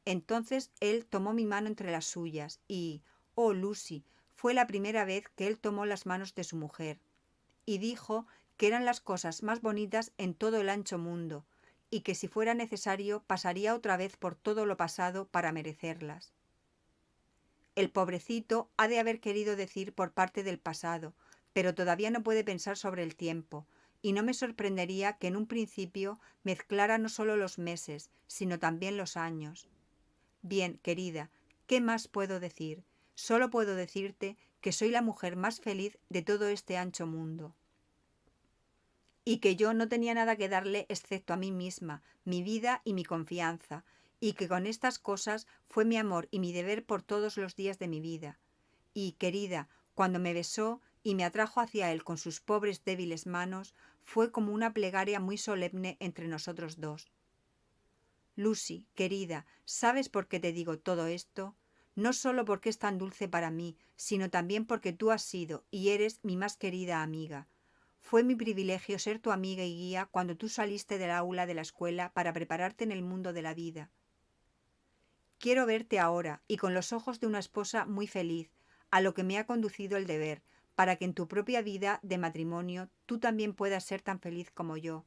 Entonces él tomó mi mano entre las suyas y, oh Lucy, fue la primera vez que él tomó las manos de su mujer, y dijo que eran las cosas más bonitas en todo el ancho mundo, y que si fuera necesario pasaría otra vez por todo lo pasado para merecerlas. El pobrecito ha de haber querido decir por parte del pasado, pero todavía no puede pensar sobre el tiempo, y no me sorprendería que en un principio mezclara no solo los meses, sino también los años. Bien, querida, ¿qué más puedo decir? Solo puedo decirte que soy la mujer más feliz de todo este ancho mundo. Y que yo no tenía nada que darle excepto a mí misma, mi vida y mi confianza, y que con estas cosas fue mi amor y mi deber por todos los días de mi vida. Y, querida, cuando me besó y me atrajo hacia él con sus pobres débiles manos, fue como una plegaria muy solemne entre nosotros dos. Lucy, querida, ¿sabes por qué te digo todo esto? No solo porque es tan dulce para mí, sino también porque tú has sido y eres mi más querida amiga. Fue mi privilegio ser tu amiga y guía cuando tú saliste del aula de la escuela para prepararte en el mundo de la vida. Quiero verte ahora y con los ojos de una esposa muy feliz, a lo que me ha conducido el deber, para que en tu propia vida de matrimonio tú también puedas ser tan feliz como yo.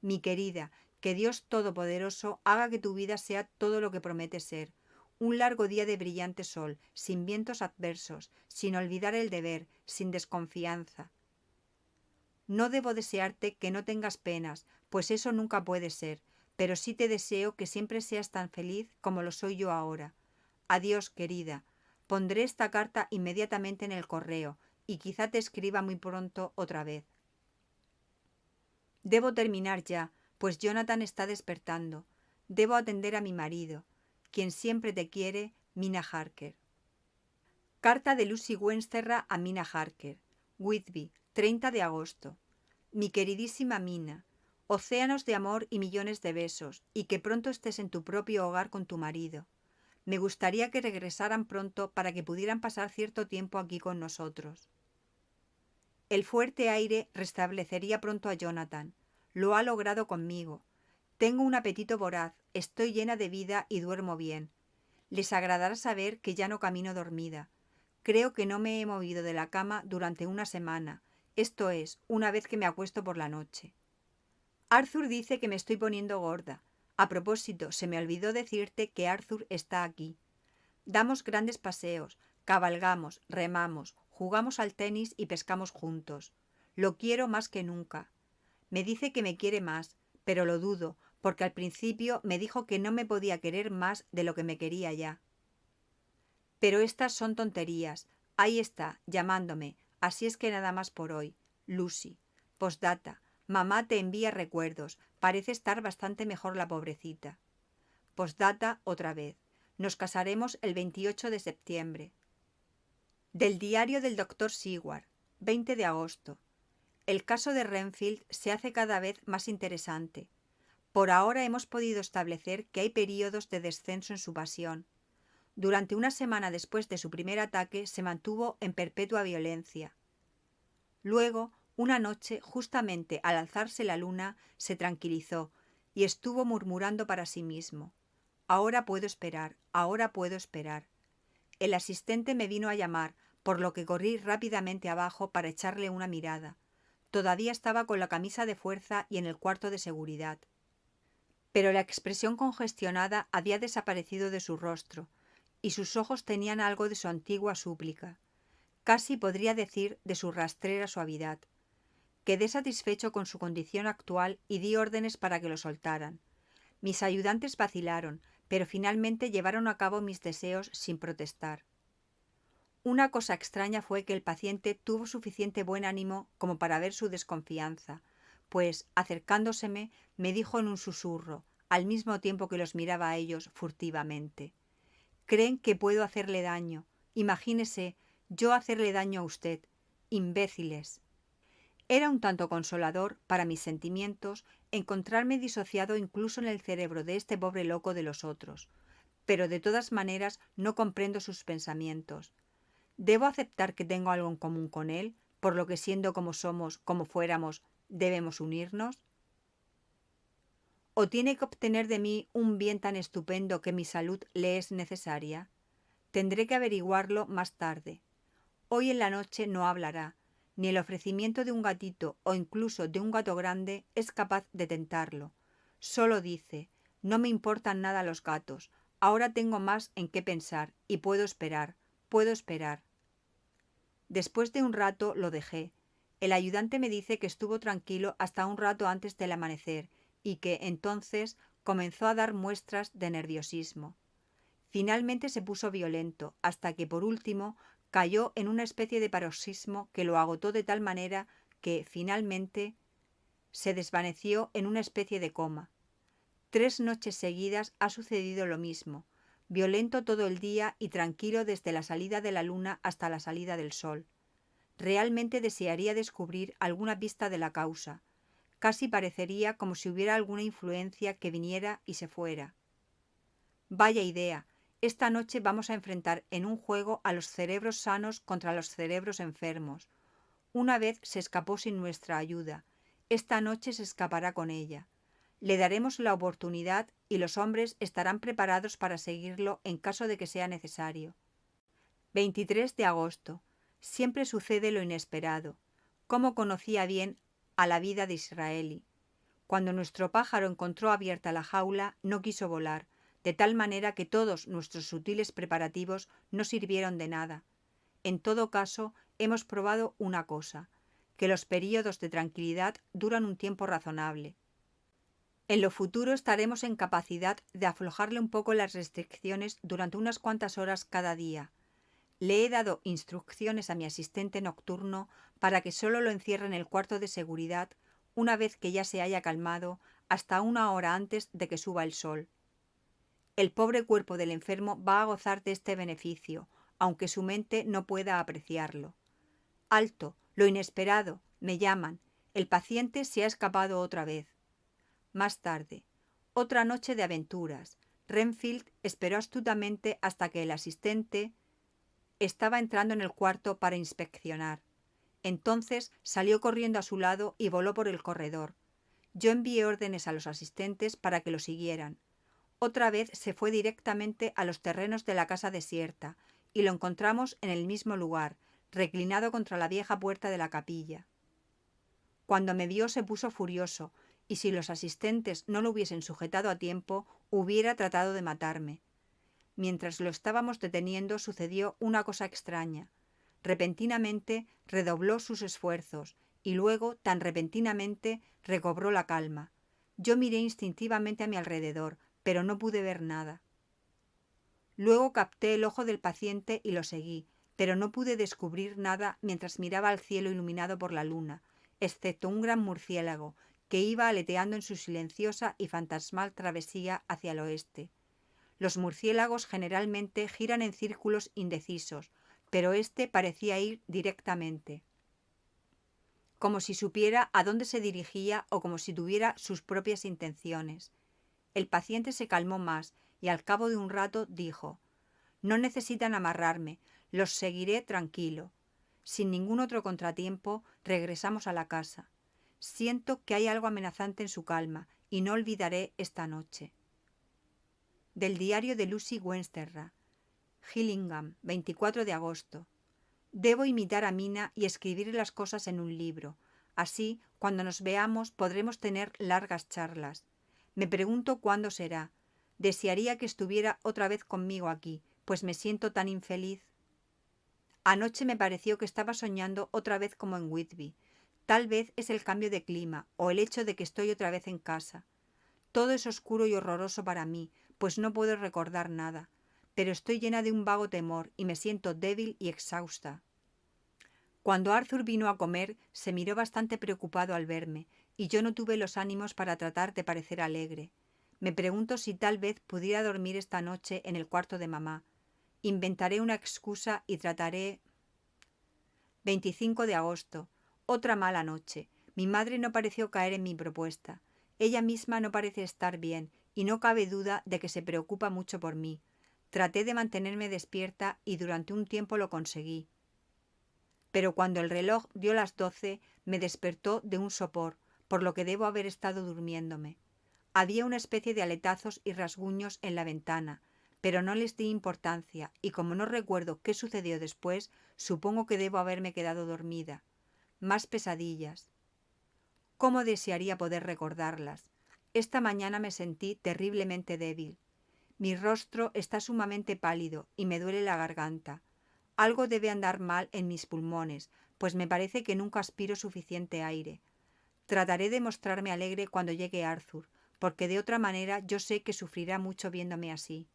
Mi querida, que Dios Todopoderoso haga que tu vida sea todo lo que promete ser. Un largo día de brillante sol, sin vientos adversos, sin olvidar el deber, sin desconfianza. No debo desearte que no tengas penas, pues eso nunca puede ser, pero sí te deseo que siempre seas tan feliz como lo soy yo ahora. Adiós, querida. Pondré esta carta inmediatamente en el correo, y quizá te escriba muy pronto otra vez. Debo terminar ya, pues Jonathan está despertando. Debo atender a mi marido, quien siempre te quiere, Mina Harker. Carta de Lucy Wensterra a Mina Harker. Whitby, 30 de agosto. Mi queridísima Mina, océanos de amor y millones de besos, y que pronto estés en tu propio hogar con tu marido. Me gustaría que regresaran pronto para que pudieran pasar cierto tiempo aquí con nosotros. El fuerte aire restablecería pronto a Jonathan. Lo ha logrado conmigo. Tengo un apetito voraz, estoy llena de vida y duermo bien. Les agradará saber que ya no camino dormida. Creo que no me he movido de la cama durante una semana, esto es, una vez que me acuesto por la noche. Arthur dice que me estoy poniendo gorda. A propósito, se me olvidó decirte que Arthur está aquí. Damos grandes paseos, cabalgamos, remamos, jugamos al tenis y pescamos juntos. Lo quiero más que nunca. Me dice que me quiere más, pero lo dudo, porque al principio me dijo que no me podía querer más de lo que me quería ya. Pero estas son tonterías. Ahí está, llamándome. Así es que nada más por hoy. Lucy. Postdata. Mamá te envía recuerdos. Parece estar bastante mejor la pobrecita. Postdata otra vez. Nos casaremos el 28 de septiembre. Del diario del doctor Seward. 20 de agosto. El caso de Renfield se hace cada vez más interesante. Por ahora hemos podido establecer que hay períodos de descenso en su pasión. Durante una semana después de su primer ataque se mantuvo en perpetua violencia. Luego, una noche, justamente al alzarse la luna, se tranquilizó y estuvo murmurando para sí mismo: «Ahora puedo esperar, ahora puedo esperar». El asistente me vino a llamar, por lo que corrí rápidamente abajo para echarle una mirada. Todavía estaba con la camisa de fuerza y en el cuarto de seguridad. Pero la expresión congestionada había desaparecido de su rostro, y sus ojos tenían algo de su antigua súplica, casi podría decir de su rastrera suavidad. Quedé satisfecho con su condición actual y di órdenes para que lo soltaran. Mis ayudantes vacilaron, pero finalmente llevaron a cabo mis deseos sin protestar. Una cosa extraña fue que el paciente tuvo suficiente buen ánimo como para ver su desconfianza, pues, acercándoseme, me dijo en un susurro, al mismo tiempo que los miraba a ellos furtivamente: «Creen que puedo hacerle daño. Imagínese, yo hacerle daño a usted. Imbéciles». Era un tanto consolador, para mis sentimientos, encontrarme disociado incluso en el cerebro de este pobre loco de los otros, pero de todas maneras no comprendo sus pensamientos. ¿Debo aceptar que tengo algo en común con él, por lo que siendo como somos, como fuéramos, debemos unirnos? ¿O tiene que obtener de mí un bien tan estupendo que mi salud le es necesaria? Tendré que averiguarlo más tarde. Hoy en la noche no hablará, ni el ofrecimiento de un gatito o incluso de un gato grande es capaz de tentarlo. Solo dice: «No me importan nada los gatos, ahora tengo más en qué pensar y puedo esperar, puedo esperar». Después de un rato lo dejé. El ayudante me dice que estuvo tranquilo hasta un rato antes del amanecer y que, entonces, comenzó a dar muestras de nerviosismo. Finalmente se puso violento, hasta que, por último, cayó en una especie de paroxismo que lo agotó de tal manera que, finalmente, se desvaneció en una especie de coma. 3 noches seguidas ha sucedido lo mismo, violento todo el día y tranquilo desde la salida de la luna hasta la salida del sol. Realmente desearía descubrir alguna pista de la causa. Casi parecería como si hubiera alguna influencia que viniera y se fuera. Vaya idea. Esta noche vamos a enfrentar en un juego a los cerebros sanos contra los cerebros enfermos. Una vez se escapó sin nuestra ayuda. Esta noche se escapará con ella. Le daremos la oportunidad y los hombres estarán preparados para seguirlo en caso de que sea necesario. 23 de agosto. Siempre sucede lo inesperado. Cómo conocía bien a la vida de Israeli. Cuando nuestro pájaro encontró abierta la jaula, no quiso volar, de tal manera que todos nuestros sutiles preparativos no sirvieron de nada. En todo caso, hemos probado una cosa, que los períodos de tranquilidad duran un tiempo razonable. En lo futuro estaremos en capacidad de aflojarle un poco las restricciones durante unas cuantas horas cada día. Le he dado instrucciones a mi asistente nocturno para que solo lo encierre en el cuarto de seguridad una vez que ya se haya calmado, hasta una hora antes de que suba el sol. El pobre cuerpo del enfermo va a gozar de este beneficio, aunque su mente no pueda apreciarlo. Alto, lo inesperado, me llaman. El paciente se ha escapado otra vez. Más tarde, otra noche de aventuras. Renfield esperó astutamente hasta que el asistente estaba entrando en el cuarto para inspeccionar. Entonces salió corriendo a su lado y voló por el corredor. Yo envié órdenes a los asistentes para que lo siguieran. Otra vez se fue directamente a los terrenos de la casa desierta y lo encontramos en el mismo lugar, reclinado contra la vieja puerta de la capilla. Cuando me vio se puso furioso y si los asistentes no lo hubiesen sujetado a tiempo, hubiera tratado de matarme. Mientras lo estábamos deteniendo sucedió una cosa extraña. Repentinamente redobló sus esfuerzos y luego, tan repentinamente, recobró la calma. Yo miré instintivamente a mi alrededor, pero no pude ver nada. Luego capté el ojo del paciente y lo seguí, pero no pude descubrir nada mientras miraba al cielo iluminado por la luna, excepto un gran murciélago que iba aleteando en su silenciosa y fantasmal travesía hacia el oeste. Los murciélagos generalmente giran en círculos indecisos, pero este parecía ir directamente, como si supiera a dónde se dirigía o como si tuviera sus propias intenciones. El paciente se calmó más y al cabo de un rato dijo: «No necesitan amarrarme, los seguiré tranquilo». Sin ningún otro contratiempo regresamos a la casa. Siento que hay algo amenazante en su calma y no olvidaré esta noche. Del diario de Lucy Westenra, Gillingham, 24 de agosto. Debo imitar a Mina y escribir las cosas en un libro. Así, cuando nos veamos, podremos tener largas charlas. Me pregunto cuándo será. Desearía que estuviera otra vez conmigo aquí, pues me siento tan infeliz. Anoche me pareció que estaba soñando otra vez como en Whitby. Tal vez es el cambio de clima o el hecho de que estoy otra vez en casa. Todo es oscuro y horroroso para mí, pues no puedo recordar nada. Pero estoy llena de un vago temor y me siento débil y exhausta. Cuando Arthur vino a comer, se miró bastante preocupado al verme, y yo no tuve los ánimos para tratar de parecer alegre. Me pregunto si tal vez pudiera dormir esta noche en el cuarto de mamá. Inventaré una excusa y trataré. 25 de agosto. Otra mala noche. Mi madre no pareció caer en mi propuesta. Ella misma no parece estar bien, y no cabe duda de que se preocupa mucho por mí. Traté de mantenerme despierta y durante un tiempo lo conseguí. Pero cuando el reloj dio las 12, me despertó de un sopor, por lo que debo haber estado durmiéndome. Había una especie de aletazos y rasguños en la ventana, pero no les di importancia, y como no recuerdo qué sucedió después, supongo que debo haberme quedado dormida. Más pesadillas. ¿Cómo desearía poder recordarlas? Esta mañana me sentí terriblemente débil. Mi rostro está sumamente pálido y me duele la garganta. Algo debe andar mal en mis pulmones, pues me parece que nunca aspiro suficiente aire. Trataré de mostrarme alegre cuando llegue Arthur, porque de otra manera yo sé que sufrirá mucho viéndome así.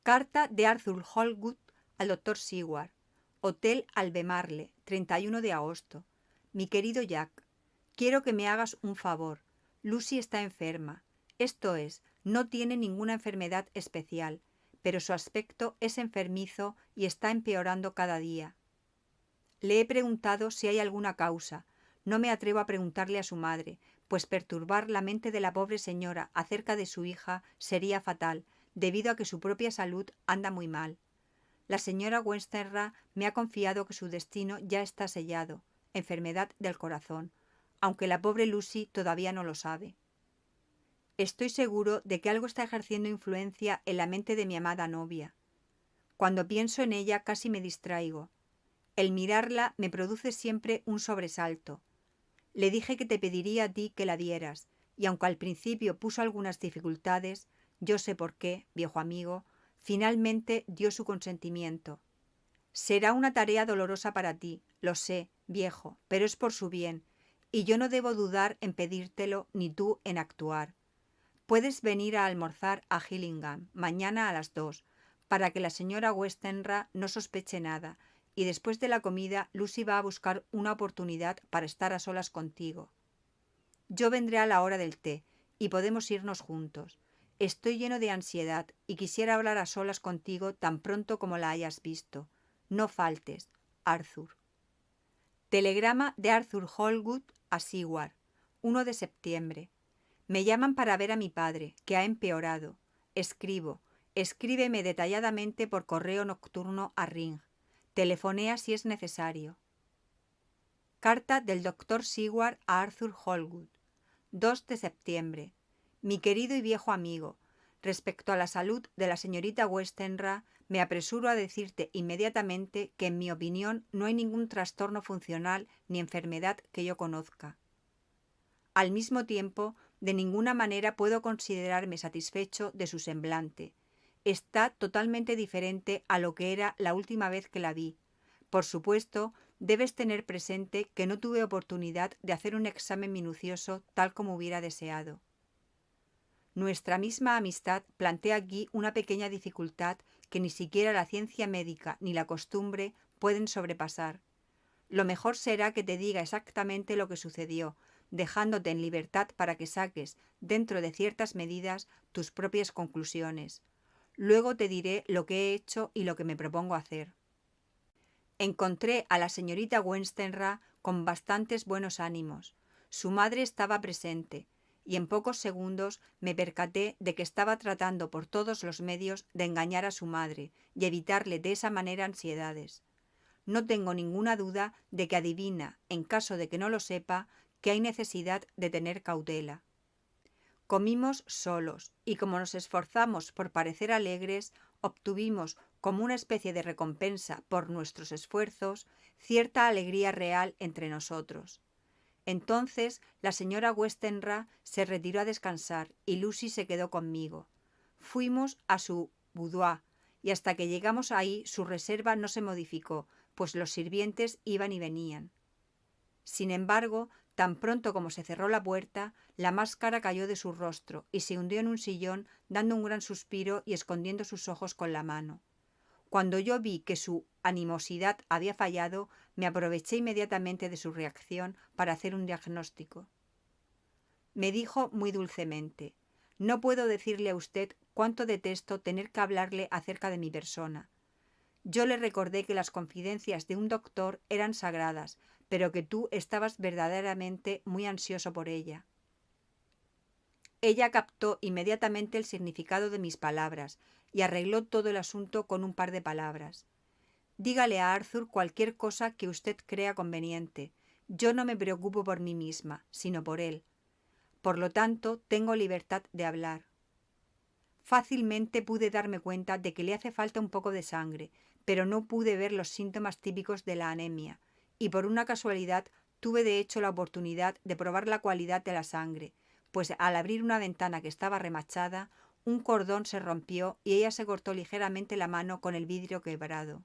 Carta de Arthur Holwood al Dr. Seward. Hotel Albemarle, 31 de agosto. Mi querido Jack, quiero que me hagas un favor. Lucy está enferma. Esto es, no tiene ninguna enfermedad especial, pero su aspecto es enfermizo y está empeorando cada día. Le he preguntado si hay alguna causa. No me atrevo a preguntarle a su madre, pues perturbar la mente de la pobre señora acerca de su hija sería fatal, debido a que su propia salud anda muy mal. La señora Westenra me ha confiado que su destino ya está sellado, enfermedad del corazón, aunque la pobre Lucy todavía no lo sabe. Estoy seguro de que algo está ejerciendo influencia en la mente de mi amada novia. Cuando pienso en ella casi me distraigo. El mirarla me produce siempre un sobresalto. Le dije que te pediría a ti que la dieras, y aunque al principio puso algunas dificultades, yo sé por qué, viejo amigo, finalmente dio su consentimiento. Será una tarea dolorosa para ti, lo sé, viejo, pero es por su bien, y yo no debo dudar en pedírtelo ni tú en actuar. Puedes venir a almorzar a Gillingham mañana a las 2, para que la señora Westenra no sospeche nada, y después de la comida Lucy va a buscar una oportunidad para estar a solas contigo. Yo vendré a la hora del té, y podemos irnos juntos. Estoy lleno de ansiedad y quisiera hablar a solas contigo tan pronto como la hayas visto. No faltes, Arthur. Telegrama de Arthur Holwood a Seward, 1 de septiembre. Me llaman para ver a mi padre, que ha empeorado. Escribo. Escríbeme detalladamente por correo nocturno a Ring. Telefonea si es necesario. Carta del Dr. Seward a Arthur Holwood. 2 de septiembre. Mi querido y viejo amigo, respecto a la salud de la señorita Westenra, me apresuro a decirte inmediatamente que en mi opinión no hay ningún trastorno funcional ni enfermedad que yo conozca. Al mismo tiempo, de ninguna manera puedo considerarme satisfecho de su semblante. Está totalmente diferente a lo que era la última vez que la vi. Por supuesto, debes tener presente que no tuve oportunidad de hacer un examen minucioso tal como hubiera deseado. Nuestra misma amistad plantea aquí una pequeña dificultad que ni siquiera la ciencia médica ni la costumbre pueden sobrepasar. Lo mejor será que te diga exactamente lo que sucedió, dejándote en libertad para que saques, dentro de ciertas medidas, tus propias conclusiones. Luego te diré lo que he hecho y lo que me propongo hacer. Encontré a la señorita Westenra con bastantes buenos ánimos. Su madre estaba presente, y en pocos segundos me percaté de que estaba tratando por todos los medios de engañar a su madre y evitarle de esa manera ansiedades. No tengo ninguna duda de que adivina, en caso de que no lo sepa, que hay necesidad de tener cautela. Comimos solos, y como nos esforzamos por parecer alegres, obtuvimos, como una especie de recompensa por nuestros esfuerzos, cierta alegría real entre nosotros. Entonces la señora Westenra se retiró a descansar y Lucy se quedó conmigo. Fuimos a su boudoir y hasta que llegamos ahí su reserva no se modificó, pues los sirvientes iban y venían. Sin embargo, tan pronto como se cerró la puerta, la máscara cayó de su rostro y se hundió en un sillón dando un gran suspiro y escondiendo sus ojos con la mano. Cuando yo vi que su animosidad había fallado, me aproveché inmediatamente de su reacción para hacer un diagnóstico. Me dijo muy dulcemente: «No puedo decirle a usted cuánto detesto tener que hablarle acerca de mi persona». Yo le recordé que las confidencias de un doctor eran sagradas, pero que tú estabas verdaderamente muy ansioso por ella. Ella captó inmediatamente el significado de mis palabras y arregló todo el asunto con un par de palabras. Dígale a Arthur cualquier cosa que usted crea conveniente. Yo no me preocupo por mí misma, sino por él. Por lo tanto, tengo libertad de hablar. Fácilmente pude darme cuenta de que le hace falta un poco de sangre, pero no pude ver los síntomas típicos de la anemia, y por una casualidad tuve de hecho la oportunidad de probar la cualidad de la sangre, pues al abrir una ventana que estaba remachada, un cordón se rompió y ella se cortó ligeramente la mano con el vidrio quebrado.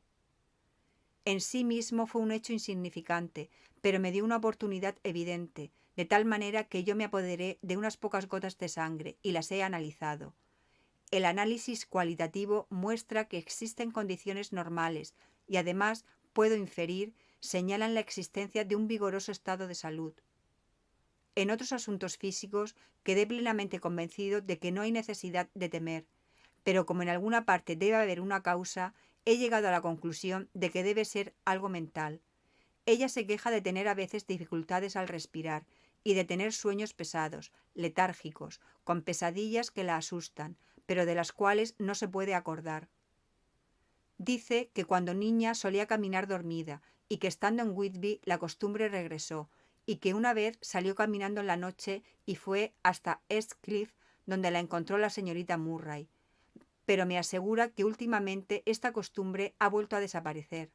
En sí mismo fue un hecho insignificante, pero me dio una oportunidad evidente, de tal manera que yo me apoderé de unas pocas gotas de sangre y las he analizado. El análisis cualitativo muestra que existen condiciones normales y además, puedo inferir, señalan la existencia de un vigoroso estado de salud. En otros asuntos físicos quedé plenamente convencido de que no hay necesidad de temer, pero como en alguna parte debe haber una causa, he llegado a la conclusión de que debe ser algo mental. Ella se queja de tener a veces dificultades al respirar y de tener sueños pesados, letárgicos, con pesadillas que la asustan, pero de las cuales no se puede acordar. Dice que cuando niña solía caminar dormida y que estando en Whitby la costumbre regresó, y que una vez salió caminando en la noche y fue hasta Eastcliff, donde la encontró la señorita Murray. Pero me asegura que últimamente esta costumbre ha vuelto a desaparecer.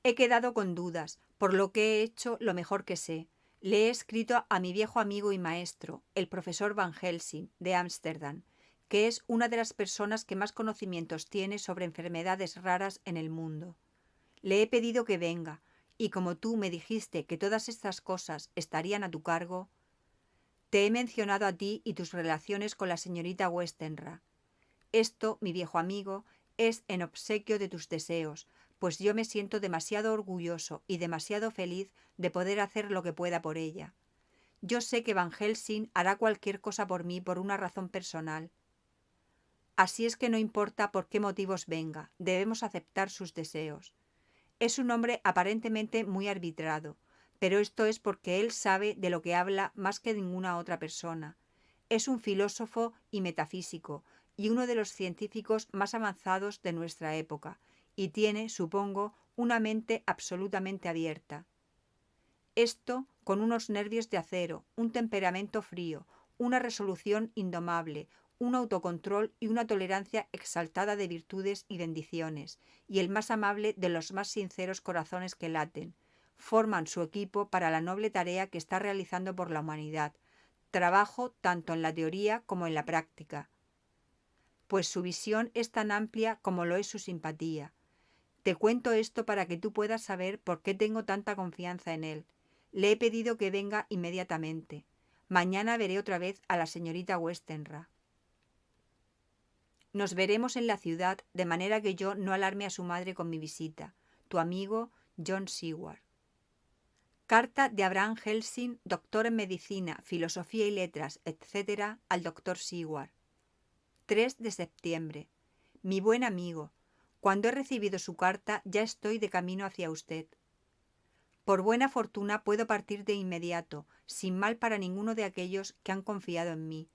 He quedado con dudas, por lo que he hecho lo mejor que sé. Le he escrito a mi viejo amigo y maestro, el profesor Van Helsing, de Ámsterdam, que es una de las personas que más conocimientos tiene sobre enfermedades raras en el mundo. Le he pedido que venga, y como tú me dijiste que todas estas cosas estarían a tu cargo, te he mencionado a ti y tus relaciones con la señorita Westenra. Esto, mi viejo amigo, es en obsequio de tus deseos, pues yo me siento demasiado orgulloso y demasiado feliz de poder hacer lo que pueda por ella. Yo sé que Van Helsing hará cualquier cosa por mí por una razón personal. Así es que no importa por qué motivos venga, debemos aceptar sus deseos. Es un hombre aparentemente muy arbitrado, pero esto es porque él sabe de lo que habla más que ninguna otra persona. Es un filósofo y metafísico, y uno de los científicos más avanzados de nuestra época, y tiene, supongo, una mente absolutamente abierta. Esto con unos nervios de acero, un temperamento frío, una resolución indomable, un autocontrol y una tolerancia exaltada de virtudes y bendiciones, y el más amable de los más sinceros corazones que laten, forman su equipo para la noble tarea que está realizando por la humanidad, trabajo tanto en la teoría como en la práctica, pues su visión es tan amplia como lo es su simpatía. Te cuento esto para que tú puedas saber por qué tengo tanta confianza en él. Le he pedido que venga inmediatamente. Mañana veré otra vez a la señorita Westenra. Nos veremos en la ciudad, de manera que yo no alarme a su madre con mi visita. Tu amigo John Seward. Carta de Abraham Helsing, doctor en medicina, filosofía y letras, etc., al doctor Seward. 3 de septiembre. Mi buen amigo, cuando he recibido su carta ya estoy de camino hacia usted. Por buena fortuna puedo partir de inmediato, sin mal para ninguno de aquellos que han confiado en mí.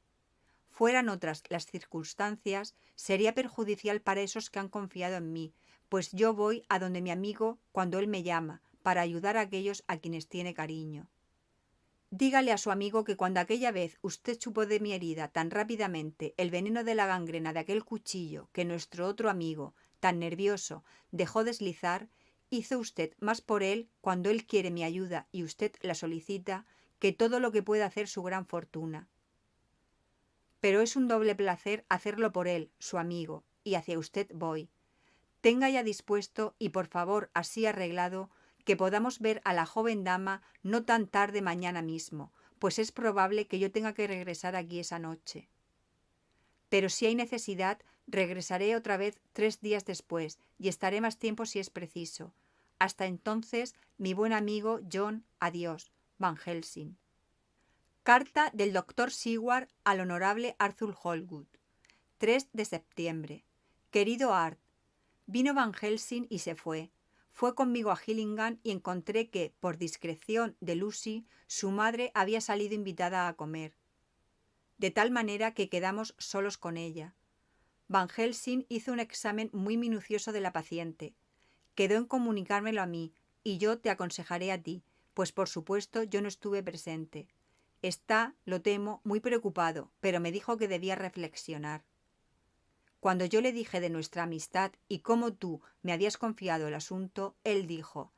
Fueran otras las circunstancias, sería perjudicial para esos que han confiado en mí, pues yo voy a donde mi amigo cuando él me llama, para ayudar a aquellos a quienes tiene cariño. Dígale a su amigo que cuando aquella vez usted chupó de mi herida tan rápidamente el veneno de la gangrena de aquel cuchillo que nuestro otro amigo, tan nervioso, dejó deslizar, hizo usted más por él cuando él quiere mi ayuda y usted la solicita que todo lo que pueda hacer su gran fortuna. Pero es un doble placer hacerlo por él, su amigo, y hacia usted voy. Tenga ya dispuesto y por favor así arreglado que podamos ver a la joven dama no tan tarde mañana mismo, pues es probable que yo tenga que regresar aquí esa noche. Pero si hay necesidad, regresaré otra vez 3 días después y estaré más tiempo si es preciso. Hasta entonces, mi buen amigo John, adiós. Van Helsing. Carta del doctor Seward al honorable Arthur Holwood. 3 de septiembre. Querido Art, vino Van Helsing y se fue. Fue conmigo a Gillingham y encontré que, por discreción de Lucy, su madre había salido invitada a comer. De tal manera que quedamos solos con ella. Van Helsing hizo un examen muy minucioso de la paciente. Quedó en comunicármelo a mí, y yo te aconsejaré a ti, pues por supuesto yo no estuve presente. Está, lo temo, muy preocupado, pero me dijo que debía reflexionar. Cuando yo le dije de nuestra amistad y cómo tú me habías confiado el asunto, él dijo: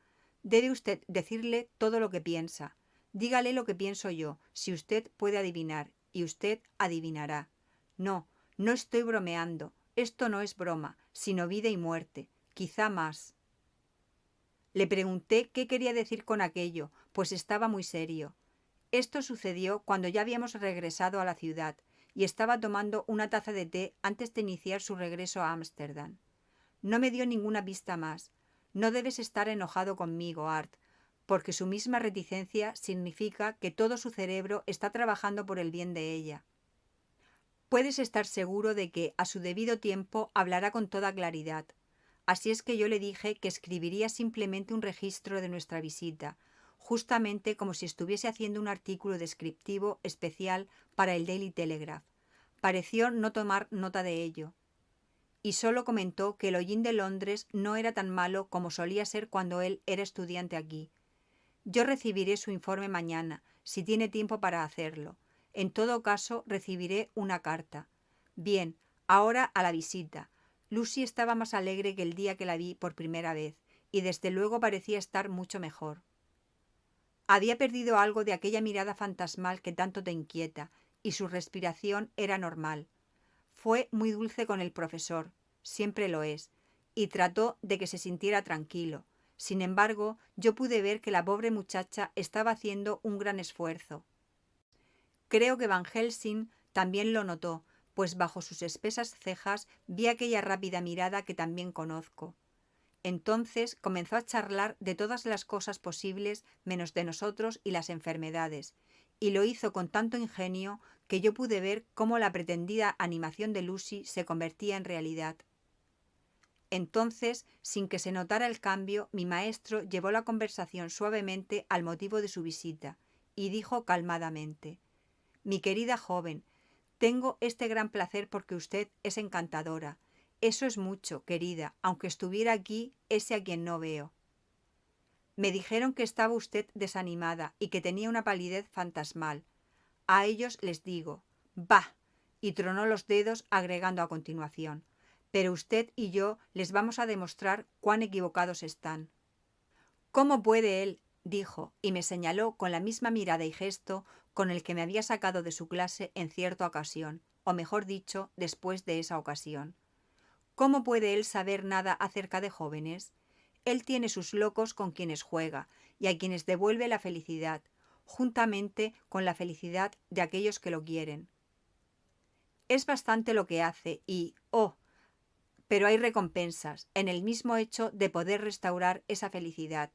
«Debe usted decirle todo lo que piensa. Dígale lo que pienso yo, si usted puede adivinar, y usted adivinará. No, no estoy bromeando. Esto no es broma, sino vida y muerte, quizá más». Le pregunté qué quería decir con aquello, pues estaba muy serio. Esto sucedió cuando ya habíamos regresado a la ciudad y estaba tomando una taza de té antes de iniciar su regreso a Ámsterdam. No me dio ninguna pista más. No debes estar enojado conmigo, Art, porque su misma reticencia significa que todo su cerebro está trabajando por el bien de ella. Puedes estar seguro de que, a su debido tiempo, hablará con toda claridad. Así es que yo le dije que escribiría simplemente un registro de nuestra visita, justamente como si estuviese haciendo un artículo descriptivo especial para el Daily Telegraph. Pareció no tomar nota de ello. Y solo comentó que el hollín de Londres no era tan malo como solía ser cuando él era estudiante aquí. Yo recibiré su informe mañana, si tiene tiempo para hacerlo. En todo caso, recibiré una carta. Bien, ahora a la visita. Lucy estaba más alegre que el día que la vi por primera vez, y desde luego parecía estar mucho mejor. Había perdido algo de aquella mirada fantasmal que tanto te inquieta, y su respiración era normal. Fue muy dulce con el profesor, siempre lo es, y trató de que se sintiera tranquilo. Sin embargo, yo pude ver que la pobre muchacha estaba haciendo un gran esfuerzo. Creo que Van Helsing también lo notó, pues bajo sus espesas cejas vi aquella rápida mirada que también conozco. Entonces comenzó a charlar de todas las cosas posibles menos de nosotros y las enfermedades, y lo hizo con tanto ingenio que yo pude ver cómo la pretendida animación de Lucy se convertía en realidad. Entonces, sin que se notara el cambio, mi maestro llevó la conversación suavemente al motivo de su visita y dijo calmadamente: «Mi querida joven, tengo este gran placer porque usted es encantadora. Eso es mucho, querida, aunque estuviera aquí ese a quien no veo. Me dijeron que estaba usted desanimada y que tenía una palidez fantasmal. A ellos les digo, ¡bah!», y tronó los dedos agregando a continuación: «Pero usted y yo les vamos a demostrar cuán equivocados están». «¿Cómo puede él?», dijo, y me señaló con la misma mirada y gesto con el que me había sacado de su clase en cierta ocasión, o mejor dicho, después de esa ocasión. «¿Cómo puede él saber nada acerca de jóvenes? Él tiene sus locos con quienes juega y a quienes devuelve la felicidad, juntamente con la felicidad de aquellos que lo quieren. Es bastante lo que hace y, oh, pero hay recompensas en el mismo hecho de poder restaurar esa felicidad.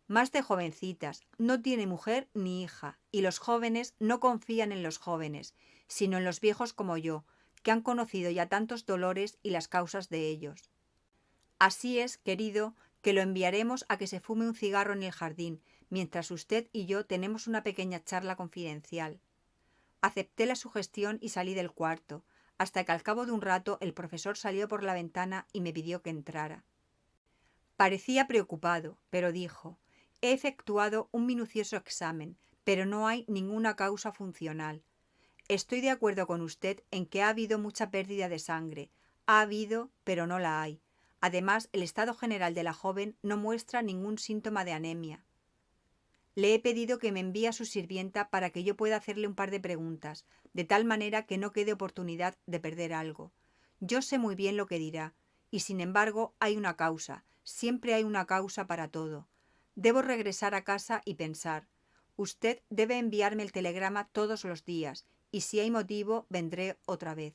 Más de jovencitas, no tiene mujer ni hija, y los jóvenes no confían en los jóvenes, sino en los viejos como yo, que han conocido ya tantos dolores y las causas de ellos. Así es, querido, que lo enviaremos a que se fume un cigarro en el jardín, mientras usted y yo tenemos una pequeña charla confidencial». Acepté la sugestión y salí del cuarto, hasta que al cabo de un rato el profesor salió por la ventana y me pidió que entrara. Parecía preocupado, pero dijo: «He efectuado un minucioso examen, pero no hay ninguna causa funcional. Estoy de acuerdo con usted en que ha habido mucha pérdida de sangre. Ha habido, pero no la hay. Además, el estado general de la joven no muestra ningún síntoma de anemia. Le he pedido que me envíe a su sirvienta para que yo pueda hacerle un par de preguntas, de tal manera que no quede oportunidad de perder algo. Yo sé muy bien lo que dirá, y sin embargo hay una causa, siempre hay una causa para todo. Debo regresar a casa y pensar. Usted debe enviarme el telegrama todos los días, y si hay motivo vendré otra vez.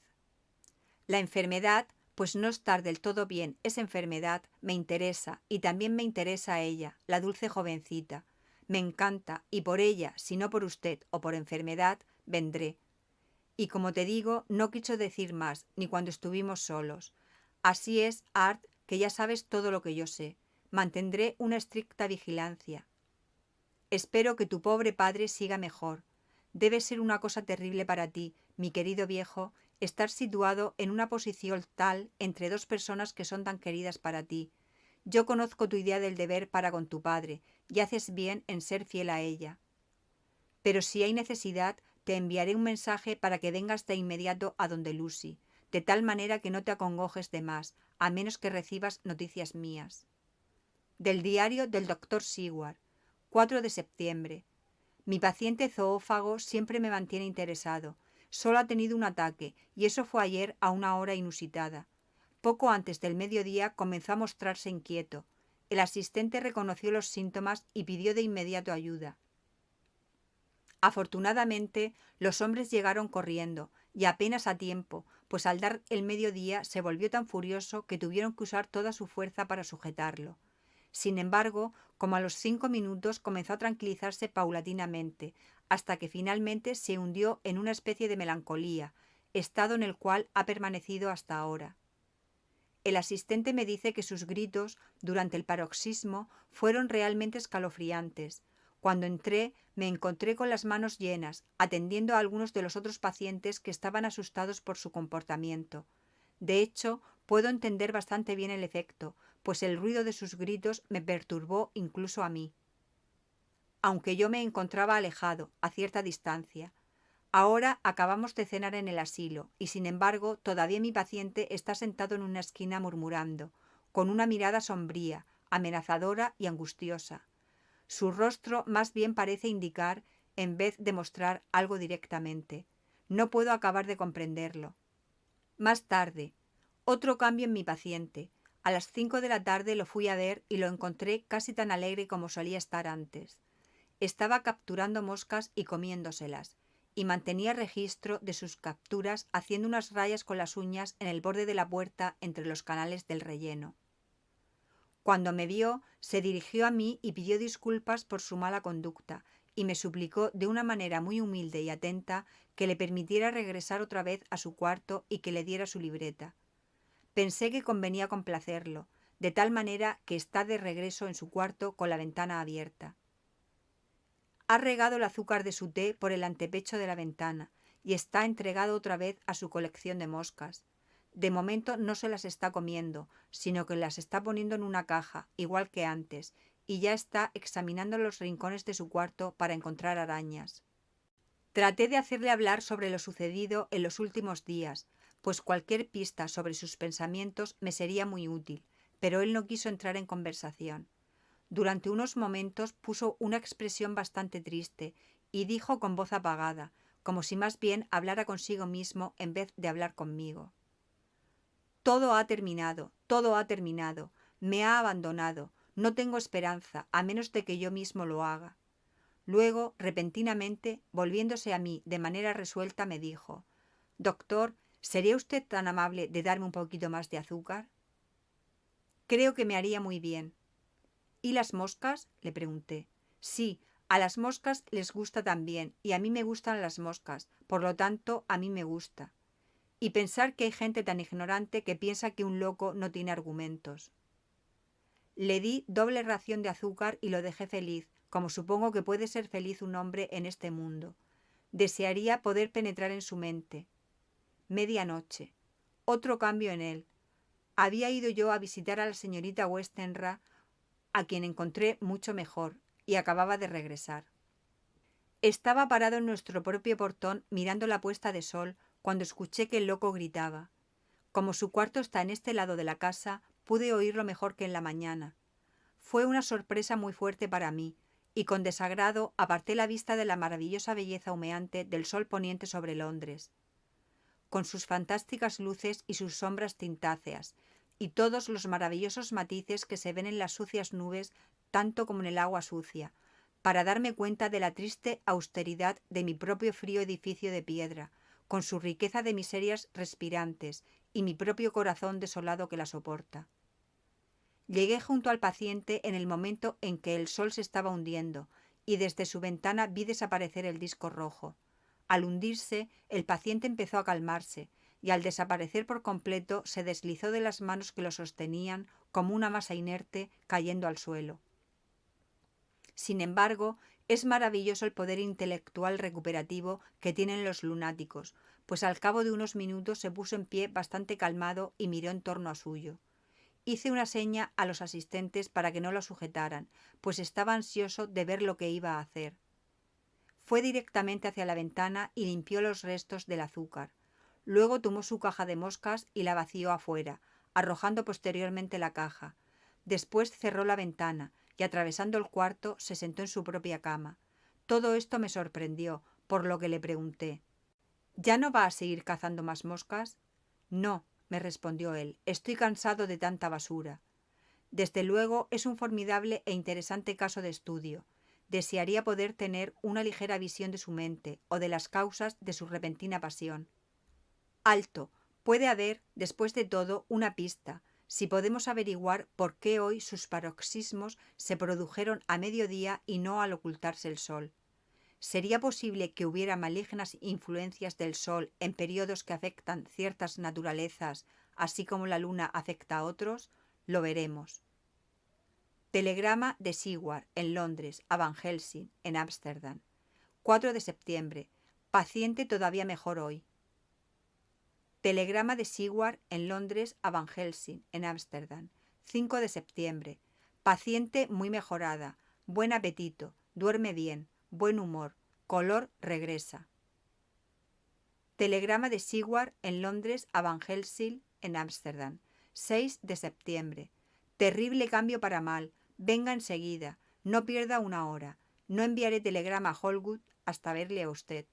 La enfermedad, pues no estar del todo bien es enfermedad, me interesa, y también me interesa a ella, la dulce jovencita. Me encanta, y por ella, si no por usted o por enfermedad, vendré. Y como te digo, no quiso decir más, ni cuando estuvimos solos. Así es, Art, que ya sabes todo lo que yo sé. Mantendré una estricta vigilancia. Espero que tu pobre padre siga mejor. Debe ser una cosa terrible para ti, mi querido viejo, estar situado en una posición tal entre dos personas que son tan queridas para ti. Yo conozco tu idea del deber para con tu padre, y haces bien en ser fiel a ella. Pero si hay necesidad, te enviaré un mensaje para que vengas de inmediato a donde Lucy, de tal manera que no te acongojes de más, a menos que recibas noticias mías». Del diario del Dr. Seward, 4 de septiembre. Mi paciente zoófago siempre me mantiene interesado. Solo ha tenido un ataque, y eso fue ayer a una hora inusitada. Poco antes del mediodía comenzó a mostrarse inquieto. El asistente reconoció los síntomas y pidió de inmediato ayuda. Afortunadamente, los hombres llegaron corriendo, y apenas a tiempo, pues al dar el mediodía se volvió tan furioso que tuvieron que usar toda su fuerza para sujetarlo. Sin embargo, como a los 5 minutos comenzó a tranquilizarse paulatinamente, hasta que finalmente se hundió en una especie de melancolía, estado en el cual ha permanecido hasta ahora. El asistente me dice que sus gritos, durante el paroxismo, fueron realmente escalofriantes. Cuando entré, me encontré con las manos llenas, atendiendo a algunos de los otros pacientes que estaban asustados por su comportamiento. De hecho, puedo entender bastante bien el efecto, pues el ruido de sus gritos me perturbó incluso a mí, aunque yo me encontraba alejado, a cierta distancia. Ahora acabamos de cenar en el asilo, y sin embargo todavía mi paciente está sentado en una esquina murmurando, con una mirada sombría, amenazadora y angustiosa. Su rostro más bien parece indicar, en vez de mostrar algo directamente. No puedo acabar de comprenderlo. Más tarde, otro cambio en mi paciente. A las 5 de la tarde lo fui a ver y lo encontré casi tan alegre como solía estar antes. Estaba capturando moscas y comiéndoselas, y mantenía registro de sus capturas haciendo unas rayas con las uñas en el borde de la puerta entre los canales del relleno. Cuando me vio, se dirigió a mí y pidió disculpas por su mala conducta, y me suplicó de una manera muy humilde y atenta que le permitiera regresar otra vez a su cuarto y que le diera su libreta. Pensé que convenía complacerlo, de tal manera que está de regreso en su cuarto con la ventana abierta. Ha regado el azúcar de su té por el antepecho de la ventana y está entregado otra vez a su colección de moscas. De momento no se las está comiendo, sino que las está poniendo en una caja, igual que antes, y ya está examinando los rincones de su cuarto para encontrar arañas. Traté de hacerle hablar sobre lo sucedido en los últimos días, pues cualquier pista sobre sus pensamientos me sería muy útil, pero él no quiso entrar en conversación. Durante unos momentos puso una expresión bastante triste y dijo con voz apagada, como si más bien hablara consigo mismo en vez de hablar conmigo. Todo ha terminado, me ha abandonado, no tengo esperanza, a menos de que yo mismo lo haga. Luego, repentinamente, volviéndose a mí de manera resuelta, me dijo: «Doctor, ¿sería usted tan amable de darme un poquito más de azúcar?» «Creo que me haría muy bien». «¿Y las moscas?», le pregunté. «Sí, a las moscas les gusta también, y a mí me gustan las moscas, por lo tanto, a mí me gusta». Y pensar que hay gente tan ignorante que piensa que un loco no tiene argumentos. Le di doble ración de azúcar y lo dejé feliz, como supongo que puede ser feliz un hombre en este mundo. Desearía poder penetrar en su mente. Medianoche. Otro cambio en él. Había ido yo a visitar a la señorita Westenra, a quien encontré mucho mejor, y acababa de regresar. Estaba parado en nuestro propio portón mirando la puesta de sol cuando escuché que el loco gritaba. Como su cuarto está en este lado de la casa, pude oírlo mejor que en la mañana. Fue una sorpresa muy fuerte para mí, y con desagrado aparté la vista de la maravillosa belleza humeante del sol poniente sobre Londres, con sus fantásticas luces y sus sombras tintáceas, y todos los maravillosos matices que se ven en las sucias nubes tanto como en el agua sucia, para darme cuenta de la triste austeridad de mi propio frío edificio de piedra, con su riqueza de miserias respirantes y mi propio corazón desolado que la soporta. Llegué junto al paciente en el momento en que el sol se estaba hundiendo, y desde su ventana vi desaparecer el disco rojo. Al hundirse, el paciente empezó a calmarse, y al desaparecer por completo se deslizó de las manos que lo sostenían como una masa inerte cayendo al suelo. Sin embargo, es maravilloso el poder intelectual recuperativo que tienen los lunáticos, pues al cabo de unos minutos se puso en pie bastante calmado y miró en torno a suyo. Hice una seña a los asistentes para que no lo sujetaran, pues estaba ansioso de ver lo que iba a hacer. Fue directamente hacia la ventana y limpió los restos del azúcar. Luego tomó su caja de moscas y la vació afuera, arrojando posteriormente la caja. Después cerró la ventana y, atravesando el cuarto, se sentó en su propia cama. Todo esto me sorprendió, por lo que le pregunté: «¿Ya no va a seguir cazando más moscas?» «No», me respondió él, «estoy cansado de tanta basura». Desde luego es un formidable e interesante caso de estudio. Desearía poder tener una ligera visión de su mente o de las causas de su repentina pasión. Alto, puede haber, después de todo, una pista, si podemos averiguar por qué hoy sus paroxismos se produjeron a mediodía y no al ocultarse el sol. ¿Sería posible que hubiera malignas influencias del sol en periodos que afectan ciertas naturalezas, así como la luna afecta a otros? Lo veremos. Telegrama de Seward, en Londres, a Van Helsing, en Ámsterdam. 4 de septiembre. Paciente todavía mejor hoy. Telegrama de Seward, en Londres, a Van Helsing, en Ámsterdam. 5 de septiembre. Paciente muy mejorada. Buen apetito. Duerme bien. Buen humor. Color regresa. Telegrama de Seward, en Londres, a Van Helsing, en Ámsterdam. 6 de septiembre. Terrible cambio para mal. Venga enseguida. No pierda una hora. No enviaré telegrama a Holwood hasta verle a usted.